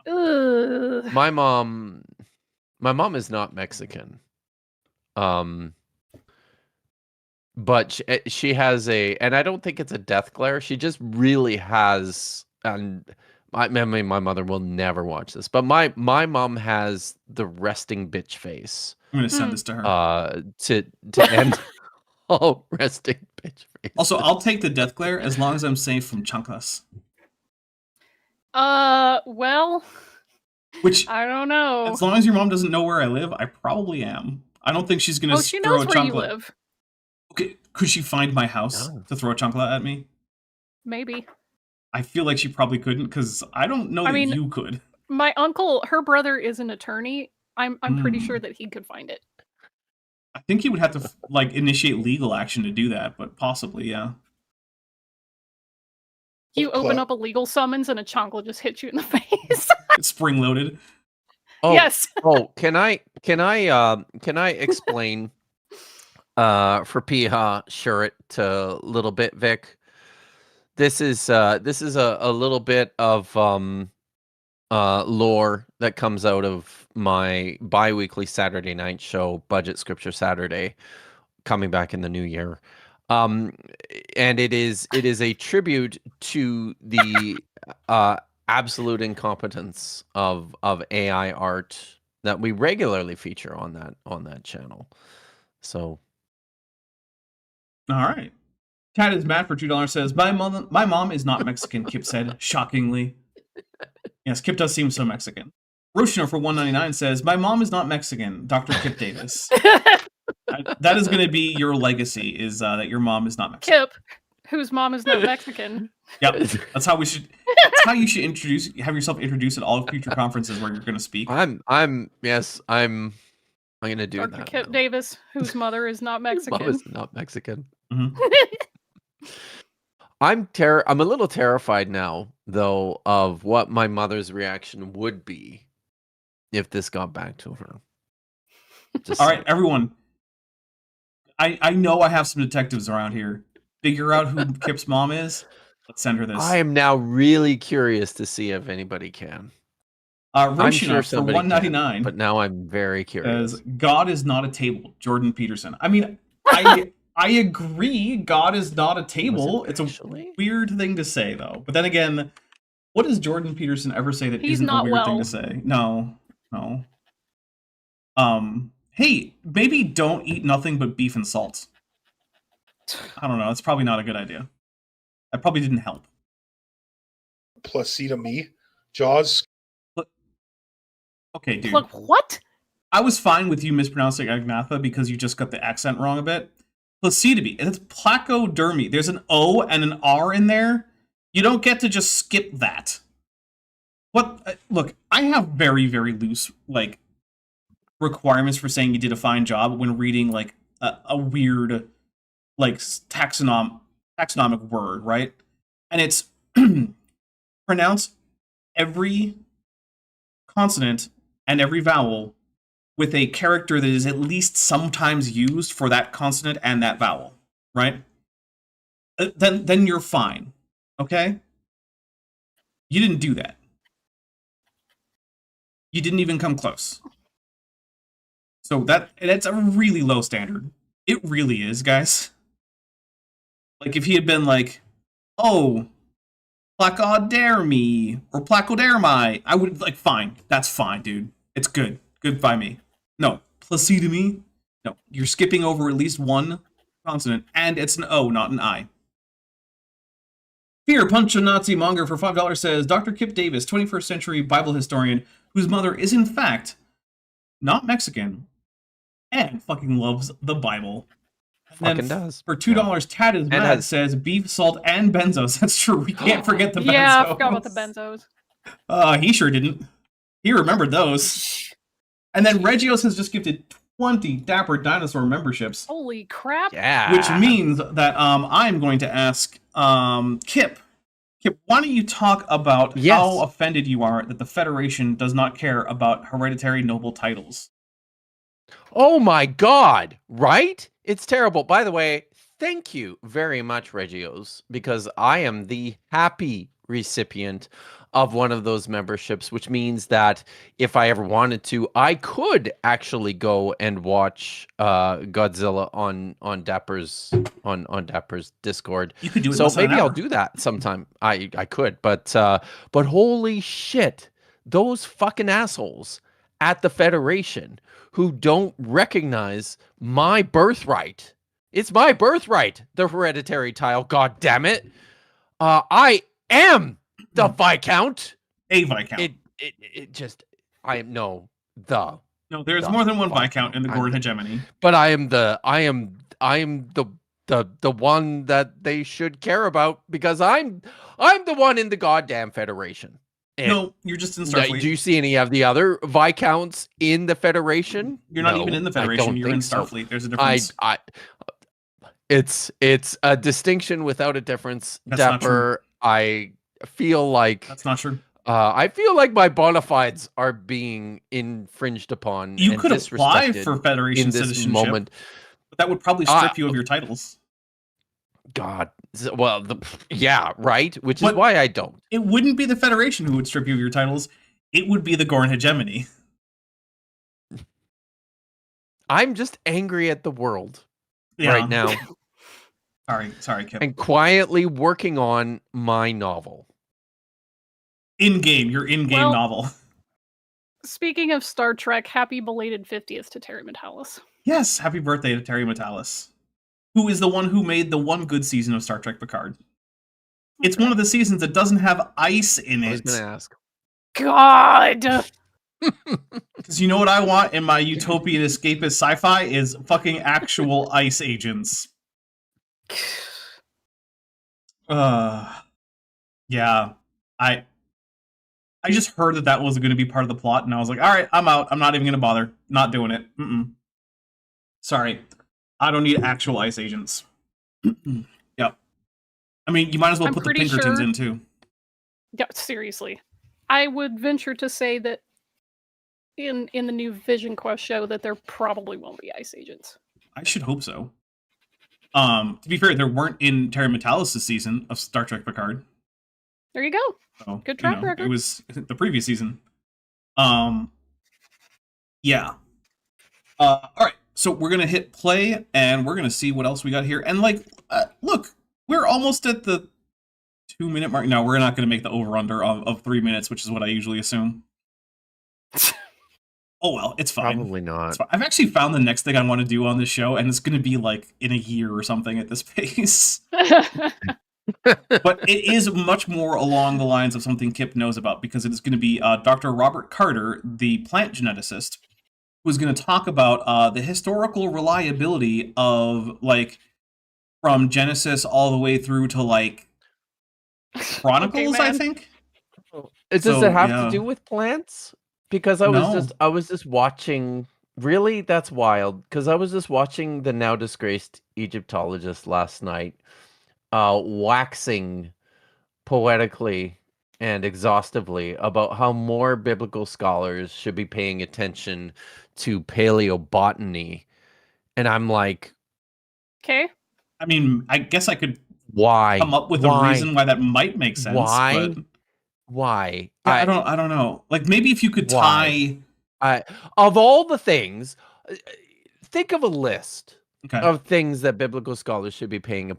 [SPEAKER 4] ugh.
[SPEAKER 3] My mom is not Mexican. But she has and I don't think it's a death glare. She just really has, and I mean, my mother will never watch this, but my mom has the resting bitch face.
[SPEAKER 1] I'm gonna send this to her.
[SPEAKER 3] To end all resting bitch face.
[SPEAKER 1] Also, I'll take the death glare as long as I'm safe from chanclas.
[SPEAKER 4] Well,
[SPEAKER 1] Which,
[SPEAKER 4] I don't know.
[SPEAKER 1] as long as your mom doesn't know where I live, I probably am. I don't think she's gonna
[SPEAKER 4] Oh, she
[SPEAKER 1] throw
[SPEAKER 4] knows
[SPEAKER 1] a
[SPEAKER 4] where you
[SPEAKER 1] chancla.
[SPEAKER 4] live.
[SPEAKER 1] Okay, could she find my house
[SPEAKER 3] No.
[SPEAKER 1] to throw a chancla at me?
[SPEAKER 4] Maybe.
[SPEAKER 1] I feel like she probably couldn't because I don't know
[SPEAKER 4] I
[SPEAKER 1] that
[SPEAKER 4] mean-
[SPEAKER 1] you could.
[SPEAKER 4] My uncle, her brother is an attorney. I'm pretty
[SPEAKER 1] Hmm.
[SPEAKER 4] sure that he could find it.
[SPEAKER 1] I think he would have to like initiate legal action to do that, but possibly, yeah.
[SPEAKER 4] You
[SPEAKER 5] Cla-
[SPEAKER 4] open up a legal summons and a chancla just hits you in the face.
[SPEAKER 1] It's spring loaded.
[SPEAKER 3] Oh,
[SPEAKER 4] Yes.
[SPEAKER 3] oh, can I explain for Piha shirt to little bit, Vic? This is a little bit of lore that comes out of my bi-weekly Saturday night show, Budget Scripture Saturday, coming back in the new year. And it is a tribute to the absolute incompetence of AI art that we regularly feature on that channel. So
[SPEAKER 1] All right. Cat is mad for $2 says, my mom is not Mexican, Kip said, shockingly. Yes, Kip does seem so Mexican. Roshino for $1.99 says, my mom is not Mexican, Dr. Kip Davis. That is going to be your legacy, is that your mom is not Mexican.
[SPEAKER 4] Kip, whose mom is not Mexican.
[SPEAKER 1] Yep, that's how you should have yourself introduced at all future conferences where you're going to speak.
[SPEAKER 3] I'm gonna do
[SPEAKER 4] Dr.
[SPEAKER 3] that.
[SPEAKER 4] Kip
[SPEAKER 3] now.
[SPEAKER 4] Davis, whose mother is not Mexican.
[SPEAKER 3] Mom is not Mexican.
[SPEAKER 1] Mhm.
[SPEAKER 3] I'm a little terrified now, though, of what my mother's reaction would be if this got back to her. Just
[SPEAKER 1] All right, everyone. I know I have some detectives around here. Figure out who Kip's mom is. Let's send her this.
[SPEAKER 3] I am now really curious to see if anybody can. I'm
[SPEAKER 1] Roshina
[SPEAKER 3] sure
[SPEAKER 1] for
[SPEAKER 3] somebody
[SPEAKER 1] $1.99
[SPEAKER 3] can, but now I'm very curious.
[SPEAKER 1] says, God is not a table. Jordan Peterson. I mean, I agree. God is not a table.
[SPEAKER 3] Was it
[SPEAKER 1] It's a
[SPEAKER 3] actually?
[SPEAKER 1] weird thing to say, though. But then again, what does Jordan Peterson ever say that
[SPEAKER 4] He's
[SPEAKER 1] isn't a
[SPEAKER 4] not
[SPEAKER 1] weird thing
[SPEAKER 4] well.
[SPEAKER 1] to say? No. Hey, maybe don't eat nothing but beef and salt. I don't know. It's probably not a good idea. That probably didn't help.
[SPEAKER 5] Placida me. Jaws.
[SPEAKER 1] Okay, dude.
[SPEAKER 4] Look, what?
[SPEAKER 1] I was fine with you mispronouncing Agnatha because you just got the accent wrong a bit. Placidomy. It's placodermy. There's an O and an R in there. You don't get to just skip that. What? Look, I have very, very loose, like, requirements for saying you did a fine job when reading, like, a weird, like, taxonomic word, right? And it's pronounce every consonant and every vowel with a character that is at least sometimes used for that consonant and that vowel, right? Then you're fine, okay? You didn't do that. You didn't even come close. So that's a really low standard. It really is, guys. Like, if he had been like, oh, placodermy, or placodermi, I would, like, fine. That's fine, dude. It's good. Good by me. No, placidomy. No, you're skipping over at least one consonant, and it's an O, not an I. Fear Punch a Nazi Monger for $5 says, Dr. Kip Davis, 21st century Bible historian, whose mother is in fact not Mexican, and fucking loves the Bible. And
[SPEAKER 3] Fucking does.
[SPEAKER 1] For $2, Tad is mad says beef, salt, and benzos. That's true. We can't forget the benzos.
[SPEAKER 4] Yeah, I forgot about the benzos.
[SPEAKER 1] He sure didn't. He remembered those. And then Regios has just gifted 20 Dapper Dinosaur memberships.
[SPEAKER 4] Holy crap.
[SPEAKER 3] Yeah.
[SPEAKER 1] Which means that I'm going to ask Kip. Kip, why don't you talk about how offended you are that the Federation does not care about hereditary noble titles?
[SPEAKER 3] Oh my god, right? It's terrible. By the way, thank you very much, Regios, because I am the happy recipient of one of those memberships, which means that if I ever wanted to, I could actually go and watch Godzilla on Dapper's Dapper's Discord.
[SPEAKER 1] You could do it.
[SPEAKER 3] So maybe I'll do that sometime. I could, but holy shit, those fucking assholes at the Federation who don't recognize my birthright. It's my birthright, the hereditary tile. God damn it! I am the Viscount.
[SPEAKER 1] A Viscount.
[SPEAKER 3] It just I am no the.
[SPEAKER 1] No, there's more than one Viscount in the Gordon hegemony.
[SPEAKER 3] But I am the one that they should care about because I'm the one in the goddamn Federation. And
[SPEAKER 1] no, you're just in Starfleet.
[SPEAKER 3] Do you see any of the other Viscounts in the Federation?
[SPEAKER 1] You're not even in the Federation. You're in Starfleet. So. There's a difference.
[SPEAKER 3] It's a distinction without a difference.
[SPEAKER 1] That's
[SPEAKER 3] Dapper, I feel like
[SPEAKER 1] that's not true.
[SPEAKER 3] I feel like my bona fides are being infringed upon.
[SPEAKER 1] You could apply for Federation citizenship,
[SPEAKER 3] moment,
[SPEAKER 1] but that would probably strip you of your titles.
[SPEAKER 3] God, well, yeah, right. Which is why I don't.
[SPEAKER 1] It wouldn't be the Federation who would strip you of your titles. It would be the Gorn hegemony.
[SPEAKER 3] I'm just angry at the world right now.
[SPEAKER 1] Sorry, Kip.
[SPEAKER 3] And quietly working on my novel.
[SPEAKER 1] Your in-game novel.
[SPEAKER 4] Speaking of Star Trek, happy belated 50th to Terry Matalas.
[SPEAKER 1] Yes, happy birthday to Terry Matalas, who is the one who made the one good season of Star Trek Picard. It's one of the seasons that doesn't have ice in it.
[SPEAKER 3] I was going to ask.
[SPEAKER 4] God!
[SPEAKER 1] Because you know what I want in my utopian escapist sci-fi is fucking actual ice agents. Yeah. I just heard that was going to be part of the plot, and I was like, all right, I'm out. I'm not even going to bother. Not doing it. Sorry. I don't need actual ice agents. Yep. I mean, you might as well put the Pinkertons in, too.
[SPEAKER 4] Yeah, seriously. I would venture to say that in the new Vision Quest show that there probably won't be ice agents.
[SPEAKER 1] I should hope so. To be fair, there weren't in Terry Matalas' season of Star Trek Picard.
[SPEAKER 4] There you go.
[SPEAKER 1] So,
[SPEAKER 4] good track record.
[SPEAKER 1] It was the previous season. Yeah. All right. So we're going to hit play, and we're going to see what else we got here. And, look, we're almost at the 2-minute mark. No, we're not going to make the over-under of 3 minutes, which is what I usually assume. Oh, well, it's fine.
[SPEAKER 3] Probably not.
[SPEAKER 1] I've actually found the next thing I want to do on this show, and it's going to be, in a year or something at this pace. But it is much more along the lines of something Kip knows about, because it is going to be Dr. Robert Carter, the plant geneticist, who's going to talk about the historical reliability of, from Genesis all the way through to, Chronicles, I think?
[SPEAKER 3] Does it have to do with plants? Because I was just watching. Really, that's wild. Because I was just watching the now disgraced Egyptologist last night, waxing poetically and exhaustively about how more biblical scholars should be paying attention to paleobotany. And I'm like,
[SPEAKER 4] Okay.
[SPEAKER 1] I mean, I guess I could
[SPEAKER 3] why?
[SPEAKER 1] come up with a reason why that might make sense.
[SPEAKER 3] Why?
[SPEAKER 1] But
[SPEAKER 3] Why?
[SPEAKER 1] yeah, I don't know. Like maybe if you could
[SPEAKER 3] Why?
[SPEAKER 1] tie.
[SPEAKER 3] Of all the things, think of a list
[SPEAKER 1] Okay.
[SPEAKER 3] of things that biblical scholars should be paying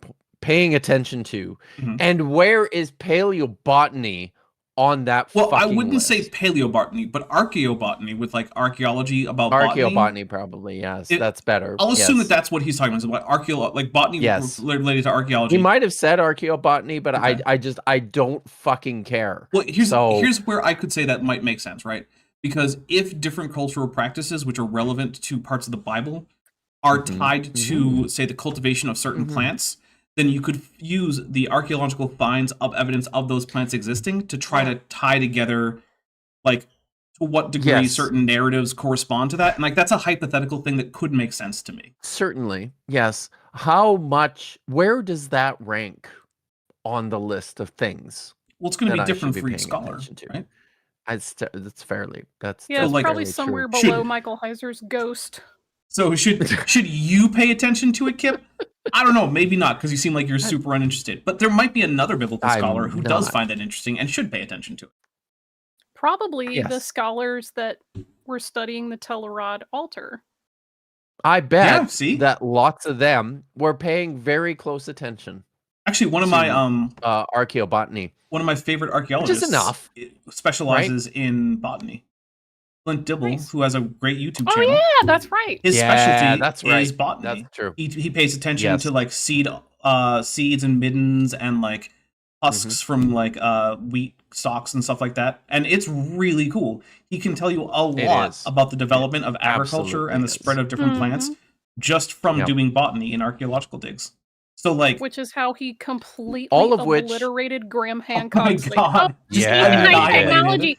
[SPEAKER 3] attention to,
[SPEAKER 1] Mhm.
[SPEAKER 3] and where is paleobotany on that?
[SPEAKER 1] Well, I
[SPEAKER 3] fucking
[SPEAKER 1] wouldn't
[SPEAKER 3] list?
[SPEAKER 1] say paleobotany, but archaeobotany with like archaeology about botany.
[SPEAKER 3] Archaeobotany, probably. Yes, that's better.
[SPEAKER 1] I'll assume
[SPEAKER 3] yes.
[SPEAKER 1] that that's what he's talking about. Like botany
[SPEAKER 3] Yes.
[SPEAKER 1] related to archaeology.
[SPEAKER 3] He might have said archaeobotany, but
[SPEAKER 1] Okay.
[SPEAKER 3] I don't fucking care.
[SPEAKER 1] Well, here's
[SPEAKER 3] So-
[SPEAKER 1] where I could say that might make sense, right? Because if different cultural practices, which are relevant to parts of the Bible, are tied to, say, the cultivation of certain plants, then you could use the archaeological finds of evidence of those plants existing to try to tie together, like, to what degree
[SPEAKER 3] Yes.
[SPEAKER 1] certain narratives correspond to that. And, like, that's a hypothetical thing that could make sense to me.
[SPEAKER 3] Certainly, yes. Where does that rank on the list of things?
[SPEAKER 1] Well, it's going to
[SPEAKER 3] that
[SPEAKER 1] be
[SPEAKER 3] I
[SPEAKER 1] different
[SPEAKER 3] should
[SPEAKER 1] for
[SPEAKER 3] be
[SPEAKER 1] each
[SPEAKER 3] paying
[SPEAKER 1] scholar,
[SPEAKER 3] attention to.
[SPEAKER 1] right?
[SPEAKER 3] That's fairly. That's
[SPEAKER 4] Yeah,
[SPEAKER 3] that's
[SPEAKER 4] it's
[SPEAKER 1] like-
[SPEAKER 4] probably
[SPEAKER 3] fairly
[SPEAKER 4] somewhere
[SPEAKER 3] true.
[SPEAKER 4] below
[SPEAKER 1] Should-
[SPEAKER 4] Michael Heiser's Ghost.
[SPEAKER 1] So should you pay attention to it, Kip? I don't know, maybe not, because you seem like you're super uninterested. But there might be another biblical
[SPEAKER 3] I'm
[SPEAKER 1] scholar who does
[SPEAKER 3] not.
[SPEAKER 1] find that interesting and should pay attention to it.
[SPEAKER 4] Probably the
[SPEAKER 3] Yes.
[SPEAKER 4] scholars that were studying the Tellerod altar.
[SPEAKER 3] I bet
[SPEAKER 1] Yeah, see?
[SPEAKER 3] that lots of them were paying very close attention.
[SPEAKER 1] Actually, one of my
[SPEAKER 3] Archaeobotany.
[SPEAKER 1] favorite archaeologists
[SPEAKER 3] enough,
[SPEAKER 1] specializes in botany. Clint Dibble,
[SPEAKER 4] Nice.
[SPEAKER 1] who has a great YouTube
[SPEAKER 4] Oh
[SPEAKER 1] channel.
[SPEAKER 4] yeah, that's right.
[SPEAKER 1] His
[SPEAKER 3] Yeah,
[SPEAKER 1] specialty
[SPEAKER 3] that's
[SPEAKER 1] is
[SPEAKER 3] right.
[SPEAKER 1] botany.
[SPEAKER 3] That's true.
[SPEAKER 1] He pays attention
[SPEAKER 3] Yes.
[SPEAKER 1] to like seeds and middens and like husks from like wheat stalks and stuff like that. And it's really cool. He can tell you a lot
[SPEAKER 3] is.
[SPEAKER 1] about the development of agriculture and the
[SPEAKER 3] absolutely
[SPEAKER 1] spread
[SPEAKER 3] is.
[SPEAKER 1] of different plants just from
[SPEAKER 3] Yep.
[SPEAKER 1] doing botany in archaeological digs. So like
[SPEAKER 4] Which is how he completely
[SPEAKER 3] All of which-
[SPEAKER 4] obliterated Graham
[SPEAKER 1] my
[SPEAKER 4] Hancock's
[SPEAKER 1] God.
[SPEAKER 4] just
[SPEAKER 3] Yeah,
[SPEAKER 4] even
[SPEAKER 1] he
[SPEAKER 4] high
[SPEAKER 1] did.
[SPEAKER 4] technology.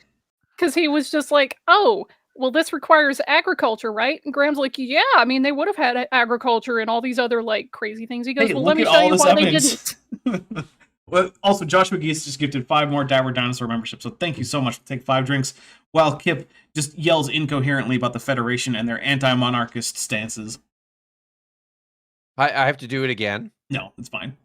[SPEAKER 4] Because he was just like, oh, well, this requires agriculture, right? And Graham's like, yeah, I mean, they would have had agriculture and all these other like crazy things. He goes,
[SPEAKER 1] Hey,
[SPEAKER 4] well,
[SPEAKER 1] look
[SPEAKER 4] let me
[SPEAKER 1] at
[SPEAKER 4] show
[SPEAKER 1] all
[SPEAKER 4] you
[SPEAKER 1] this
[SPEAKER 4] why
[SPEAKER 1] evidence.
[SPEAKER 4] they didn't.
[SPEAKER 1] Well, also, Joshua Geese just gifted 5 more Dapper Dinosaur memberships, so thank you so much. Take 5 drinks, while Kip just yells incoherently about the Federation and their anti-monarchist stances.
[SPEAKER 3] I have to do it again.
[SPEAKER 1] No, it's fine.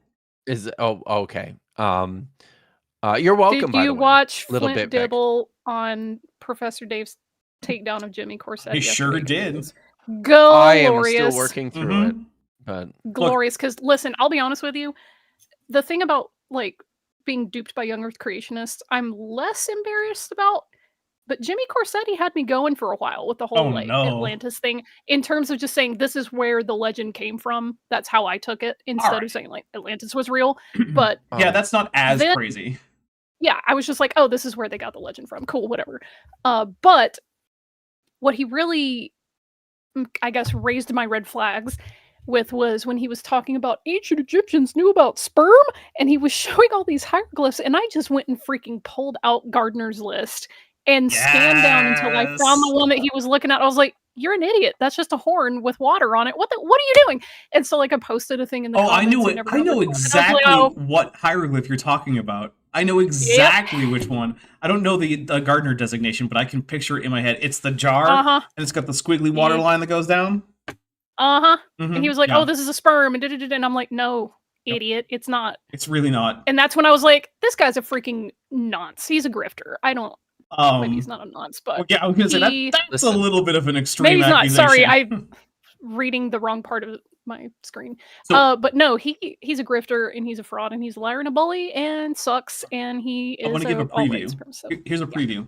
[SPEAKER 3] Okay. You're welcome.
[SPEAKER 4] Did
[SPEAKER 3] by
[SPEAKER 4] you
[SPEAKER 3] the way.
[SPEAKER 4] watch
[SPEAKER 3] Little
[SPEAKER 4] Flint
[SPEAKER 3] bit back.
[SPEAKER 4] Dibble on Professor Dave's takedown of Jimmy Corsetti?
[SPEAKER 1] I sure
[SPEAKER 4] yesterday?
[SPEAKER 1] did.
[SPEAKER 4] It was
[SPEAKER 3] I am
[SPEAKER 4] glorious.
[SPEAKER 3] still working through
[SPEAKER 1] Mhm.
[SPEAKER 3] it, but
[SPEAKER 4] Glorious. Because listen, I'll be honest with you. The thing about like being duped by young Earth creationists, I'm less embarrassed about. But Jimmy Corsetti had me going for a while with the whole
[SPEAKER 1] Oh,
[SPEAKER 4] like
[SPEAKER 1] no.
[SPEAKER 4] Atlantis thing, in terms of just saying this is where the legend came from. That's how I took it, instead
[SPEAKER 1] Alright.
[SPEAKER 4] of saying like Atlantis was real. But
[SPEAKER 1] Yeah, that's not as
[SPEAKER 4] Then-
[SPEAKER 1] crazy.
[SPEAKER 4] yeah, I was just like, oh, this is where they got the legend from. Cool, whatever. But what he really, I guess, raised my red flags with was when he was talking about ancient Egyptians knew about sperm, and he was showing all these hieroglyphs, and I just went and freaking pulled out Gardner's list and scanned down until I found the
[SPEAKER 1] Yes.
[SPEAKER 4] one that he was looking at. I was like, you're an idiot. That's just a horn with water on it. What are you doing? And so like I posted a thing in the
[SPEAKER 1] Oh,
[SPEAKER 4] comments.
[SPEAKER 1] I knew
[SPEAKER 4] and
[SPEAKER 1] it.
[SPEAKER 4] never
[SPEAKER 1] I
[SPEAKER 4] got
[SPEAKER 1] know
[SPEAKER 4] a response. And I was
[SPEAKER 1] exactly
[SPEAKER 4] like, oh,
[SPEAKER 1] what hieroglyph you're talking about. I know exactly which one. I don't know the Gardner designation, but I can picture it in my head. It's the jar,
[SPEAKER 4] uh-huh.
[SPEAKER 1] and it's got the squiggly water
[SPEAKER 4] Yeah.
[SPEAKER 1] line that goes down.
[SPEAKER 4] Uh-huh.
[SPEAKER 1] Mhm,
[SPEAKER 4] And he was like,
[SPEAKER 1] yeah.
[SPEAKER 4] oh, this is a sperm. And I'm like, no, idiot. It's not.
[SPEAKER 1] It's really not.
[SPEAKER 4] And that's when I was like, this guy's a freaking nonce. He's a grifter. I don't, maybe he's not a nonce, but
[SPEAKER 1] well, yeah, I was gonna say
[SPEAKER 4] he-
[SPEAKER 1] that's a
[SPEAKER 3] Listen.
[SPEAKER 1] little bit of an extreme.
[SPEAKER 4] maybe he's not. Sorry,
[SPEAKER 1] accusation.
[SPEAKER 4] I'm reading the wrong part of my screen.
[SPEAKER 1] So-
[SPEAKER 4] But no, he's a grifter and he's a fraud and he's a liar and a bully and sucks and he
[SPEAKER 1] I
[SPEAKER 4] is
[SPEAKER 1] want to give a
[SPEAKER 4] alt-right
[SPEAKER 1] preview.
[SPEAKER 4] supremacist, so-
[SPEAKER 1] Here's a preview.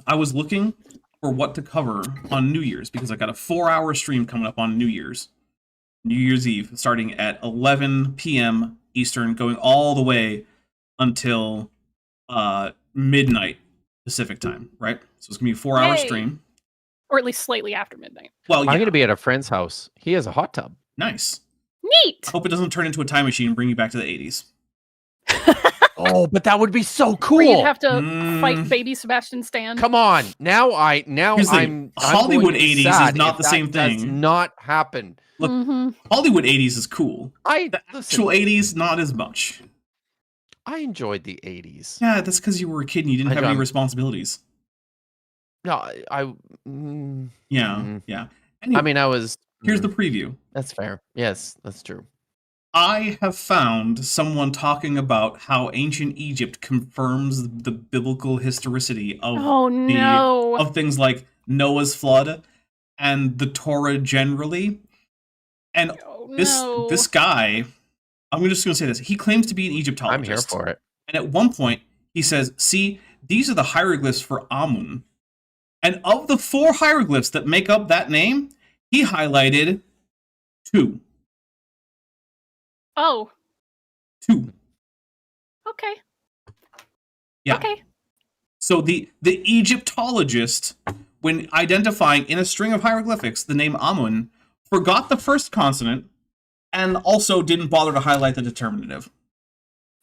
[SPEAKER 1] I was looking for what to cover on New Year's because I got a 4-hour stream coming up on New Year's Eve, starting at 11 p.m. Eastern, going all the way until midnight Pacific time. Right, so it's gonna be a 4-hour
[SPEAKER 4] Yay.
[SPEAKER 1] stream.
[SPEAKER 4] Or at least slightly after midnight.
[SPEAKER 1] Well, yeah,
[SPEAKER 3] I'm going to be at a friend's house. He has a hot tub.
[SPEAKER 1] nice.
[SPEAKER 4] Neat.
[SPEAKER 1] I hope it doesn't turn into a time machine and bring you back to the 80s.
[SPEAKER 3] Oh, but that would be so cool.
[SPEAKER 4] Where you'd have to
[SPEAKER 1] Mm.
[SPEAKER 4] fight baby Sebastian Stan.
[SPEAKER 3] Come on, now
[SPEAKER 1] Here's the thing,
[SPEAKER 3] I'm
[SPEAKER 1] Hollywood
[SPEAKER 3] going to be
[SPEAKER 1] 80s is
[SPEAKER 3] sad
[SPEAKER 1] not
[SPEAKER 3] if
[SPEAKER 1] the
[SPEAKER 3] that
[SPEAKER 1] same
[SPEAKER 3] does
[SPEAKER 1] thing.
[SPEAKER 3] not happen.
[SPEAKER 1] Look,
[SPEAKER 4] Mm-hmm.
[SPEAKER 1] Hollywood 80s is cool. The actual
[SPEAKER 3] Listen,
[SPEAKER 1] 80s, not as much.
[SPEAKER 3] I enjoyed the 80s.
[SPEAKER 1] Yeah, that's because you were a kid and you didn't have any
[SPEAKER 3] I'm-
[SPEAKER 1] responsibilities.
[SPEAKER 3] No,
[SPEAKER 1] Yeah,
[SPEAKER 3] Mm.
[SPEAKER 1] yeah. Anyway,
[SPEAKER 3] I mean, I was.
[SPEAKER 1] here's the preview.
[SPEAKER 3] That's fair. Yes, that's true.
[SPEAKER 1] I have found someone talking about how ancient Egypt confirms the biblical historicity of
[SPEAKER 4] Oh no!
[SPEAKER 1] of things like Noah's flood and the Torah generally. And
[SPEAKER 4] Oh,
[SPEAKER 1] this
[SPEAKER 4] no.
[SPEAKER 1] this guy, I'm just going to say this. He claims to be an Egyptologist.
[SPEAKER 3] I'm here for it.
[SPEAKER 1] And at one point, he says, "See, these are the hieroglyphs for Amun." And of the 4 hieroglyphs that make up that name, he highlighted 2.
[SPEAKER 4] Oh,
[SPEAKER 1] 2.
[SPEAKER 4] okay.
[SPEAKER 1] Yeah.
[SPEAKER 4] Okay.
[SPEAKER 1] So the Egyptologist, when identifying in a string of hieroglyphics the name Amun, forgot the first consonant and also didn't bother to highlight the determinative.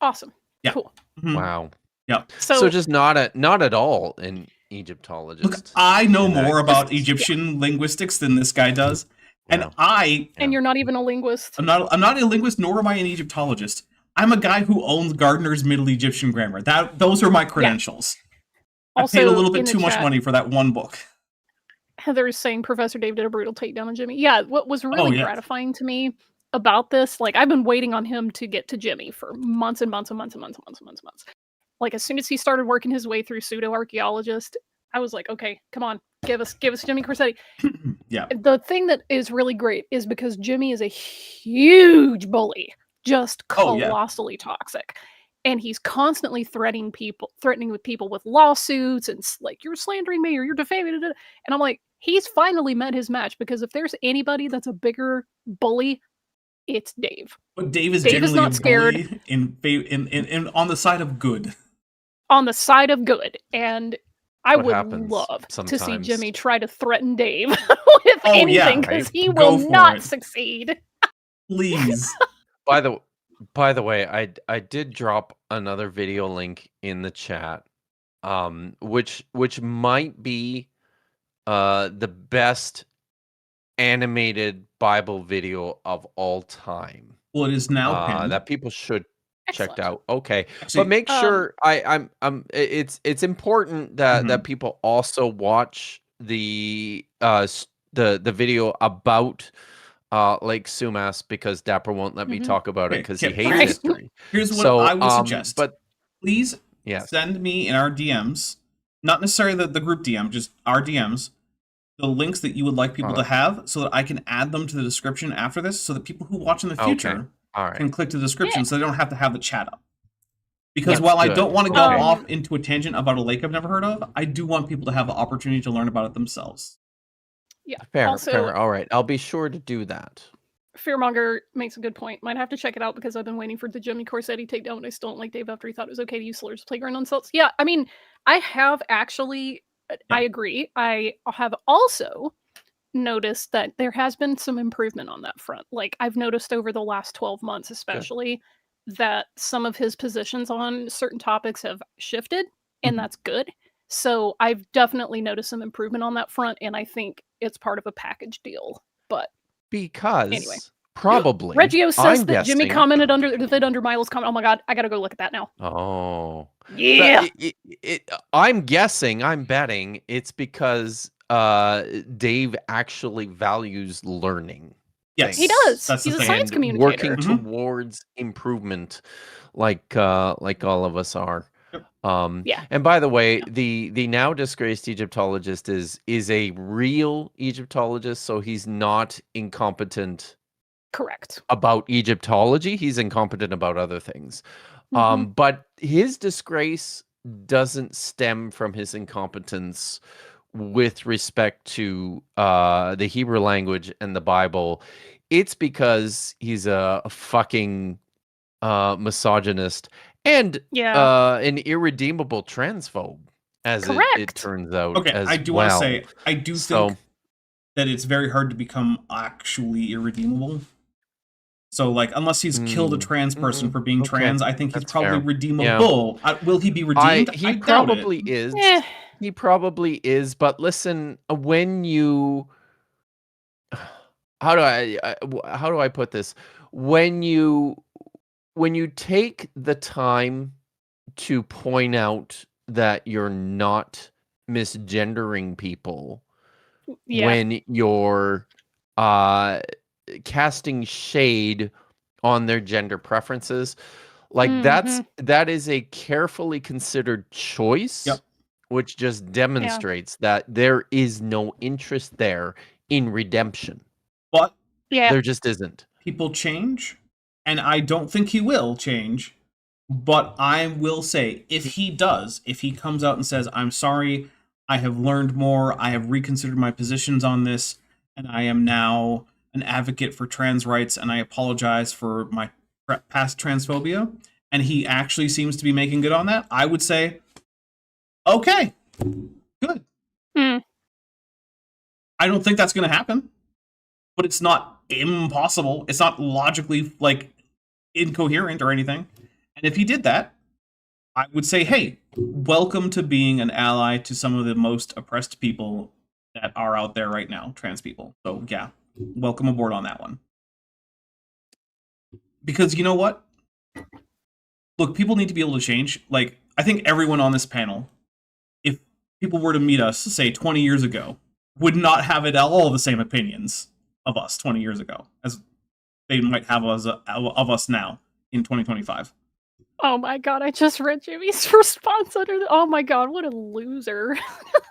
[SPEAKER 4] Awesome.
[SPEAKER 1] Yeah.
[SPEAKER 4] Cool.
[SPEAKER 1] Mhm.
[SPEAKER 3] Wow.
[SPEAKER 1] Yeah.
[SPEAKER 3] So just not at all an Egyptologist.
[SPEAKER 1] Look, I know
[SPEAKER 3] in that
[SPEAKER 1] more about
[SPEAKER 3] case.
[SPEAKER 1] Egyptian linguistics than this guy does, and
[SPEAKER 3] Yeah.
[SPEAKER 4] And you're not even a linguist.
[SPEAKER 1] I'm not a linguist, nor am I an Egyptologist. I'm a guy who owns Gardner's Middle Egyptian Grammar. Those are my credentials. I paid a
[SPEAKER 4] Also,
[SPEAKER 1] little
[SPEAKER 4] in
[SPEAKER 1] bit
[SPEAKER 4] the
[SPEAKER 1] too much
[SPEAKER 4] chat,
[SPEAKER 1] money for that one book.
[SPEAKER 4] Heather is saying Professor Dave did a brutal takedown on Jimmy. Yeah, what was really
[SPEAKER 1] yeah.
[SPEAKER 4] gratifying to me about this, like I've been waiting on him to get to Jimmy for months and months and months and months and months and months and months. Like as soon as he started working his way through pseudo-archaeologist, I was like, okay, come on, give us Jimmy Corsetti.
[SPEAKER 1] Yeah.
[SPEAKER 4] The thing that is really great is because Jimmy is a huge bully, just
[SPEAKER 1] Oh, yeah.
[SPEAKER 4] colossally toxic. And he's constantly threatening with people with lawsuits and like, you're slandering me or you're defaming me. And I'm like, he's finally met his match, because if there's anybody that's a bigger bully, it's Dave.
[SPEAKER 1] But Dave is
[SPEAKER 4] Dave is
[SPEAKER 1] generally
[SPEAKER 4] not
[SPEAKER 1] a
[SPEAKER 4] scared.
[SPEAKER 1] bully in on the side of good.
[SPEAKER 4] On the side of good. And I
[SPEAKER 3] What
[SPEAKER 4] would
[SPEAKER 3] happens
[SPEAKER 4] love to see
[SPEAKER 3] sometimes.
[SPEAKER 4] Jimmy try to threaten Dave with
[SPEAKER 1] Oh, yeah,
[SPEAKER 4] anything, because
[SPEAKER 3] right?
[SPEAKER 4] he
[SPEAKER 1] Go
[SPEAKER 4] will
[SPEAKER 1] for
[SPEAKER 4] not
[SPEAKER 1] it.
[SPEAKER 4] succeed.
[SPEAKER 1] Please.
[SPEAKER 3] By the way, I did drop another video link in the chat, which might be the best animated Bible video of all time.
[SPEAKER 1] Well, it is now pinned.
[SPEAKER 3] That people should check
[SPEAKER 4] Excellent.
[SPEAKER 3] out. Okay,
[SPEAKER 1] Actually,
[SPEAKER 3] but make sure it's important that
[SPEAKER 1] Mhm.
[SPEAKER 3] people also watch the video about Lake Sumas, because Dapper won't let me
[SPEAKER 4] Mhm.
[SPEAKER 3] talk about it
[SPEAKER 1] Okay,
[SPEAKER 3] because he
[SPEAKER 1] okay,
[SPEAKER 3] hates
[SPEAKER 4] Right.
[SPEAKER 3] history.
[SPEAKER 1] Here's what
[SPEAKER 3] So,
[SPEAKER 1] I would suggest.
[SPEAKER 3] but
[SPEAKER 1] Please
[SPEAKER 3] yes,
[SPEAKER 1] send me in our DMs, not necessarily the group DM, just our DMs, the links that you would like people to have, so that I can add them to the description after this, so that people who watch in the future
[SPEAKER 3] all right.
[SPEAKER 1] can click the description,
[SPEAKER 4] Yeah.
[SPEAKER 1] so they don't have to have the chat up. Because
[SPEAKER 3] That's
[SPEAKER 1] while I
[SPEAKER 3] good.
[SPEAKER 1] don't want to go
[SPEAKER 4] Okay.
[SPEAKER 1] off into a tangent about a lake I've never heard of, I do want people to have the opportunity to learn about it themselves.
[SPEAKER 4] Yeah.
[SPEAKER 3] Fair,
[SPEAKER 4] Also,
[SPEAKER 3] fair. All right, I'll be sure to do that.
[SPEAKER 4] Fearmonger makes a good point. Might have to check it out, because I've been waiting for the Jimmy Corsetti takedown, and I still don't like Dave after he thought it was okay to use slurs, playground insults. Yeah, I mean, I have actually, I agree. I have also noticed that there has been some improvement on that front. Like, I've noticed over the last 12 months, especially, that some of his positions on certain topics have shifted, and
[SPEAKER 1] Mhm.
[SPEAKER 4] that's good. So I've definitely noticed some improvement on that front, and I think it's part of a package deal. But
[SPEAKER 3] Because
[SPEAKER 4] Anyway.
[SPEAKER 3] probably
[SPEAKER 4] Reggio says
[SPEAKER 3] I'm
[SPEAKER 4] that Jimmy
[SPEAKER 3] guessing-
[SPEAKER 4] commented under Milo's comment. Oh my god, I gotta go look at that now.
[SPEAKER 3] Oh,
[SPEAKER 4] Yeah.
[SPEAKER 3] I'm guessing, I'm betting it's because Dave actually values learning.
[SPEAKER 1] Yes,
[SPEAKER 4] He does.
[SPEAKER 1] That's
[SPEAKER 4] He's
[SPEAKER 1] the
[SPEAKER 4] a
[SPEAKER 1] thing.
[SPEAKER 4] science
[SPEAKER 3] and
[SPEAKER 4] communicator.
[SPEAKER 3] working
[SPEAKER 1] Mhm.
[SPEAKER 3] towards improvement, like all of us are.
[SPEAKER 1] Yep.
[SPEAKER 4] Yeah.
[SPEAKER 3] And by the way, the now disgraced Egyptologist is a real Egyptologist, so he's not incompetent
[SPEAKER 4] Correct.
[SPEAKER 3] about Egyptology. He's incompetent about other things.
[SPEAKER 4] Mhm.
[SPEAKER 3] But his disgrace doesn't stem from his incompetence with respect to the Hebrew language and the Bible. It's because he's a fucking misogynist and
[SPEAKER 4] Yeah.
[SPEAKER 3] an irredeemable transphobe, as it
[SPEAKER 4] Correct.
[SPEAKER 3] turns out.
[SPEAKER 1] Okay,
[SPEAKER 3] as
[SPEAKER 1] I do
[SPEAKER 3] well.
[SPEAKER 1] want to say, I do
[SPEAKER 3] So-
[SPEAKER 1] think that it's very hard to become actually irredeemable. So, like, unless he's killed a trans person for being
[SPEAKER 3] okay,
[SPEAKER 1] trans, I think he's
[SPEAKER 3] that's
[SPEAKER 1] probably
[SPEAKER 3] fair.
[SPEAKER 1] redeemable. Will he be redeemed? I
[SPEAKER 3] He
[SPEAKER 1] doubt it.
[SPEAKER 3] probably is.
[SPEAKER 4] Eh.
[SPEAKER 3] He probably is. But listen, when you, how do I put this? When you take the time to point out that you're not misgendering people,
[SPEAKER 4] Yeah.
[SPEAKER 3] when you're casting shade on their gender preferences, like that is a carefully considered choice.
[SPEAKER 1] Yep.
[SPEAKER 3] Which just demonstrates that there is no interest there in redemption.
[SPEAKER 1] But
[SPEAKER 4] Yeah.
[SPEAKER 3] There just isn't.
[SPEAKER 1] people change, and I don't think he will change. But I will say, if he comes out and says, I'm sorry, I have learned more, I have reconsidered my positions on this, and I am now an advocate for trans rights, and I apologize for my past transphobia, and he actually seems to be making good on that, I would say, okay, good.
[SPEAKER 4] Mm.
[SPEAKER 1] I don't think that's going to happen, but it's not impossible. It's not logically, like, incoherent or anything. And if he did that, I would say, hey, welcome to being an ally to some of the most oppressed people that are out there right now, trans people. So, yeah, welcome aboard on that one. Because you know what? Look, people need to be able to change. Like, I think everyone on this panel, if people were to meet us, say, 20 years ago, would not have at all the same opinions of us 20 years ago as they might have of us now in 2025.
[SPEAKER 4] Oh my god, I just read Jimmy's response under the. Oh my god, what a loser.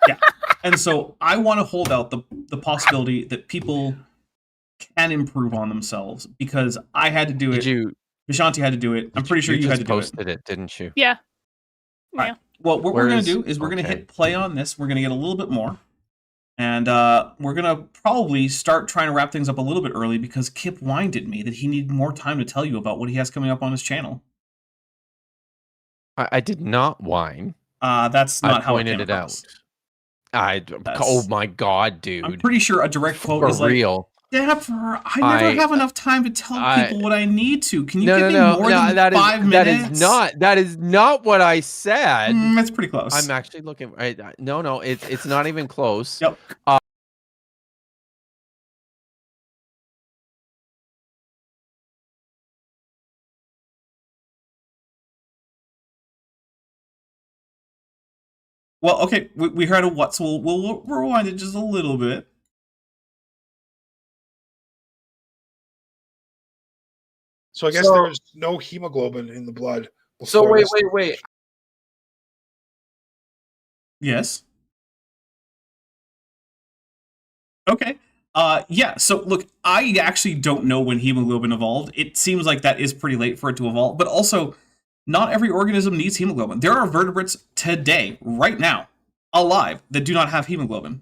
[SPEAKER 1] Yeah. And so I want to hold out the possibility that people can improve on themselves, because I had to do it. Vishanti had to do it. I'm pretty sure you had to do it.
[SPEAKER 3] You posted it, didn't you?
[SPEAKER 4] Yeah.
[SPEAKER 1] All right. Well, what we're going to do is we're going to hit play on this. We're going to get a little bit more. And we're going to probably start trying to wrap things up a little bit early, because Kip whined at me that he needed more time to tell you about what he has coming up on his channel.
[SPEAKER 3] I did not whine.
[SPEAKER 1] That's not how it came
[SPEAKER 3] pointed it
[SPEAKER 1] across.
[SPEAKER 3] out. Oh my god, dude!
[SPEAKER 1] I'm pretty sure a direct quote is
[SPEAKER 3] real.
[SPEAKER 1] Like, Dapper, I never have enough time to tell people what I need to. Can you give me more than 5 minutes?
[SPEAKER 3] That is not what I said.
[SPEAKER 1] That's pretty close.
[SPEAKER 3] I'm actually looking. No, it's not even close.
[SPEAKER 1] Yep. Well, okay, we heard of what, so we'll rewind it just a little bit.
[SPEAKER 5] So I guess there was no hemoglobin in the blood.
[SPEAKER 6] So wait.
[SPEAKER 1] Yes. Okay. Yeah, so look, I actually don't know when hemoglobin evolved. It seems like that is pretty late for it to evolve, but also, not every organism needs hemoglobin. There are vertebrates today, right now, alive, that do not have hemoglobin.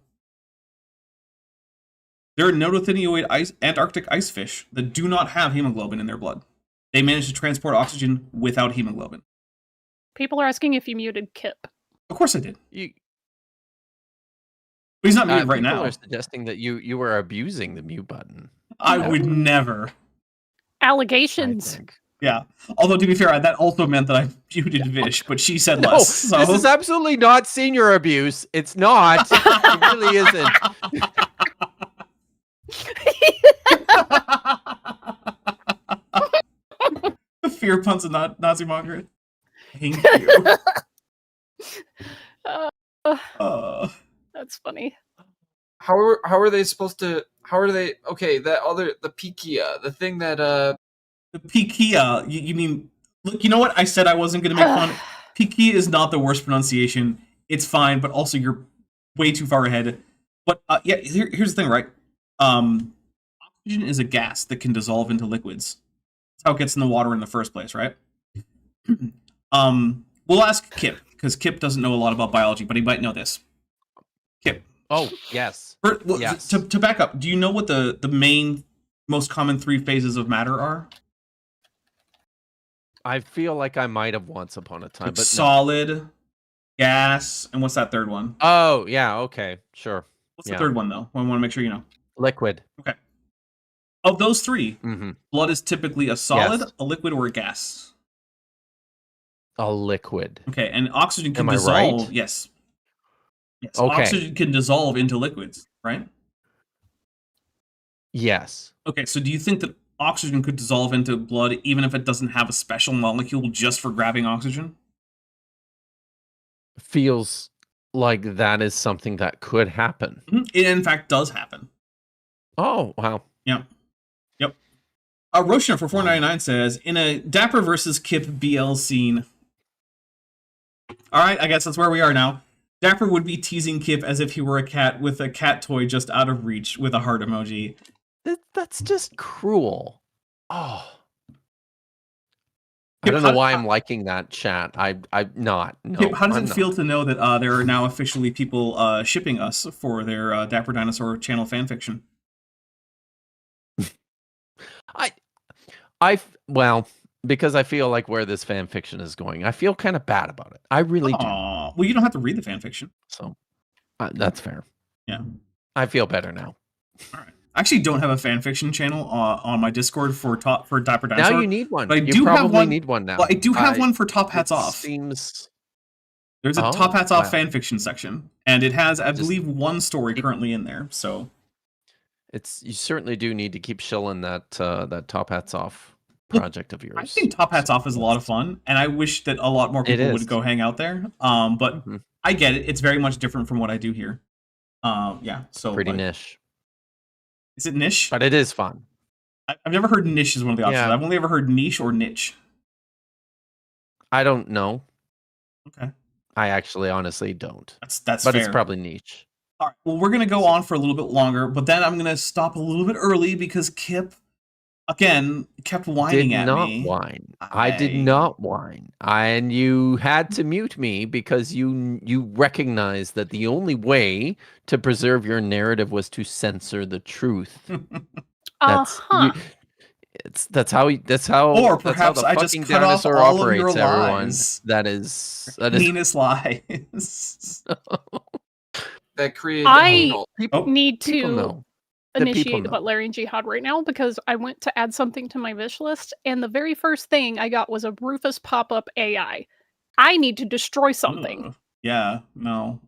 [SPEAKER 1] There are notothenioid Antarctic ice fish that do not have hemoglobin in their blood. They manage to transport oxygen without hemoglobin.
[SPEAKER 4] People are asking if you muted Kip.
[SPEAKER 1] Of course I did. But he's not muted right now.
[SPEAKER 3] People are suggesting that you were abusing the mute button.
[SPEAKER 1] I would never.
[SPEAKER 4] Allegations.
[SPEAKER 1] Yeah. Although, to be fair, that also meant that I muted Vish, but she said less. So.
[SPEAKER 3] This is absolutely not senior abuse. It's not. It really isn't.
[SPEAKER 1] The fear puns and Nazi Margaret. Thank you.
[SPEAKER 4] That's funny.
[SPEAKER 6] How are they supposed to? How are they? Okay, the Pikia, the thing that
[SPEAKER 1] The Pikia, you mean? Look, you know what? I said I wasn't going to make fun. Pikia is not the worst pronunciation. It's fine, but also you're way too far ahead. But yeah, here's the thing, right? Oxygen is a gas that can dissolve into liquids. That's how it gets in the water in the first place, right? We'll ask Kip, because Kip doesn't know a lot about biology, but he might know this. Kip.
[SPEAKER 3] Oh, yes.
[SPEAKER 1] Yes. To back up, do you know what the main, most common 3 phases of matter are?
[SPEAKER 3] I feel like I might have once upon a time,
[SPEAKER 1] Like
[SPEAKER 3] but
[SPEAKER 1] solid, gas, and what's that third one?
[SPEAKER 3] Oh, yeah, okay, sure.
[SPEAKER 1] What's the third one, though? I want to make sure you know.
[SPEAKER 3] Liquid.
[SPEAKER 1] Okay. Of those three,
[SPEAKER 3] Mhm.
[SPEAKER 1] blood is typically a solid,
[SPEAKER 3] Yes.
[SPEAKER 1] a liquid, or a gas.
[SPEAKER 3] A liquid.
[SPEAKER 1] Okay, and oxygen can
[SPEAKER 3] Am I
[SPEAKER 1] dissolve.
[SPEAKER 3] right?
[SPEAKER 1] Yes. Yes.
[SPEAKER 3] Okay.
[SPEAKER 1] Oxygen can dissolve into liquids, right?
[SPEAKER 3] Yes.
[SPEAKER 1] Okay, so do you think that oxygen could dissolve into blood even if it doesn't have a special molecule just for grabbing oxygen?
[SPEAKER 3] Feels like that is something that could happen.
[SPEAKER 1] It in fact does happen.
[SPEAKER 3] Oh, wow.
[SPEAKER 1] Yep. Yep. Roshan for 4.99 says, in a Dapper versus Kip BL scene. Alright, I guess that's where we are now. Dapper would be teasing Kip as if he were a cat with a cat toy just out of reach with a heart emoji.
[SPEAKER 3] That's just cruel. Oh. I
[SPEAKER 1] Kip,
[SPEAKER 3] don't know why I'm liking that chat. I'm not. No.
[SPEAKER 1] Kip, how does
[SPEAKER 3] I'm
[SPEAKER 1] it
[SPEAKER 3] not.
[SPEAKER 1] feel to know that there are now officially people shipping us for their Dapper Dinosaur channel fanfiction?
[SPEAKER 3] Well, because I feel like where this fan fiction is going, I feel kind of bad about it. I really do.
[SPEAKER 1] Well, you don't have to read the fanfiction.
[SPEAKER 3] So that's fair.
[SPEAKER 1] Yeah.
[SPEAKER 3] I feel better now.
[SPEAKER 1] All right. I actually don't have a fanfiction channel on my Discord for Dapper Dinosaur.
[SPEAKER 3] Now you need one.
[SPEAKER 1] But I
[SPEAKER 3] you
[SPEAKER 1] do
[SPEAKER 3] probably
[SPEAKER 1] have one.
[SPEAKER 3] need one now.
[SPEAKER 1] Well, I do have one for Top Hats Off.
[SPEAKER 3] Seems
[SPEAKER 1] There's a Top Hats Off
[SPEAKER 3] wow.
[SPEAKER 1] fanfiction section, and it has, I believe, one story currently in there. So
[SPEAKER 3] you certainly do need to keep shilling that that Top Hats Off project of yours.
[SPEAKER 1] I think Top Hats Off is a lot of fun, and I wish that a lot more people would go hang out there. But I get it; it's very much different from what I do here. Yeah, so
[SPEAKER 3] pretty niche.
[SPEAKER 1] Is it niche?
[SPEAKER 3] But it is fun.
[SPEAKER 1] I've never heard niche as one of the options.
[SPEAKER 3] Yeah.
[SPEAKER 1] I've only ever heard niche or niche.
[SPEAKER 3] I don't know.
[SPEAKER 1] Okay.
[SPEAKER 3] I actually honestly don't.
[SPEAKER 1] That's
[SPEAKER 3] but
[SPEAKER 1] fair.
[SPEAKER 3] It's probably niche.
[SPEAKER 1] All right. Well, we're gonna go on for a little bit longer, but then I'm gonna stop a little bit early because Kip, again, kept whining at me.
[SPEAKER 3] Whine. I did not whine. And you had to mute me because you recognized that the only way to preserve your narrative was to censor the truth. That's how
[SPEAKER 1] or perhaps
[SPEAKER 3] the
[SPEAKER 1] I just
[SPEAKER 3] fucking
[SPEAKER 1] cut off
[SPEAKER 3] dinosaur
[SPEAKER 1] all of
[SPEAKER 3] operates,
[SPEAKER 1] your
[SPEAKER 3] everyone.
[SPEAKER 1] lies.
[SPEAKER 3] That is
[SPEAKER 1] heinous lies.
[SPEAKER 6] That created
[SPEAKER 4] need
[SPEAKER 3] people
[SPEAKER 4] to
[SPEAKER 3] know.
[SPEAKER 4] initiate the Butlerian Jihad right now because I went to add something to my wish list, and the very first thing I got was a Rufus pop-up AI. I need to destroy something.
[SPEAKER 1] Yeah, no.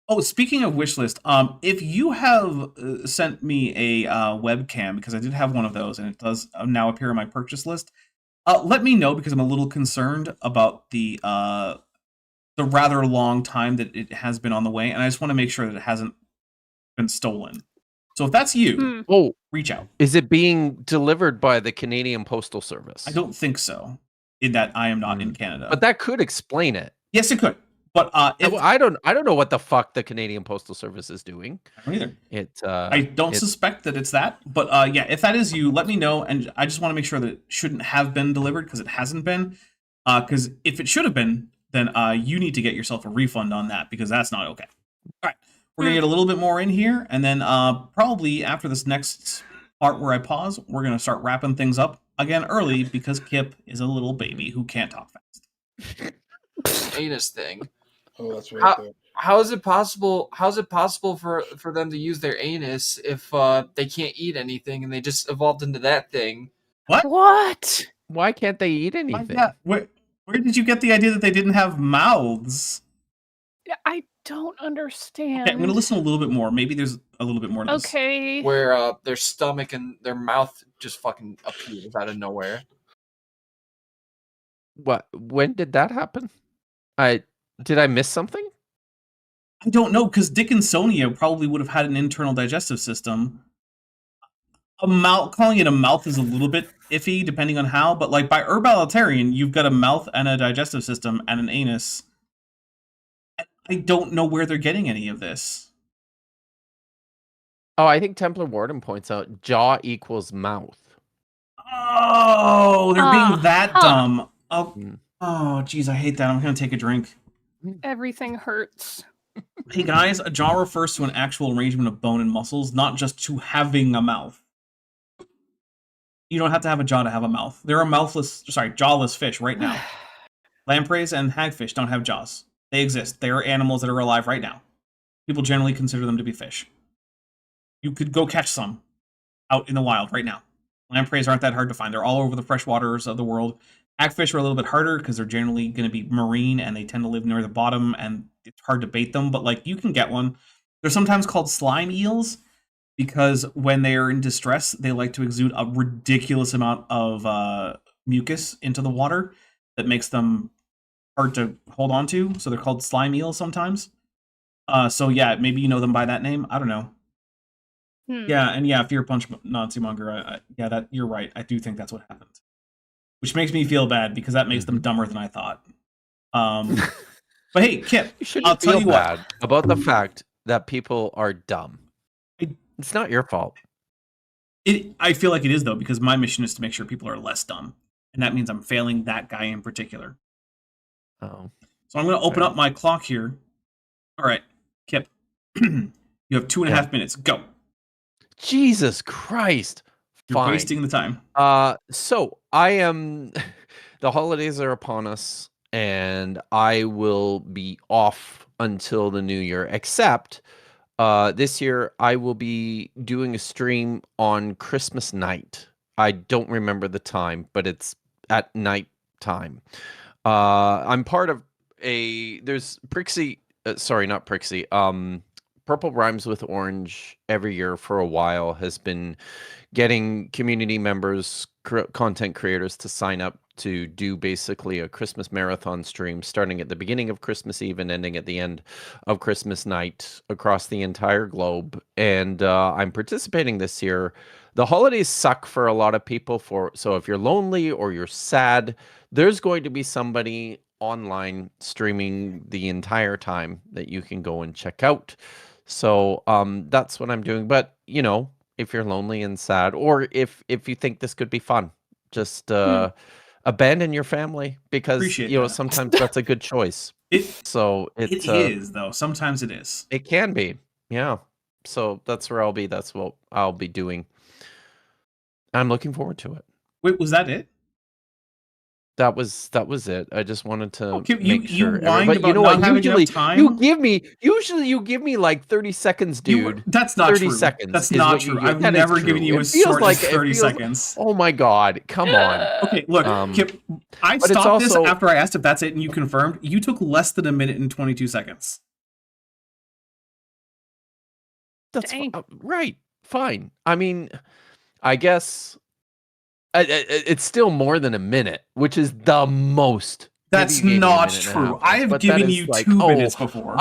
[SPEAKER 1] Oh, speaking of wish list, if you have sent me a webcam, because I did have one of those, and it does now appear on my purchase list, let me know because I'm a little concerned about the rather long time that it has been on the way, and I just want to make sure that it hasn't been stolen. So if that's you, reach out.
[SPEAKER 3] Is it being delivered by the Canadian Postal Service?
[SPEAKER 1] I don't think so, in that I am not in Canada.
[SPEAKER 3] But that could explain it.
[SPEAKER 1] Yes, it could. But
[SPEAKER 3] I don't know what the fuck the Canadian Postal Service is doing.
[SPEAKER 1] I don't either.
[SPEAKER 3] I
[SPEAKER 1] don't suspect that it's that, but yeah, if that is you, let me know, and I just want to make sure that it shouldn't have been delivered because it hasn't been. Because if it should have been, then you need to get yourself a refund on that because that's not okay. All right, we're gonna get a little bit more in here, and then probably after this next part where I pause, we're gonna start wrapping things up again early because Kip is a little baby who can't talk fast.
[SPEAKER 6] Anus thing.
[SPEAKER 5] Oh, that's right.
[SPEAKER 6] How is it possible? How's it possible for them to use their anus if they can't eat anything and they just evolved into that thing?
[SPEAKER 4] What?
[SPEAKER 3] Why can't they eat anything?
[SPEAKER 1] Where did you get the idea that they didn't have mouths?
[SPEAKER 4] I don't understand.
[SPEAKER 1] Okay, I'm gonna listen a little bit more. Maybe there's a little bit more to this.
[SPEAKER 4] Okay.
[SPEAKER 6] Where their stomach and their mouth just fucking appears out of nowhere.
[SPEAKER 3] What? When did that happen? Did I miss something?
[SPEAKER 1] I don't know, because Dickinsonia probably would have had an internal digestive system. Calling it a mouth is a little bit iffy, depending on how, but like by Herbalitarian, you've got a mouth and a digestive system and an anus. I don't know where they're getting any of this.
[SPEAKER 3] Oh, I think Templar Warden points out jaw equals mouth.
[SPEAKER 1] Oh, they're being that dumb. Oh, geez, I hate that. I'm gonna take a drink.
[SPEAKER 4] Everything hurts.
[SPEAKER 1] Hey guys, a jaw refers to an actual arrangement of bone and muscles, not just to having a mouth. You don't have to have a jaw to have a mouth. There are jawless fish right now. Lampreys and hagfish don't have jaws. They exist. They are animals that are alive right now. People generally consider them to be fish. You could go catch some. out in the wild right now. Lampreys aren't that hard to find. They're all over the fresh waters of the world. Hagfish are a little bit harder because they're generally going to be marine and they tend to live near the bottom and it's hard to bait them, but like you can get one. They're sometimes called slime eels because when they are in distress, they like to exude a ridiculous amount of mucus into the water that makes them hard to hold on to. So they're called slime eels sometimes. So yeah, maybe you know them by that name. I don't know. Yeah, and yeah, Fear Punch Nazi Monger. Yeah, that you're right. I do think that's what happened, which makes me feel bad because that makes them dumber than I thought. But hey, Kip,
[SPEAKER 3] You shouldn't
[SPEAKER 1] I'll tell
[SPEAKER 3] feel
[SPEAKER 1] you
[SPEAKER 3] bad
[SPEAKER 1] what.
[SPEAKER 3] about the fact that people are dumb. It's not your fault.
[SPEAKER 1] I feel like it is though because my mission is to make sure people are less dumb, and that means I'm failing that guy in particular.
[SPEAKER 3] Oh,
[SPEAKER 1] So I'm going to open up my clock here. All right, Kip, you have 2.5 minutes. Go.
[SPEAKER 3] Jesus Christ!
[SPEAKER 1] You're
[SPEAKER 3] Fine.
[SPEAKER 1] wasting the time.
[SPEAKER 3] So I am. The holidays are upon us, and I will be off until the new year. Except, this year I will be doing a stream on Christmas night. I don't remember the time, but it's at night time. I'm part of there's Prixie. Sorry, not Prixie. Purple Rhymes with Orange every year for a while has been getting community members, content creators to sign up to do basically a Christmas marathon stream starting at the beginning of Christmas Eve and ending at the end of Christmas night across the entire globe. And I'm participating this year. The holidays suck for a lot of people. So if you're lonely or you're sad, there's going to be somebody online streaming the entire time that you can go and check out. So that's what I'm doing. But, you know, if you're lonely and sad, or if you think this could be fun, just abandon your family because,
[SPEAKER 1] Appreciate
[SPEAKER 3] you know,
[SPEAKER 1] that.
[SPEAKER 3] sometimes that's a good choice.
[SPEAKER 1] It
[SPEAKER 3] Is,
[SPEAKER 1] though. Sometimes it is.
[SPEAKER 3] It can be. Yeah. So that's where I'll be. That's what I'll be doing. I'm looking forward to it.
[SPEAKER 1] Wait, was that it?
[SPEAKER 3] That was it. I just wanted to
[SPEAKER 1] Kip,
[SPEAKER 3] make
[SPEAKER 1] you
[SPEAKER 3] sure.
[SPEAKER 1] whined
[SPEAKER 3] But
[SPEAKER 1] about
[SPEAKER 3] you know
[SPEAKER 1] not
[SPEAKER 3] what?
[SPEAKER 1] having enough
[SPEAKER 3] Usually
[SPEAKER 1] time.
[SPEAKER 3] you give me like 30 seconds, dude.
[SPEAKER 1] That's not
[SPEAKER 3] 30
[SPEAKER 1] true.
[SPEAKER 3] seconds.
[SPEAKER 1] That's
[SPEAKER 3] is
[SPEAKER 1] not
[SPEAKER 3] what you
[SPEAKER 1] true.
[SPEAKER 3] get.
[SPEAKER 1] I've
[SPEAKER 3] That is
[SPEAKER 1] never
[SPEAKER 3] true.
[SPEAKER 1] given you
[SPEAKER 3] It
[SPEAKER 1] as
[SPEAKER 3] feels
[SPEAKER 1] short
[SPEAKER 3] like
[SPEAKER 1] as 30
[SPEAKER 3] it feels,
[SPEAKER 1] seconds.
[SPEAKER 3] Oh my god! Come on.
[SPEAKER 1] Okay, look, Kip. I
[SPEAKER 3] but it's
[SPEAKER 1] stopped this
[SPEAKER 3] also-
[SPEAKER 1] after I asked if that's it, and you confirmed. You took less than a minute and 22 seconds.
[SPEAKER 3] That's
[SPEAKER 4] Dang.
[SPEAKER 3] right. Fine. I mean, I guess it's still more than a minute, which is the most.
[SPEAKER 1] That's
[SPEAKER 3] Maybe you gave me a
[SPEAKER 1] not
[SPEAKER 3] minute and a
[SPEAKER 1] true.
[SPEAKER 3] half,
[SPEAKER 1] I have
[SPEAKER 3] but that
[SPEAKER 1] given
[SPEAKER 3] is
[SPEAKER 1] you
[SPEAKER 3] like,
[SPEAKER 1] 2 minutes before.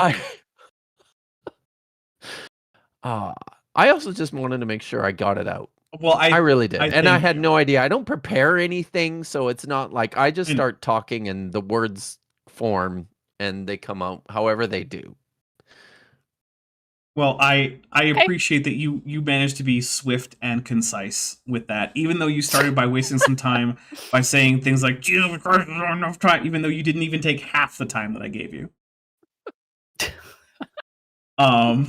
[SPEAKER 3] I also just wanted to make sure I got it out.
[SPEAKER 1] Well,
[SPEAKER 3] I really did. And I
[SPEAKER 1] thank
[SPEAKER 3] had
[SPEAKER 1] you.
[SPEAKER 3] no idea. I don't prepare anything, so it's not like I just
[SPEAKER 1] And-
[SPEAKER 3] start talking and the words form and they come out however they do.
[SPEAKER 1] Well, I appreciate that you managed to be swift and concise with that, even though you started by wasting some time by saying things like "Jesus Christ, there's not enough time," even though you didn't even take half the time that I gave you. Oh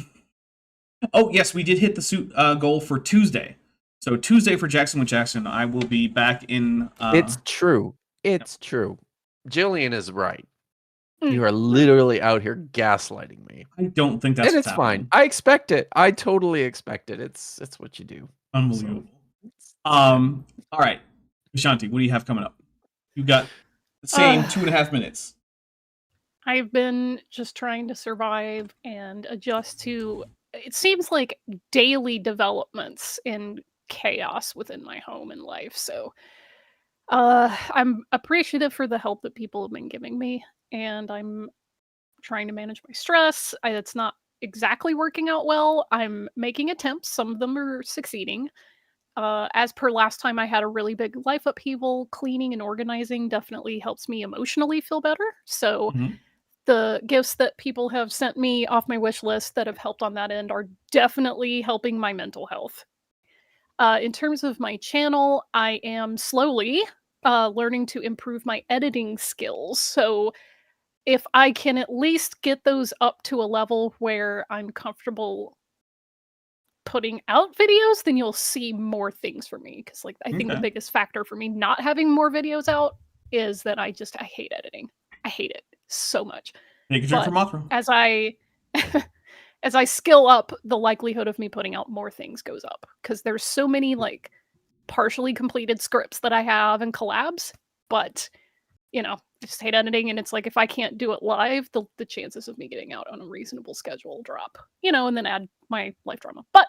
[SPEAKER 1] yes, we did hit the suit goal for Tuesday. So Tuesday for Jackson with Jackson, I will be back in.
[SPEAKER 3] It's true. It's true. Jillian is right. You are literally out here gaslighting me.
[SPEAKER 1] I don't think that's
[SPEAKER 3] and it's fine. I expect it. I totally expect it. It's what you do.
[SPEAKER 1] Unbelievable.
[SPEAKER 3] So,
[SPEAKER 1] All right, Ashanti, what do you have coming up? You got the same 2.5 minutes.
[SPEAKER 4] I've been just trying to survive and adjust to, it seems like, daily developments in chaos within my home and life. So I'm appreciative for the help that people have been giving me, and I'm trying to manage my stress. It's not exactly working out well. I'm making attempts. Some of them are succeeding. As per last time, I had a really big life upheaval. Cleaning and organizing definitely helps me emotionally feel better. So the gifts that people have sent me off my wish list that have helped on that end are definitely helping my mental health. In terms of my channel, I am slowly learning to improve my editing skills. So if I can at least get those up to a level where I'm comfortable putting out videos, then you'll see more things from me. Because I think the biggest factor for me not having more videos out is that I hate editing. I hate it so much.
[SPEAKER 1] Take a drink from Mothra.
[SPEAKER 4] As I as I skill up, the likelihood of me putting out more things goes up because there's so many like partially completed scripts that I have and collabs, but I just hate editing, and it's like if I can't do it live, the chances of me getting out on a reasonable schedule drop, and then add my life drama. But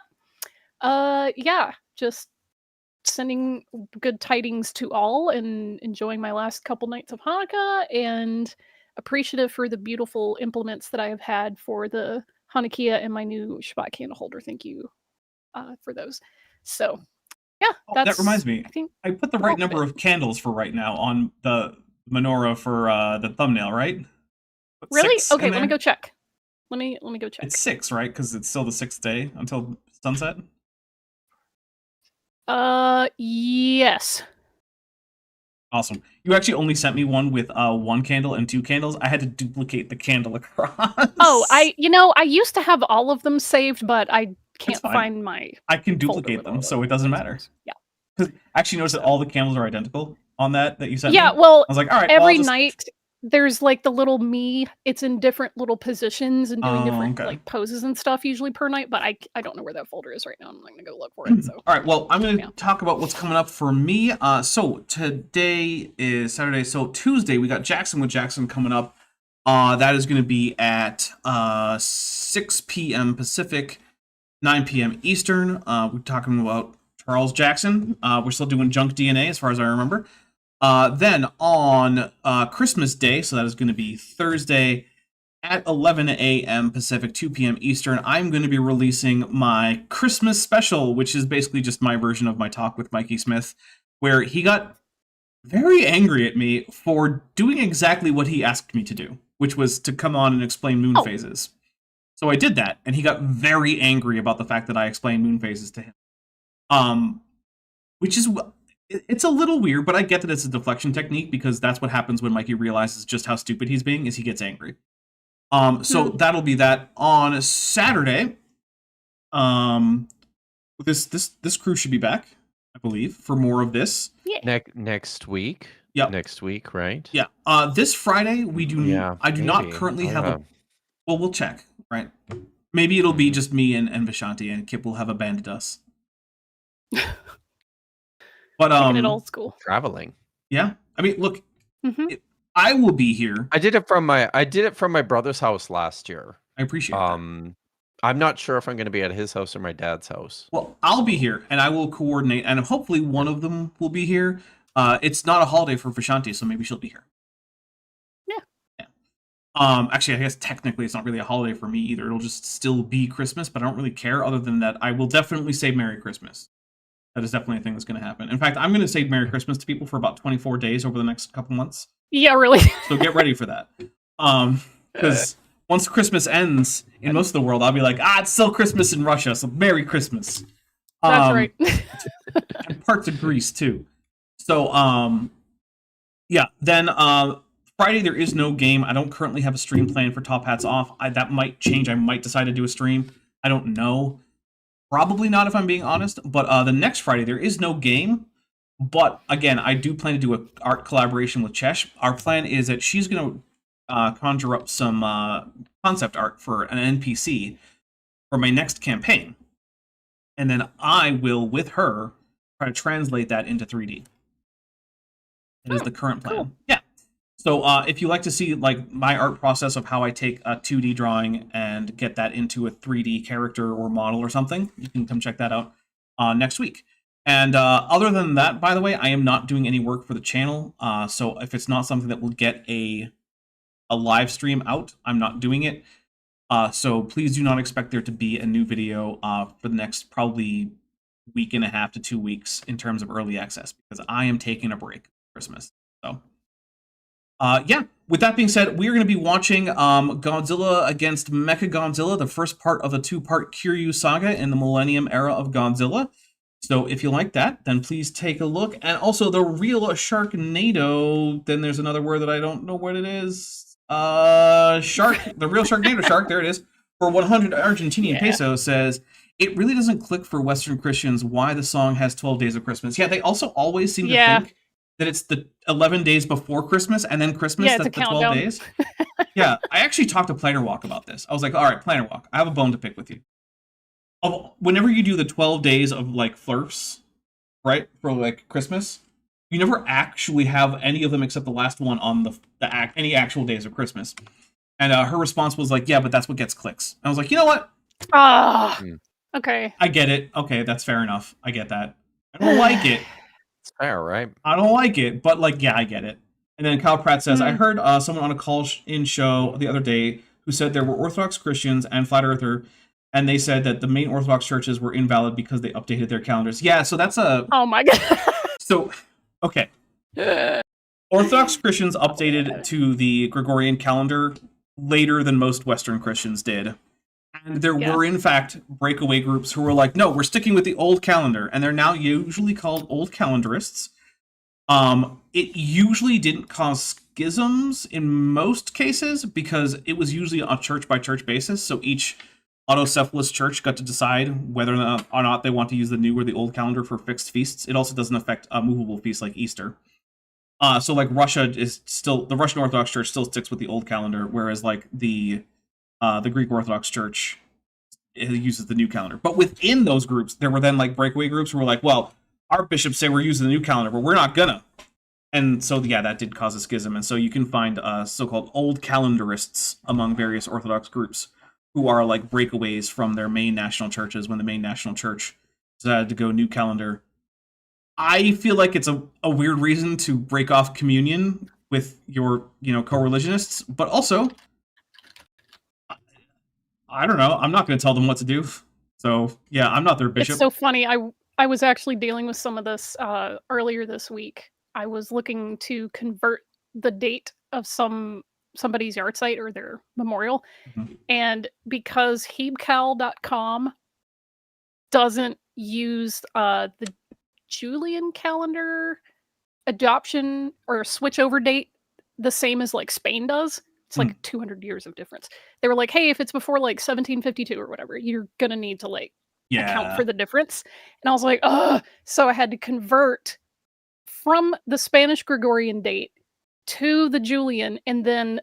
[SPEAKER 4] yeah, just sending good tidings to all and enjoying my last couple nights of Hanukkah, and appreciative for the beautiful implements that I have had for the Hanukkah and my new Shabbat candle holder. Thank you for those. So yeah,
[SPEAKER 1] that reminds me.
[SPEAKER 4] I think
[SPEAKER 1] I put the right number of candles for right now on the menorah for the thumbnail, right? Put
[SPEAKER 4] really?
[SPEAKER 1] 6
[SPEAKER 4] Okay,
[SPEAKER 1] in
[SPEAKER 4] let me
[SPEAKER 1] there.
[SPEAKER 4] go check. Let me go check.
[SPEAKER 1] It's 6, right? Because it's still the 6th day until sunset.
[SPEAKER 4] Yes.
[SPEAKER 1] Awesome. You actually only sent me one with 1 candle and 2 candles. I had to duplicate the candle across.
[SPEAKER 4] Oh, I used to have all of them saved, but I can't
[SPEAKER 1] fine.
[SPEAKER 4] find my.
[SPEAKER 1] I can
[SPEAKER 4] folder
[SPEAKER 1] duplicate
[SPEAKER 4] with all
[SPEAKER 1] them,
[SPEAKER 4] those
[SPEAKER 1] so it doesn't matter.
[SPEAKER 4] Yeah.
[SPEAKER 1] Because actually, notice that all the candles are identical on that you sent
[SPEAKER 4] Yeah,
[SPEAKER 1] me.
[SPEAKER 4] well,
[SPEAKER 1] I was like, all right.
[SPEAKER 4] every
[SPEAKER 1] well,
[SPEAKER 4] night there's like the little me. It's in different little positions and doing
[SPEAKER 1] Oh,
[SPEAKER 4] different
[SPEAKER 1] okay.
[SPEAKER 4] like poses and stuff usually per night. But I don't know where that folder is right now. I'm not gonna go look for it. So
[SPEAKER 1] All right, well, I'm going to
[SPEAKER 4] Yeah.
[SPEAKER 1] talk about what's coming up for me. So today is Saturday. So Tuesday, we got Jackson with Jackson coming up. That is going to be at 6 p.m. Pacific, 9 p.m. Eastern. We're talking about Charles Jackson. We're still doing junk DNA as far as I remember. Then on Christmas Day, so that is going to be Thursday, at 11 a.m. Pacific, 2 p.m. Eastern, I'm going to be releasing my Christmas special, which is basically just my version of my talk with Mikey Smith, where he got very angry at me for doing exactly what he asked me to do, which was to come on and explain moon phases. So I did that, and he got very angry about the fact that I explained moon phases to him. Which is... It's a little weird, but I get that it's a deflection technique, because that's what happens when Mikey realizes just how stupid he's being, is he gets angry. So that'll be that on Saturday. This crew should be back, I believe, for more of this.
[SPEAKER 4] Yeah.
[SPEAKER 3] Next week.
[SPEAKER 1] Yep.
[SPEAKER 3] Next week, right?
[SPEAKER 1] Yeah. This Friday we do.
[SPEAKER 3] Yeah,
[SPEAKER 1] I do not
[SPEAKER 3] maybe.
[SPEAKER 1] currently
[SPEAKER 3] Oh,
[SPEAKER 1] have
[SPEAKER 3] yeah.
[SPEAKER 1] a. Well, we'll check. Right. Maybe it'll be just me and Vishanti, and Kip will have abandoned us. But
[SPEAKER 4] Taking it old school.
[SPEAKER 3] Traveling.
[SPEAKER 1] yeah. I mean, look,
[SPEAKER 4] hmm
[SPEAKER 1] I will be here.
[SPEAKER 3] I did it from my brother's house last year.
[SPEAKER 1] I appreciate that.
[SPEAKER 3] I'm not sure if I'm going to be at his house or my dad's house.
[SPEAKER 1] Well, I'll be here, and I will coordinate, and hopefully one of them will be here. It's not a holiday for Vishanti, so maybe she'll be here.
[SPEAKER 4] Yeah.
[SPEAKER 1] Actually, I guess technically it's not really a holiday for me either. It'll just still be Christmas, but I don't really care. Other than that, I will definitely say Merry Christmas. That is definitely a thing that's going to happen. In fact, I'm going to say Merry Christmas to people for about 24 days over the next couple months.
[SPEAKER 4] Yeah, really.
[SPEAKER 1] So get ready for that. Because once Christmas ends in most of the world, I'll be like, it's still Christmas in Russia, so Merry Christmas.
[SPEAKER 4] That's right.
[SPEAKER 1] And parts of Greece too. So yeah. Then Friday there is no game. I don't currently have a stream planned for Top Hats Off. That might change. I might decide to do a stream. I don't know. Probably not, if I'm being honest. But the next Friday there is no game. But again, I do plan to do an art collaboration with Chesh. Our plan is that she's going to conjure up some concept art for an NPC for my next campaign. And then I will, with her, try to translate that into 3D. That is the current plan.
[SPEAKER 4] Cool.
[SPEAKER 1] Yeah. So if you like to see like my art process of how I take a 2D drawing and get that into a 3D character or model or something, you can come check that out next week. And other than that, by the way, I am not doing any work for the channel. So if it's not something that will get a live stream out, I'm not doing it. So please do not expect there to be a new video for the next probably week and a half to 2 weeks in terms of early access, because I am taking a break for Christmas. So yeah, with that being said, we are going to be watching Godzilla against Mechagodzilla, the first part of the 2-part Kiryu saga in the Millennium era of Godzilla. So if you like that, then please take a look. And also the real Sharknado, then there's another word that I don't know what it is. Shark, the real Sharknado shark, there it is, for 100 Argentinian pesos says, it really doesn't click for Western Christians why the song has 12 Days of Christmas. Yeah, they also always seem to think that it's the 11 days before Christmas and then Christmas,
[SPEAKER 4] Yeah, it's
[SPEAKER 1] that's
[SPEAKER 4] a
[SPEAKER 1] the 12
[SPEAKER 4] countdown.
[SPEAKER 1] days. Yeah, I actually talked to Planner Walk about this. I was like, all right, Planner Walk, I have a bone to pick with you. Whenever you do the 12 days of like flirts, right, for like Christmas, you never actually have any of them except the last one on any actual days of Christmas. And her response was like, yeah, but that's what gets clicks. And I was like, you know what?
[SPEAKER 4] Ah, okay.
[SPEAKER 1] I get it. Okay, that's fair enough. I get that. I don't like it.
[SPEAKER 3] It's fair, right?
[SPEAKER 1] I don't like it, but like, yeah, I get it. And then Kyle Pratt says, I heard someone on a call-in show the other day who said there were Orthodox Christians and Flat Earther, and they said that the main Orthodox churches were invalid because they updated their calendars. Yeah, so that's a...
[SPEAKER 4] Oh my god.
[SPEAKER 1] So, okay. Orthodox Christians updated to the Gregorian calendar later than most Western Christians did. And there were, in fact, breakaway groups who were like, no, we're sticking with the old calendar. And they're now usually called old calendarists. It usually didn't cause schisms in most cases because it was usually on a church-by-church basis. So each autocephalous church got to decide whether or not they want to use the new or the old calendar for fixed feasts. It also doesn't affect movable feasts like Easter. So like Russia is still, the Russian Orthodox Church still sticks with the old calendar, whereas like the Greek Orthodox Church uses the new calendar. But within those groups, there were then like breakaway groups who were like, well, our bishops say we're using the new calendar, but we're not gonna. And so, yeah, that did cause a schism. And so you can find so-called old calendarists among various Orthodox groups who are like breakaways from their main national churches when the main national church decided to go new calendar. I feel like it's a weird reason to break off communion with your, co-religionists, but also, I don't know. I'm not going to tell them what to do. So, yeah, I'm not their bishop.
[SPEAKER 4] It's so funny. I was actually dealing with some of this earlier this week. I was looking to convert the date of somebody's yard site or their memorial.
[SPEAKER 1] Mm-hmm.
[SPEAKER 4] And because hebcal.com doesn't use the Julian calendar adoption or switchover date the same as like Spain does, it's like 200 years of difference. They were like, hey, if it's before like 1752 or whatever, you're going to need to like account for the difference. And I was like, ugh. So I had to convert from the Spanish Gregorian date to the Julian and then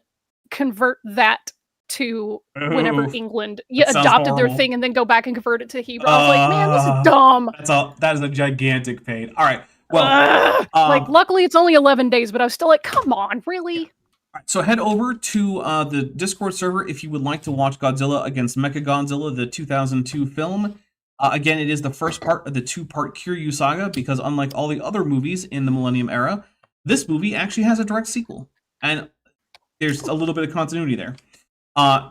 [SPEAKER 4] convert that to whenever England adopted their thing and then go back and convert it to Hebrew. I was like, man, this is dumb.
[SPEAKER 1] That is a gigantic pain. All right. Well,
[SPEAKER 4] like luckily it's only 11 days, but I was still like, come on, really?
[SPEAKER 1] All right, so head over to the Discord server if you would like to watch Godzilla against Mechagodzilla, the 2002 film. Again, it is the first part of the two-part Kiryu saga because unlike all the other movies in the Millennium Era, this movie actually has a direct sequel. And there's a little bit of continuity there.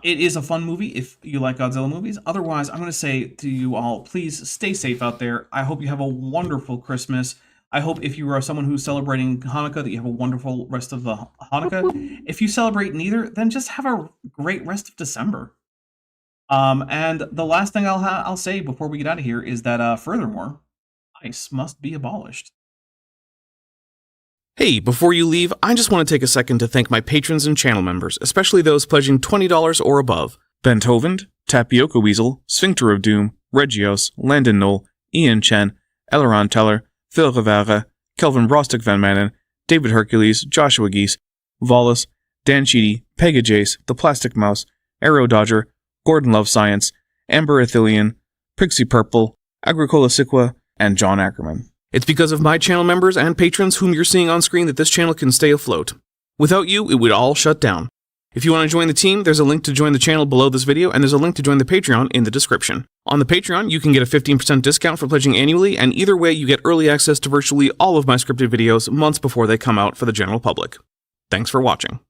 [SPEAKER 1] It is a fun movie if you like Godzilla movies. Otherwise, I'm going to say to you all, please stay safe out there. I hope you have a wonderful Christmas. I hope if you are someone who's celebrating Hanukkah that you have a wonderful rest of the Hanukkah. If you celebrate neither, then just have a great rest of December. And the last thing I'll say before we get out of here is that furthermore, ICE must be abolished. Hey, before you leave, I just want to take a second to thank my patrons and channel members, especially those pledging $20 or above. Ben Tovand, Tapioca Weasel, Sphincter of Doom, Regios, Landon Knoll, Ian Chen, Eleron Teller, Phil Rivera, Kelvin Brostick Van Manen, David Hercules, Joshua Geese, Vollus, Dan Sheedy, Pega Jace, The Plastic Mouse, Arrow Dodger, Gordon Love Science, Amber Athelian, Pixie Purple, Agricola Siqua, and John Ackerman. It's because of my channel members and patrons whom you're seeing on screen that this channel can stay afloat. Without you, it would all shut down. If you want to join the team, there's a link to join the channel below this video, and there's a link to join the Patreon in the description. On the Patreon, you can get a 15% discount for pledging annually, and either way, you get early access to virtually all of my scripted videos months before they come out for the general public. Thanks for watching.